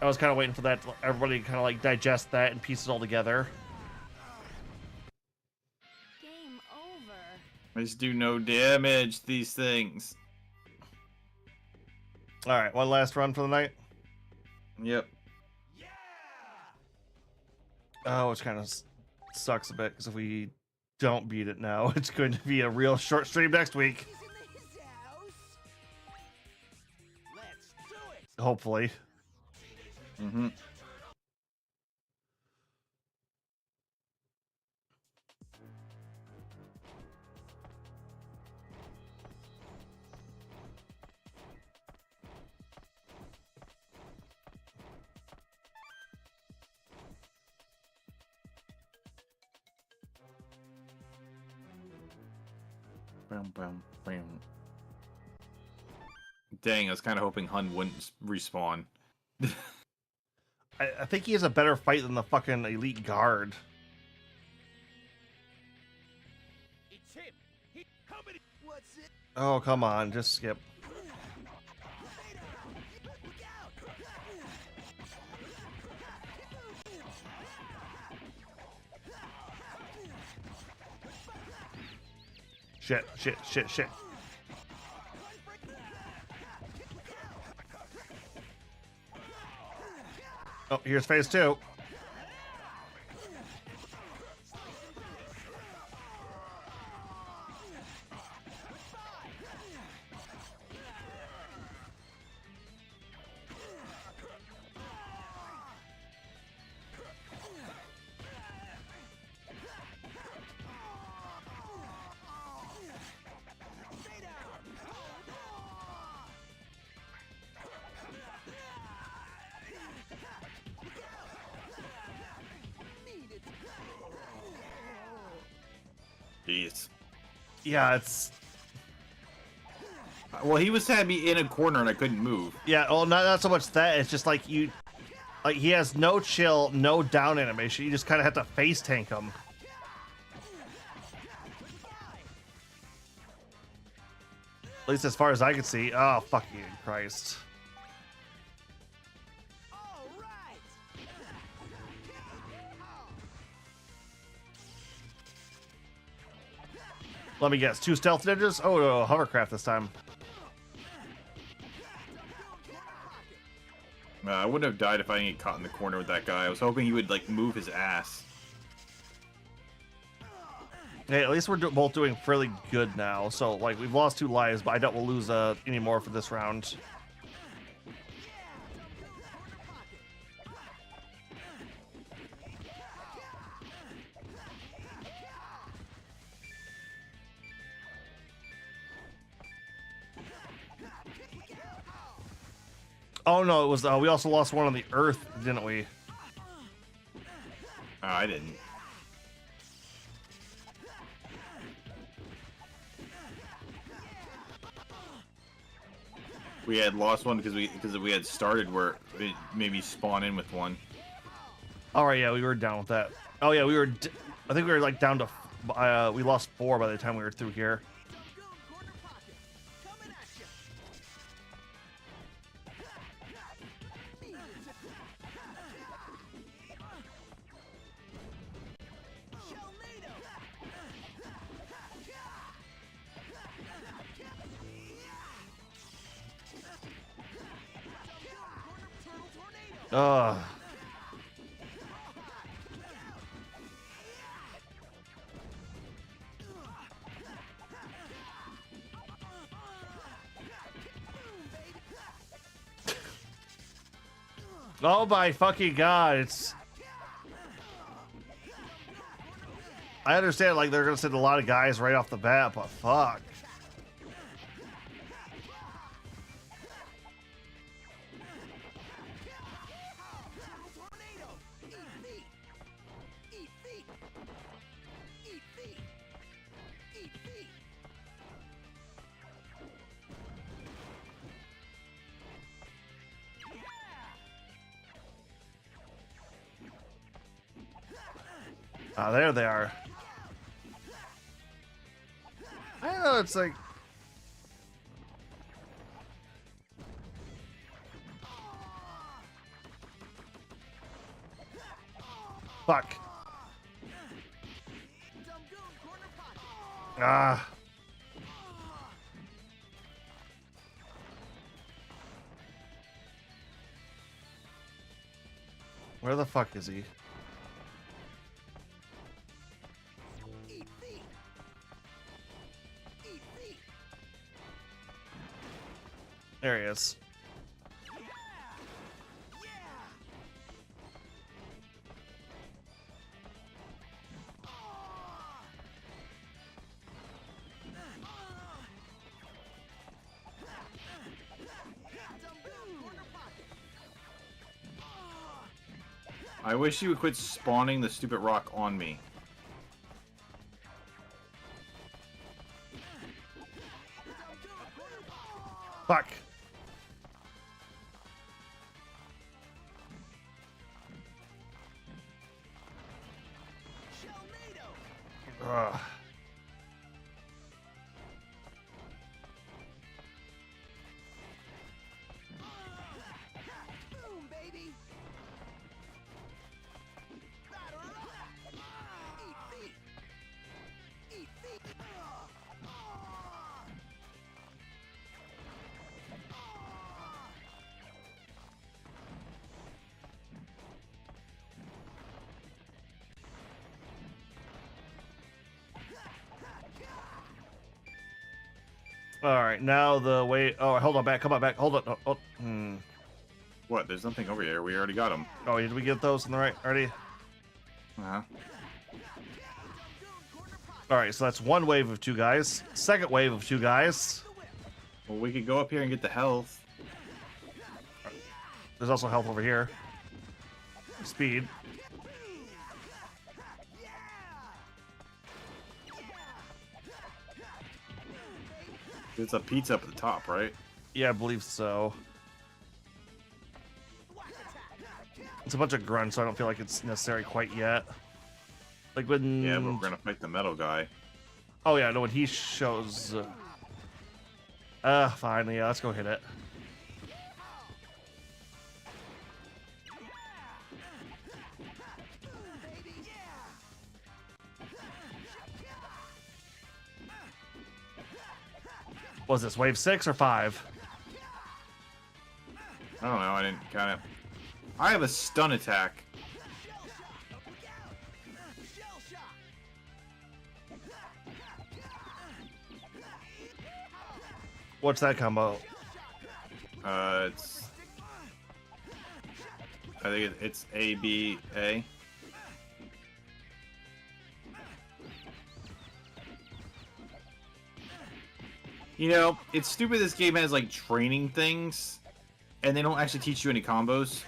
I was kind of waiting for that, everybody kind of like digest that and piece it all together. Game over. I just do no damage. These things. All right, one last run for the night. Yep. Oh, which kind of sucks a bit because if we don't beat it now, it's going to be a real short stream next week. Hopefully. Mm-hmm. Dang, I was kind of hoping Hun wouldn't respawn. I think he has a better fight than the fucking elite guard. It's him. What's it? Oh, come on, just skip. Shit, shit, shit, shit. Oh, here's phase 2. Jeez. Yeah, it's Well, he was had me in a corner and I couldn't move. yeah. Well, not so much that. It's just like he has no chill, no down animation. You just kind of have to face tank him. At least as far as I can see. Oh, fucking Christ. Let me guess. 2 stealth ninjas? Oh, no, hovercraft this time. I wouldn't have died if I didn't get caught in the corner with that guy. I was hoping he would, like, move his ass. Hey, at least we're both doing fairly good now. So, like, we've lost 2 lives, but I doubt we'll lose any more for this round. Oh no, it was we also lost one on the earth, didn't we? I didn't. We had lost one because we had started where it maybe spawn in with one. All right, yeah, we were down with that. Oh yeah, I think we were like down to we lost 4 by the time we were through here. Ugh. Oh my fucking god, it's... I understand, like, they're gonna send a lot of guys right off the bat, but fuck. Ah, there they are. I don't know, it's like... Fuck. Ah. Where the fuck is he? There he is. I wish you would quit spawning the stupid rock on me. Fuck. Ugh. All right, now the way. Oh, hold on back. Come on back. Hold on. Oh, What? There's nothing over here. We already got them. Oh, did we get those in the right already? Uh-huh. All right, so that's one wave of 2 guys. Second wave of 2 guys. Well, we could go up here and get the health. There's also health over here. Speed. It's a pizza up at the top, right? Yeah, I believe so. It's a bunch of grunts, so I don't feel like it's necessary quite yet. Like when... Yeah, but we're gonna fight the metal guy. Oh yeah, no, when he shows... fine, yeah, let's go hit it. Was this wave 6 or 5? I don't know, I didn't kind of... I have a stun attack. What's that combo? It's... I think it's A, B, A. You know, it's stupid this game has, like, training things, and they don't actually teach you any combos.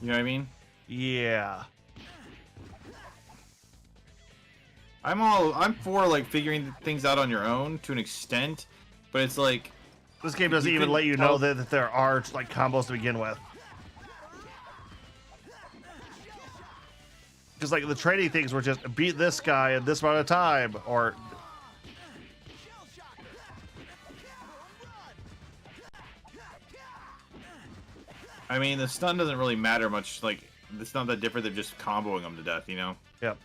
You know what I mean? Yeah. I'm for, like, figuring things out on your own to an extent, but it's like... This game doesn't even let you know that there are, like, combos to begin with. Just like the training things were just beat this guy in this amount of time, or... I mean, the stun doesn't really matter much, like, it's not that different than just comboing them to death, you know? Yep.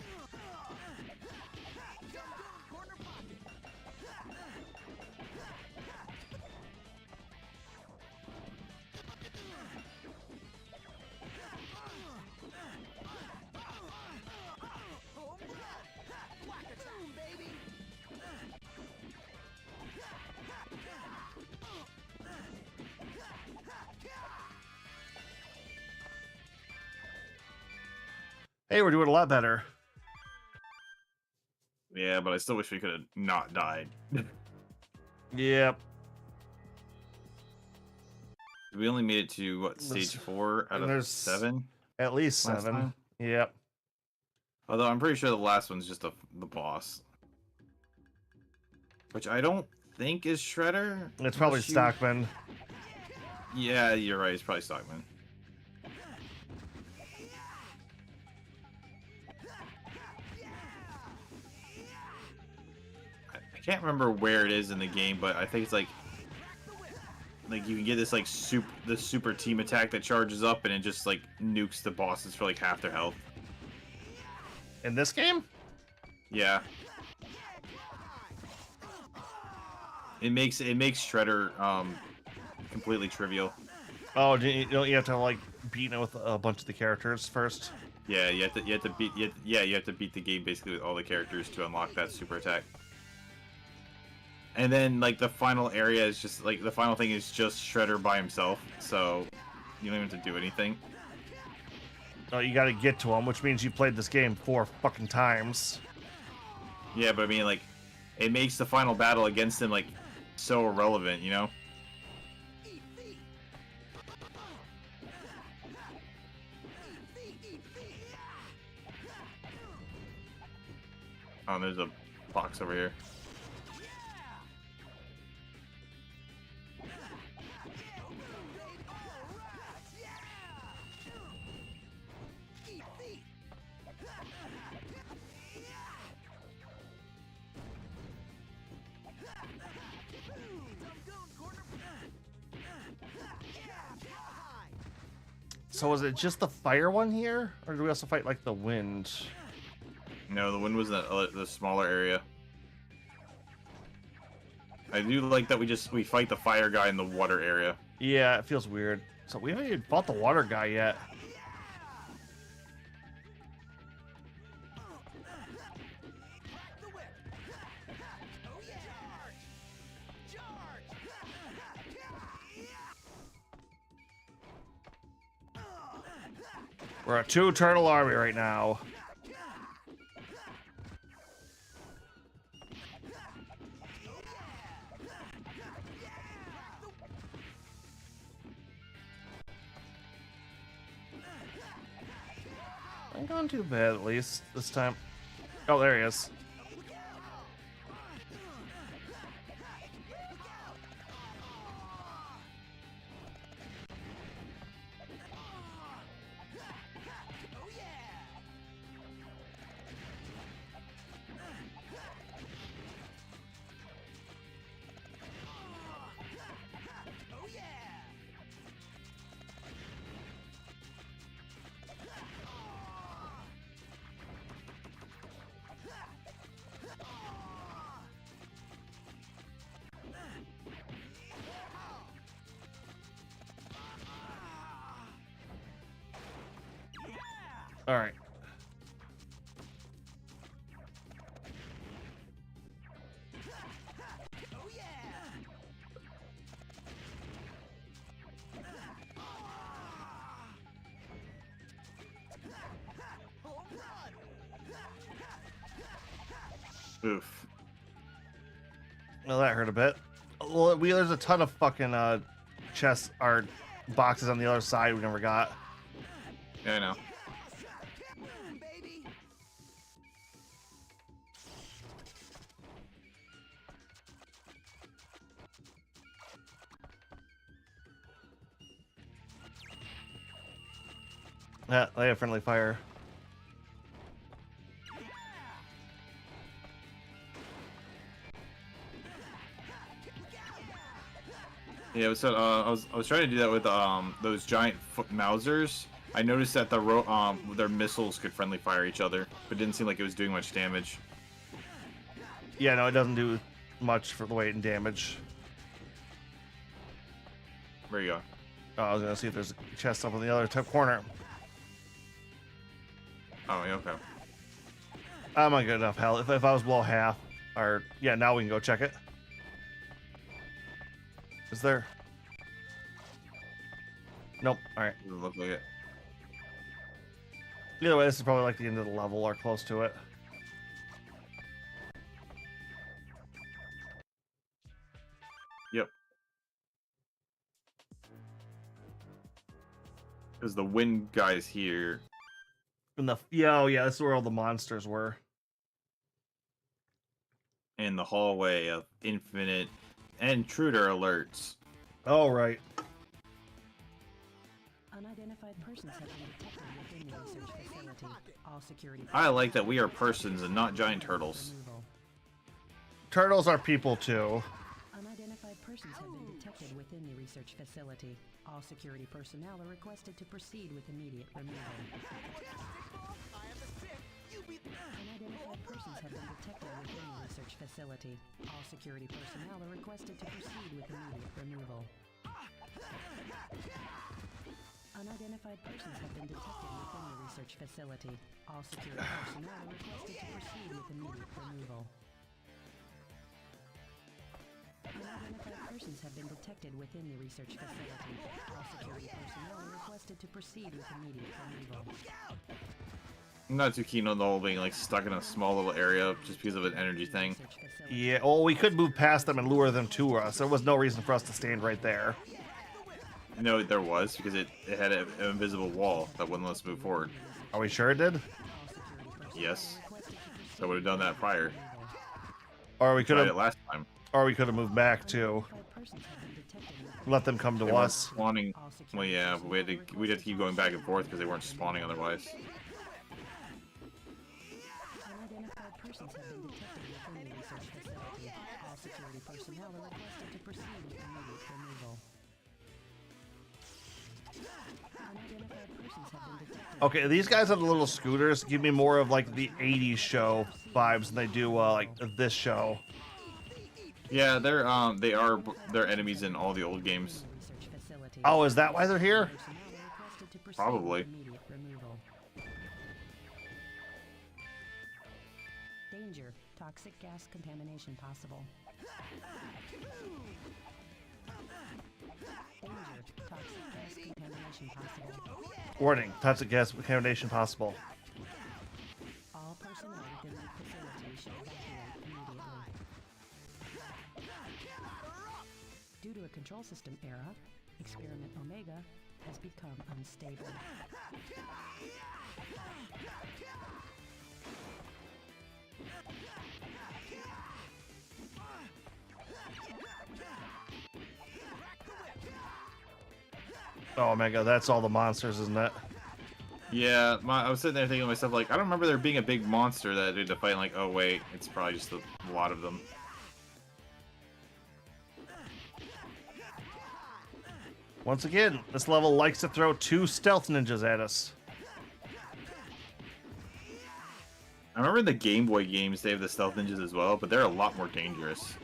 Hey, we're doing a lot better. Yeah, but I still wish we could have not died. Yep. We only made it to, what, stage 4 out of 7? At least last 7. time? Yep. Although I'm pretty sure the last one's just the boss. Which I don't think is Shredder. It's probably Stockman. Yeah, you're right. It's probably Stockman. I can't remember where it is in the game, but I think it's like you can get this like super team attack that charges up and it just like nukes the bosses for like half their health. In this game? Yeah. It makes Shredder completely trivial. Oh, don't you have to like beat it with a bunch of the characters first? Yeah, you have to beat the game basically with all the characters to unlock that super attack. And then like the final area is just like the final thing is just Shredder by himself, so you don't even have to do anything. Oh, you got to get to him, which means you played this game 4 fucking times. Yeah, but I mean like it makes the final battle against him like so irrelevant, you know? Oh, there's a box over here. So is it just the fire one here? Or do we also fight like the wind? No, the wind was the smaller area. I do like that we fight the fire guy in the water area. Yeah, it feels weird. So we haven't even fought the water guy yet. We're a 2 turtle army right now. I'm going too bad, at least this time. Oh, there he is. All right. Oof. Well, that hurt a bit. Well, there's a ton of fucking chests or boxes on the other side we never got. Yeah, I know. Yeah, they have friendly fire. Yeah, so I was trying to do that with those giant Mausers. I noticed that their missiles could friendly fire each other, but it didn't seem like it was doing much damage. Yeah, no, it doesn't do much for the weight and damage. Where you go? Oh, I was gonna see if there's a chest up in the other top corner. Oh, yeah, okay. I'm not good enough, hell. If I was below half, or yeah, now we can go check it. Is there? Nope. All right. Doesn't look like it. Either way, this is probably like the end of the level or close to it. Yep. Because the wind guy's here. And oh yeah, this is where all the monsters were. In the hallway of infinite intruder alerts. Oh right. Unidentified persons have been detected within the research facility. All security. I like that we are persons and not giant turtles. Turtles are people too. Unidentified persons have been detected within the research facility. All security personnel are requested to proceed with immediate removal. Unidentified persons have been detected within the research facility. All security personnel are requested to proceed with immediate removal. Unidentified persons have been detected within the research facility. All security personnel are requested to proceed with immediate removal. Unidentified persons have been detected within the research facility. All security personnel are requested to proceed with immediate removal. I'm not too keen on the whole being like stuck in a small little area just because of an energy thing. Yeah, well, we could move past them and lure them to us. There was no reason for us to stand right there. No, there was, because it had an invisible wall that wouldn't let us move forward. Are we sure it did? Yes. So I would have done that prior. Or we could Tried have it last time. Or we could have moved back too. Let them come to They weren't us. spawning. Well, yeah, but we'd have to keep going back and forth because they weren't spawning otherwise. Unidentified persons have been detected within the research facility. All security personnel are requested to proceed with immediate removal. Unidentified persons have been detected. Okay, these guys on the little scooters give me more of like the 80s show vibes than they do like this show. Yeah, they're enemies in all the old games. Oh, is that why they're here? Probably. Danger. Toxic gas contamination possible. Danger. Toxic gas contamination possible. Warning, toxic gas contamination possible. All personnel within the facility should evacuate immediately. Due to a control system error, Experiment Omega has become unstable. Oh my god, that's all the monsters, isn't it? Yeah, I was sitting there thinking to myself, like, I don't remember there being a big monster that I had to fight. Like, oh wait, it's probably just a lot of them. Once again, this level likes to throw 2 stealth ninjas at us. I remember in the Game Boy games they have the stealth ninjas as well, but they're a lot more dangerous.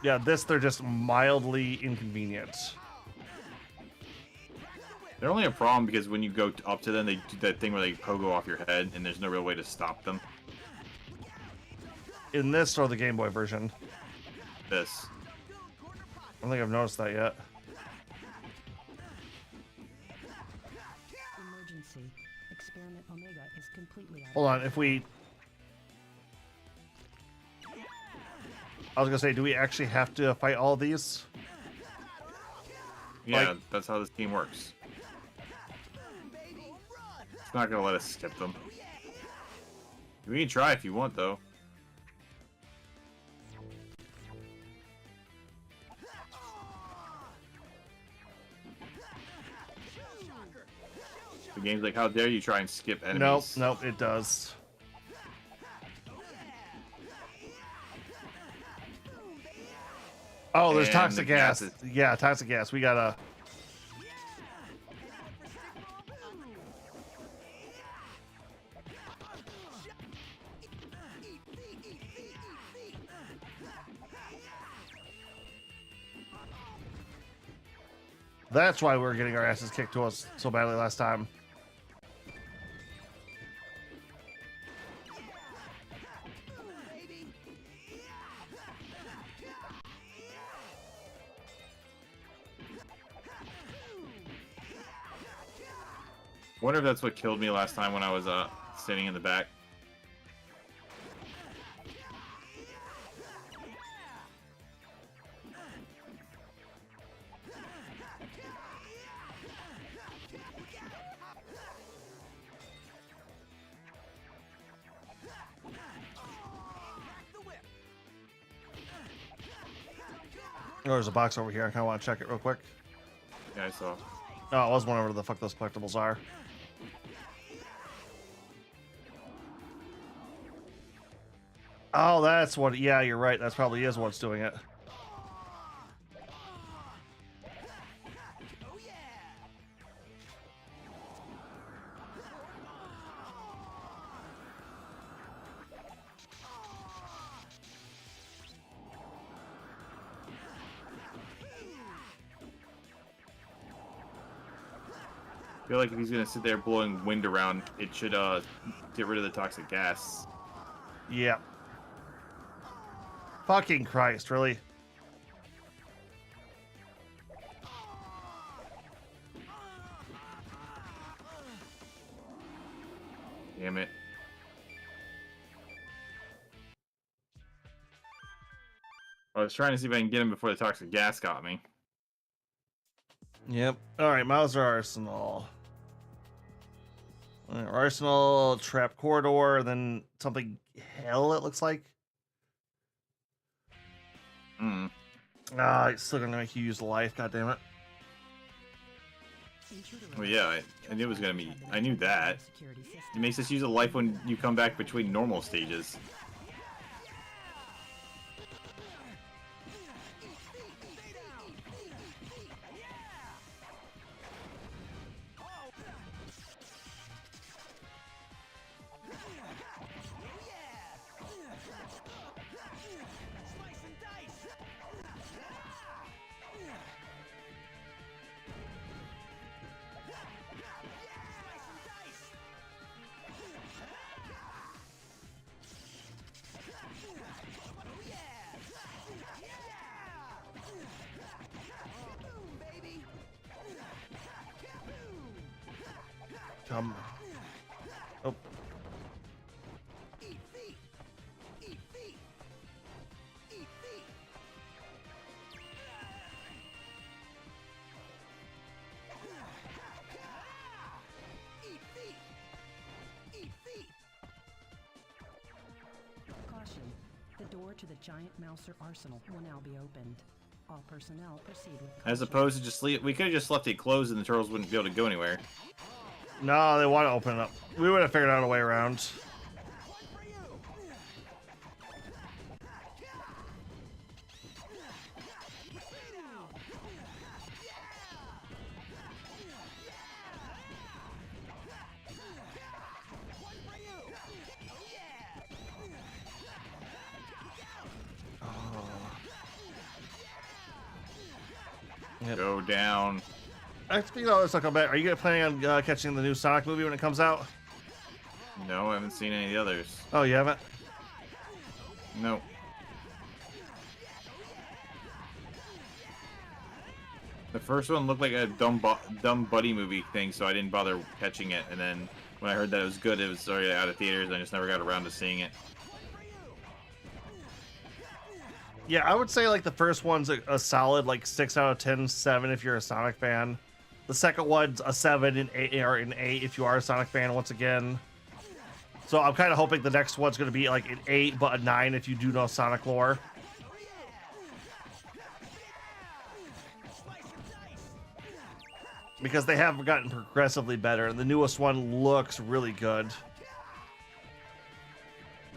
Yeah, they're just mildly inconvenient. They're only a problem because when you go up to them, they do that thing where they pogo off your head, and there's no real way to stop them. In this or the Game Boy version? This. I don't think I've noticed that yet. Emergency. Experiment Omega is completely out. Hold on, if we... I was gonna say, do we actually have to fight all these? Yeah, Like- that's how this game works. It's not gonna let us skip them. We can try if you want, though. The game's like, how dare you try and skip enemies? Nope, it does. Oh, there's And toxic the gas. gases. Yeah, toxic gas. We gotta... That's why we were getting our asses kicked to us so badly last time. Wonder if that's what killed me last time when I was sitting in the back. Oh, there's a box over here. I kind of want to check it real quick. Yeah, I saw. Oh, I was wondering where the fuck those collectibles are. Oh, that's what... Yeah, you're right. That probably is what's doing it. I feel like if he's gonna sit there blowing wind around, it should get rid of the toxic gas. Yeah. Fucking Christ, really? Damn it. I was trying to see if I can get him before the toxic gas got me. Yep. Alright, Mauser Arsenal. Arsenal, Trap Corridor, then something Hell, it looks like. Hmm. Ah, it's still gonna make you use life, goddammit. Well, yeah, I knew it was gonna be. I knew that. It makes us use a life when you come back between normal stages. Come. Oh. Caution. The door to the giant Mouser arsenal will now be opened. All personnel proceed with As caution. opposed to just leave. We could have just left it closed and the turtles wouldn't be able to go anywhere. No, they want to open it up. We would have figured out a way around. Yep. Go down. Speaking of this, I'll come back. Are you planning on catching the new Sonic movie when it comes out? No, I haven't seen any of the others. Oh, you haven't? No. The first one looked like a dumb buddy movie thing, so I didn't bother catching it. And then when I heard that it was good, it was already out of theaters, and I just never got around to seeing it. Yeah, I would say like the first one's a solid like 6 out of 10, 7 if you're a Sonic fan. The second one's a 7 and 8 or an 8 if you are a Sonic fan once again. So I'm kind of hoping the next one's going to be like an 8 but a 9 if you do know Sonic lore. Because they have gotten progressively better, and the newest one looks really good.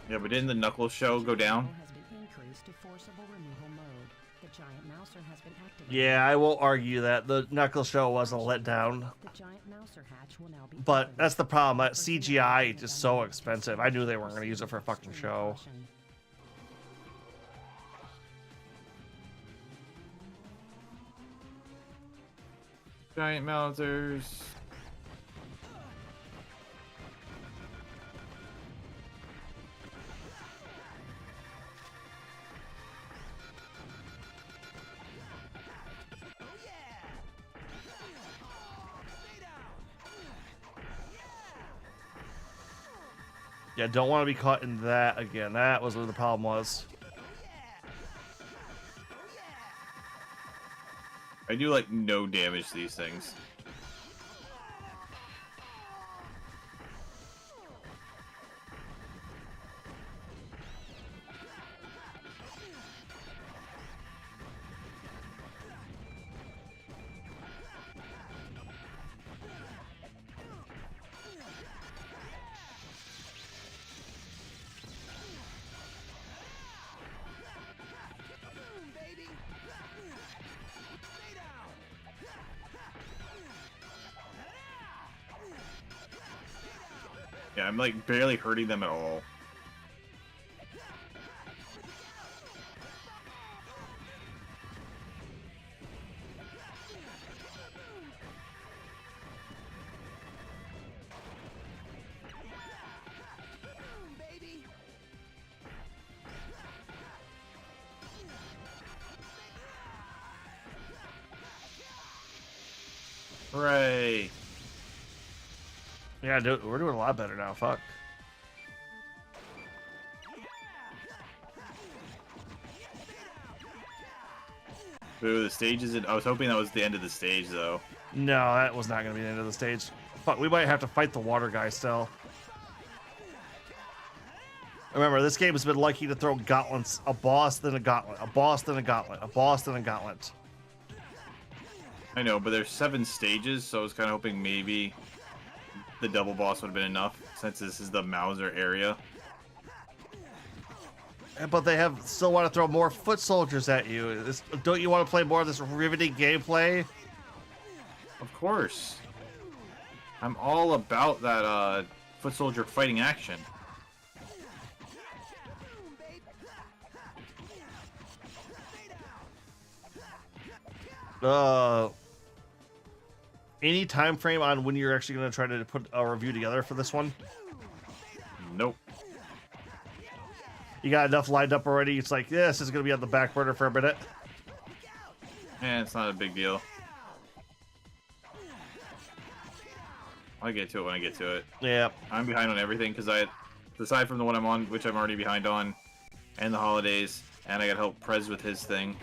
Yeah, but didn't the Knuckles show go down? Has been increased to forcible removal mode. The giant mouser has been activated. Yeah, I will argue that the Knuckles show was a letdown. The giant mouser hatch will now be But opened. that's the problem. That CGI is just so expensive. I knew they weren't going to use it for a fucking show. Giant Mousers. Yeah, don't want to be caught in that again. That was where the problem was. I do like no damage to these things. Yeah, I'm like barely hurting them at all. Hooray! Yeah, dude, we're doing a lot better now. Fuck. Ooh, the stage isn't. I was hoping that was the end of the stage, though. No, that was not going to be the end of the stage. Fuck, we might have to fight the water guy still. Remember, this game has been lucky to throw gauntlets. A boss, then a gauntlet. A boss, then a gauntlet. A boss, then a gauntlet. I know, but there's 7 stages, so I was kind of hoping maybe the double boss would have been enough, since this is the Mauser area. But they have still want to throw more foot soldiers at you. Don't you want to play more of this riveting gameplay? Of course. I'm all about that foot soldier fighting action. Any time frame on when you're actually going to try to put a review together for this one? Nope. You got enough lined up already? It's like, yeah, this is going to be on the back burner for a minute. It's not a big deal. I'll get to it when I get to it. Yeah. I'm behind on everything because aside from the one I'm on, which I'm already behind on, and the holidays, and I got to help Prez with his thing.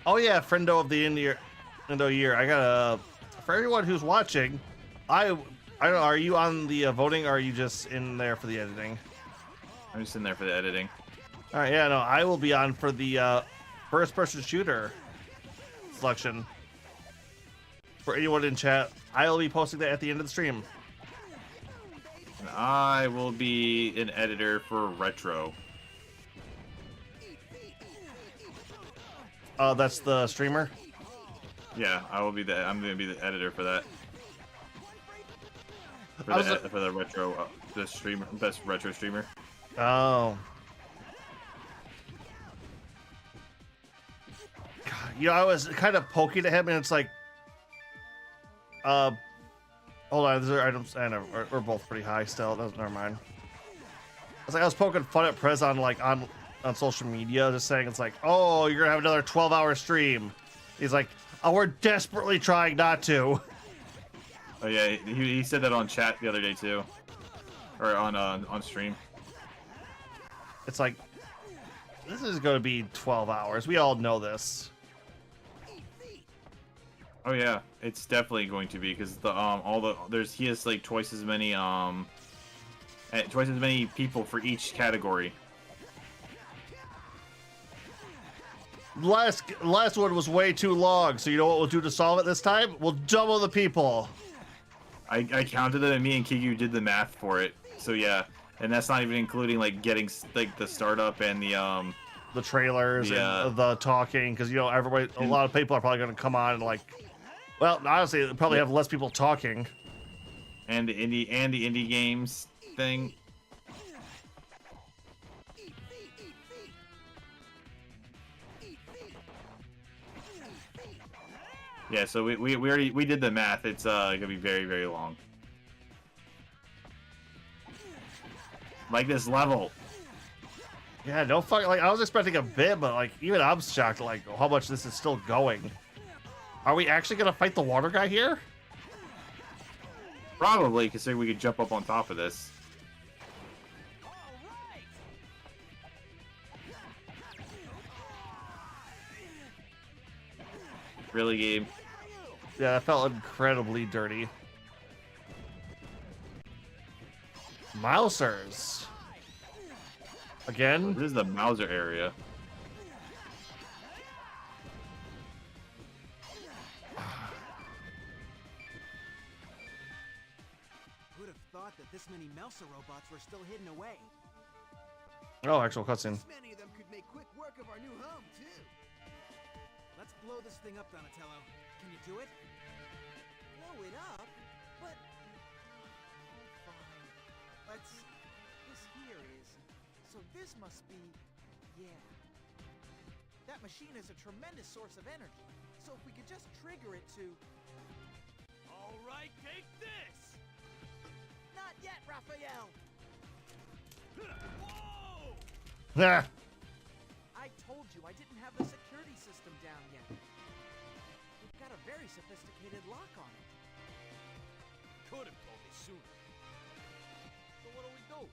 Oh yeah, friendo of the Indo year. I got for everyone who's watching, I don't know. Are you on the voting, or are you just in there for the editing? I'm just in there for the editing. All right, yeah, no, I will be on for the first-person shooter selection for anyone in chat. I'll be posting that at the end of the stream. And I will be an editor for Retro. That's the streamer. Yeah, I'm gonna be the editor for that. For the retro, the streamer, best retro streamer. Oh. God, you know, I was kind of poking at him, and it's like, hold on, these are items. I know we're both pretty high still. Never mind. It's like I was poking fun at Prez on social media, just saying it's like, oh, you're gonna have another 12-hour stream. He's like, oh, we're desperately trying not to. Oh yeah, he said that on chat the other day too, or on stream. It's like, this is going to be 12 hours. We all know this. Oh yeah, it's definitely going to be because he has like twice as many people for each category. Last one was way too long, so you know what we'll do to solve it this time? We'll double the people. I counted them, and me and Kigu did the math for it. So yeah, and that's not even including like getting like the startup and the trailers and the talking, because you know a lot of people are probably going to come on and like, well, honestly, they'll probably have less people talking. And the indie games thing. Yeah, so we already did the math. It's gonna be very, very long. Like this level. Yeah, no fuck. Like I was expecting a bit, but like even I'm shocked like how much this is still going. Are we actually gonna fight the water guy here? Probably, considering we could jump up on top of this. Really, Gabe? Yeah, that felt incredibly dirty. Mousers. Again? This is the Mauser area. Who'd have thought that this many Mouser robots were still hidden away? Oh, actual cutscene. This many of them could make quick work of our new home, too. Let's blow this thing up, Donatello. Can you do it? Blow it up? But... fine. This here is... So this must be... yeah. That machine is a tremendous source of energy. So if we could just trigger it to... Alright, take this! Not yet, Raphael! Whoa! Ah. I told you I didn't have the security system down yet. We've got a very sophisticated lock on it. Could have told me sooner. So what do?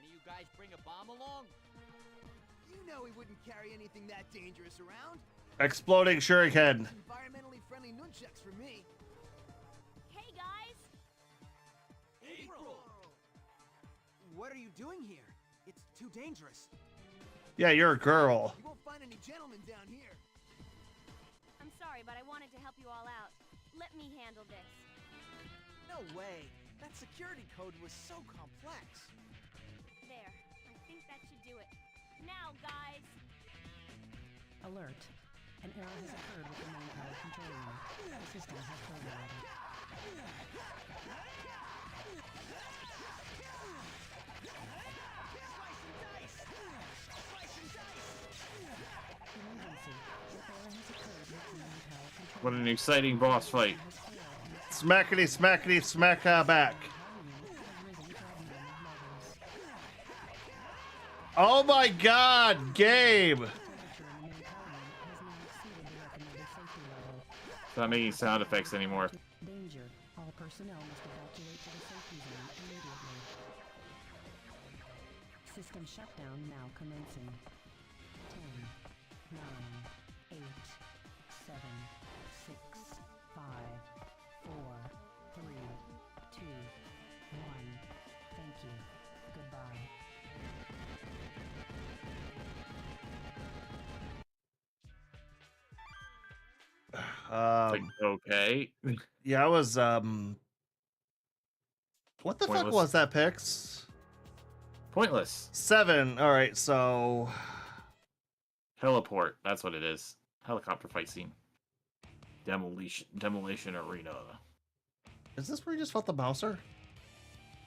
Any of you guys bring a bomb along? You know he wouldn't carry anything that dangerous around. Exploding shuriken. Environmentally friendly nunchucks for me. Hey guys! April! What are you doing here? It's too dangerous. Yeah, you're a girl. You won't find any gentlemen down here. I'm sorry, but I wanted to help you all out. Let me handle this. No way. That security code was so complex. There. I think that should do it. Now, guys! Alert. An error has occurred with the main power control unit. The system has overloaded. Emergency. An error has occurred with the main power control What an exciting boss fight. Smackety, smackety, smack back. Oh my god, Gabe! It's not making sound effects anymore. Danger. All personnel must evacuate to the safety zone immediately. System shutdown now commencing. 10, 9, 8, 7, 6, 5, 4, 3, 2, 1. Thank you. Goodbye. Like, okay. Yeah, I was what the fuck Pointless. was that, Pix? Pointless. 7. All right, so Heliport. That's what it is. Helicopter fight scene. Demolition arena. is this where you just fought the Mouser?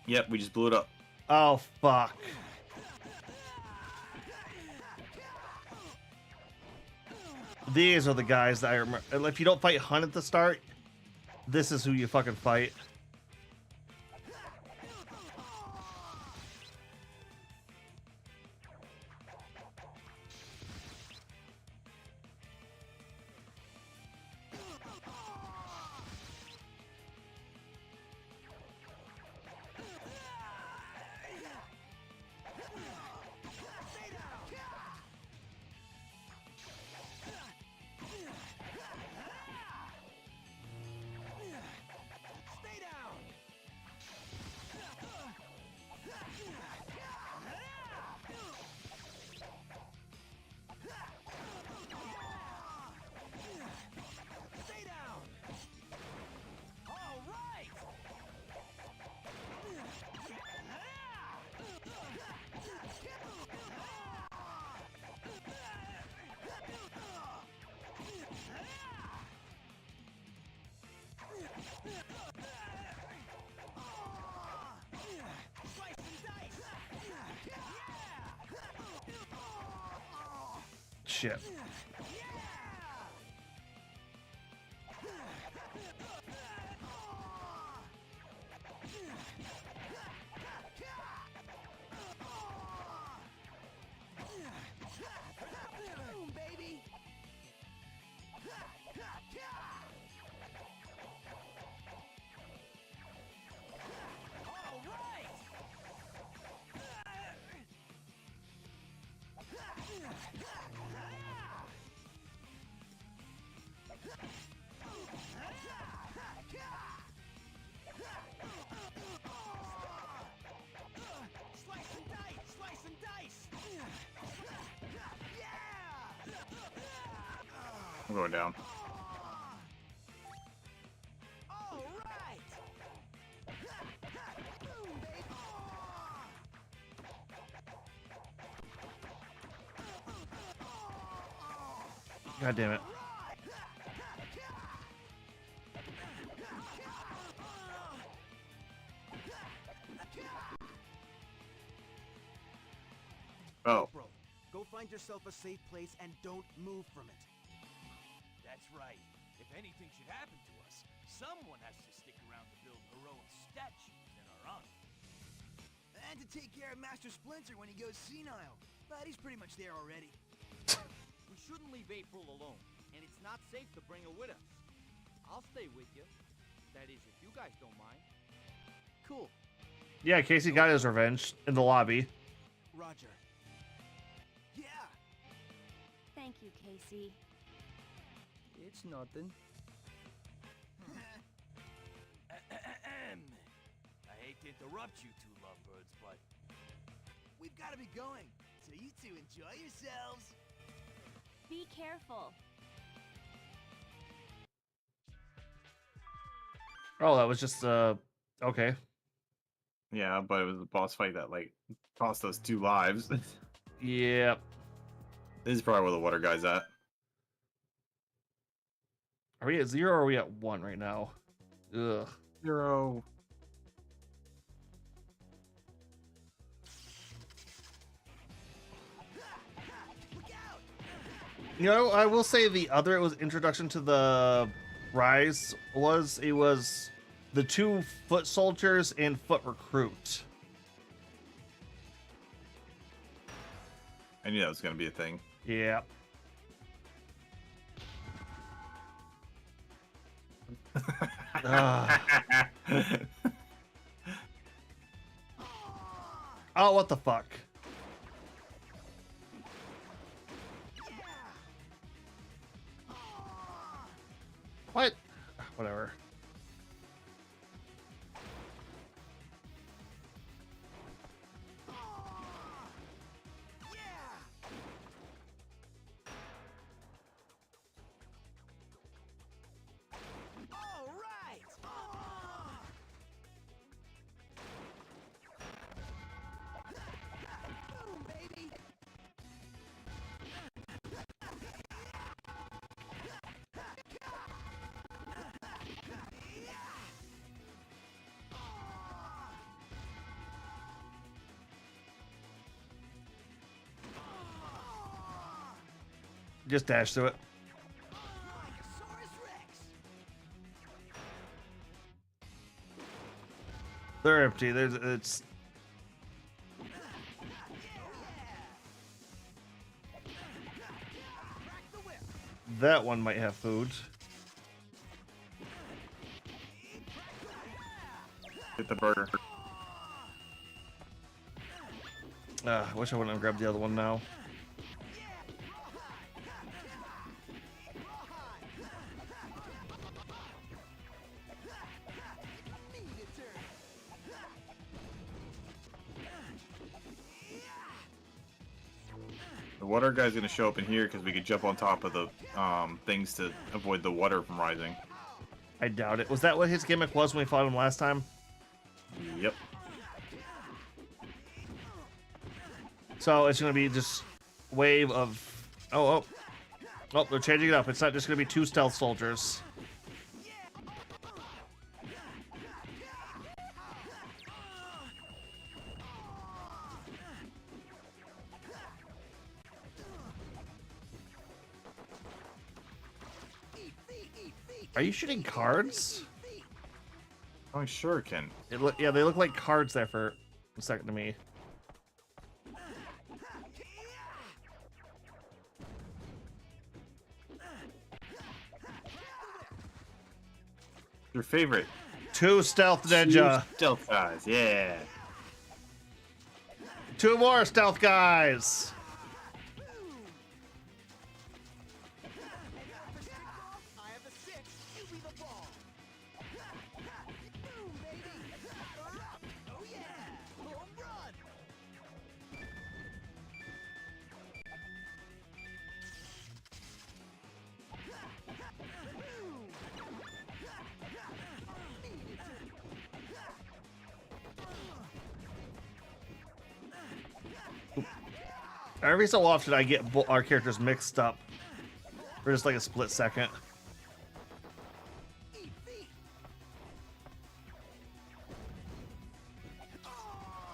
Yep, we just blew it up. Oh fuck. These are the guys that I remember. If you don't fight Hunt at the start, this is who you fucking fight. Shit. Boom, baby. All right. Slice and dice, slice and dice. Yeah. I'm going down. All right. Boom, baby. God damn it. Oh. Bro, go find yourself a safe place and don't move from it. That's right. If anything should happen to us, someone has to stick around to build heroic statues in our honor. And to take care of Master Splinter when he goes senile. But he's pretty much there already. We shouldn't leave April alone, and it's not safe to bring her with us. I'll stay with you. That is, if you guys don't mind. Cool. Yeah, Casey got his revenge in the lobby. Roger. Yeah. Thank you, Casey. It's nothing. I hate to interrupt you two lovebirds, but We've got to be going. So you two enjoy yourselves. Be careful. Oh, that was just okay. Yeah, but it was a boss fight that like cost us 2 lives. Yep. This is probably where the water guy's at. Are we at 0 or are we at 1 right now? Ugh. 0. You know, I will say the other it was introduction to the Rise was the 2 foot soldiers and foot recruit. I knew that was gonna be a thing. Yeah. Oh, what the fuck? What? Whatever. Just dash through it. They're empty. It's. That one might have food. Get the burger. I wish I wouldn't have grabbed the other one now. The water guy's gonna show up in here because we could jump on top of the things to avoid the water from rising. I doubt it. Was that what his gimmick was when we fought him last time? Yep. So it's gonna be just wave of oh, they're changing it up. It's not just gonna be 2 stealth soldiers. Are you shooting cards? Oh, sure can. Yeah, they look like cards there for a second to me. Your favorite. 2 stealth ninja. 2 stealth guys, yeah. 2 more stealth guys. Every so often I get our characters mixed up for just like a split second.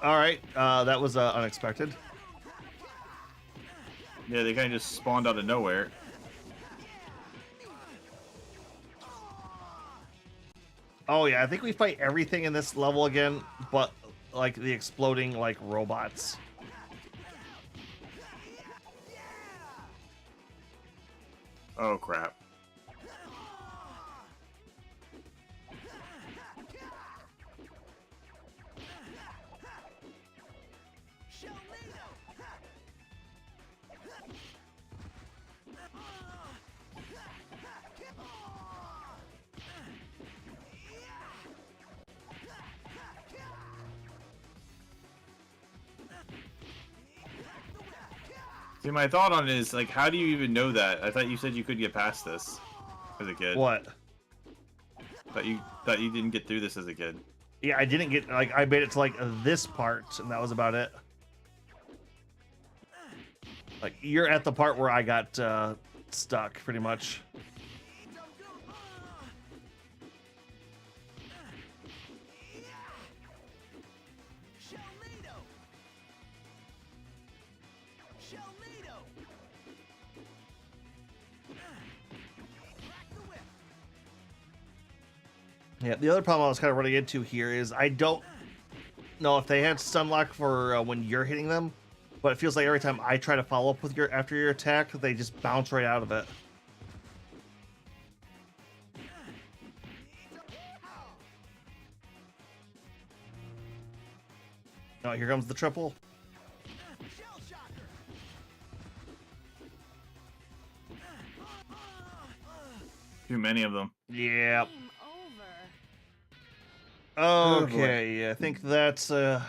All right, that was unexpected. Yeah, they kind of just spawned out of nowhere. Oh yeah, I think we fight everything in this level again, but like the exploding like robots. Oh crap. See, my thought on it is, like, how do you even know that? I thought you said you could get past this as a kid. What? That you didn't get through this as a kid. Yeah, I didn't get, like, I made it to like this part, and that was about it. Like, you're at the part where I got stuck, pretty much. Yeah, the other problem I was kind of running into here is I don't know if they had stun lock for when you're hitting them, but it feels like every time I try to follow up with after your attack, they just bounce right out of it. Oh, here comes the triple. Too many of them. Yeah. Okay, I think that's a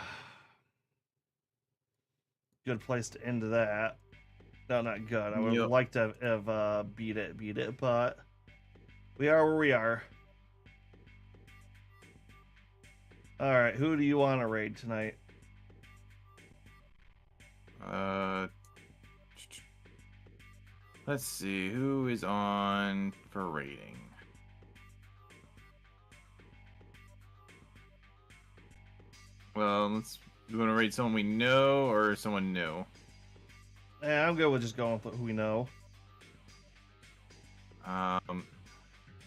good place to end that. No, not good. I would have liked to have beat it, but we are where we are. All right, who do you want to raid tonight? Let's see, who is on for raiding? Well, you want to raid someone we know or someone new? Yeah, I'm good with just going with who we know. I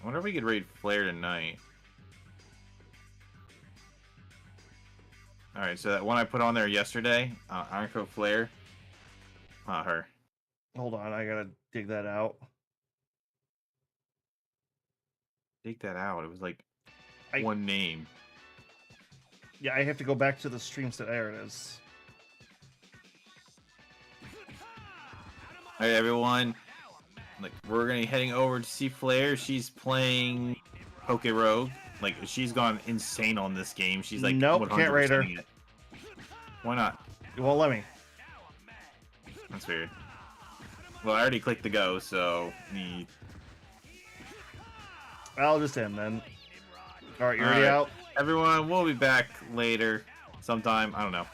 wonder if we could raid Flare tonight. All right, so that one I put on there yesterday, Ironcoat Flare. Not her. Hold on, I gotta dig that out. Take that out. It was like I- one name. Yeah, I have to go back to the streams that there it is. All right, everyone. Like, we're gonna be heading over to see Flare. She's playing Poke Rogue. Like, she's gone insane on this game. She's like, nope, can't raid her. it. Why not? You won't let me. That's weird. Well, I already clicked the go, so I'll just end then. All right, you All already right. out? Everyone, we'll be back later, sometime. I don't know.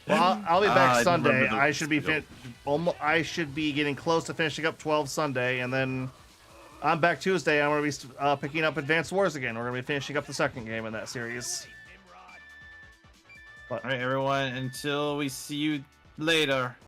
Well, I'll be back I Sunday. remember the I should be schedule. I should be getting close to finishing up 12 Sunday, and then I'm back Tuesday. I'm going to be picking up Advanced Wars again. We're going to be finishing up the second game in that series. All right, everyone. Until we see you later.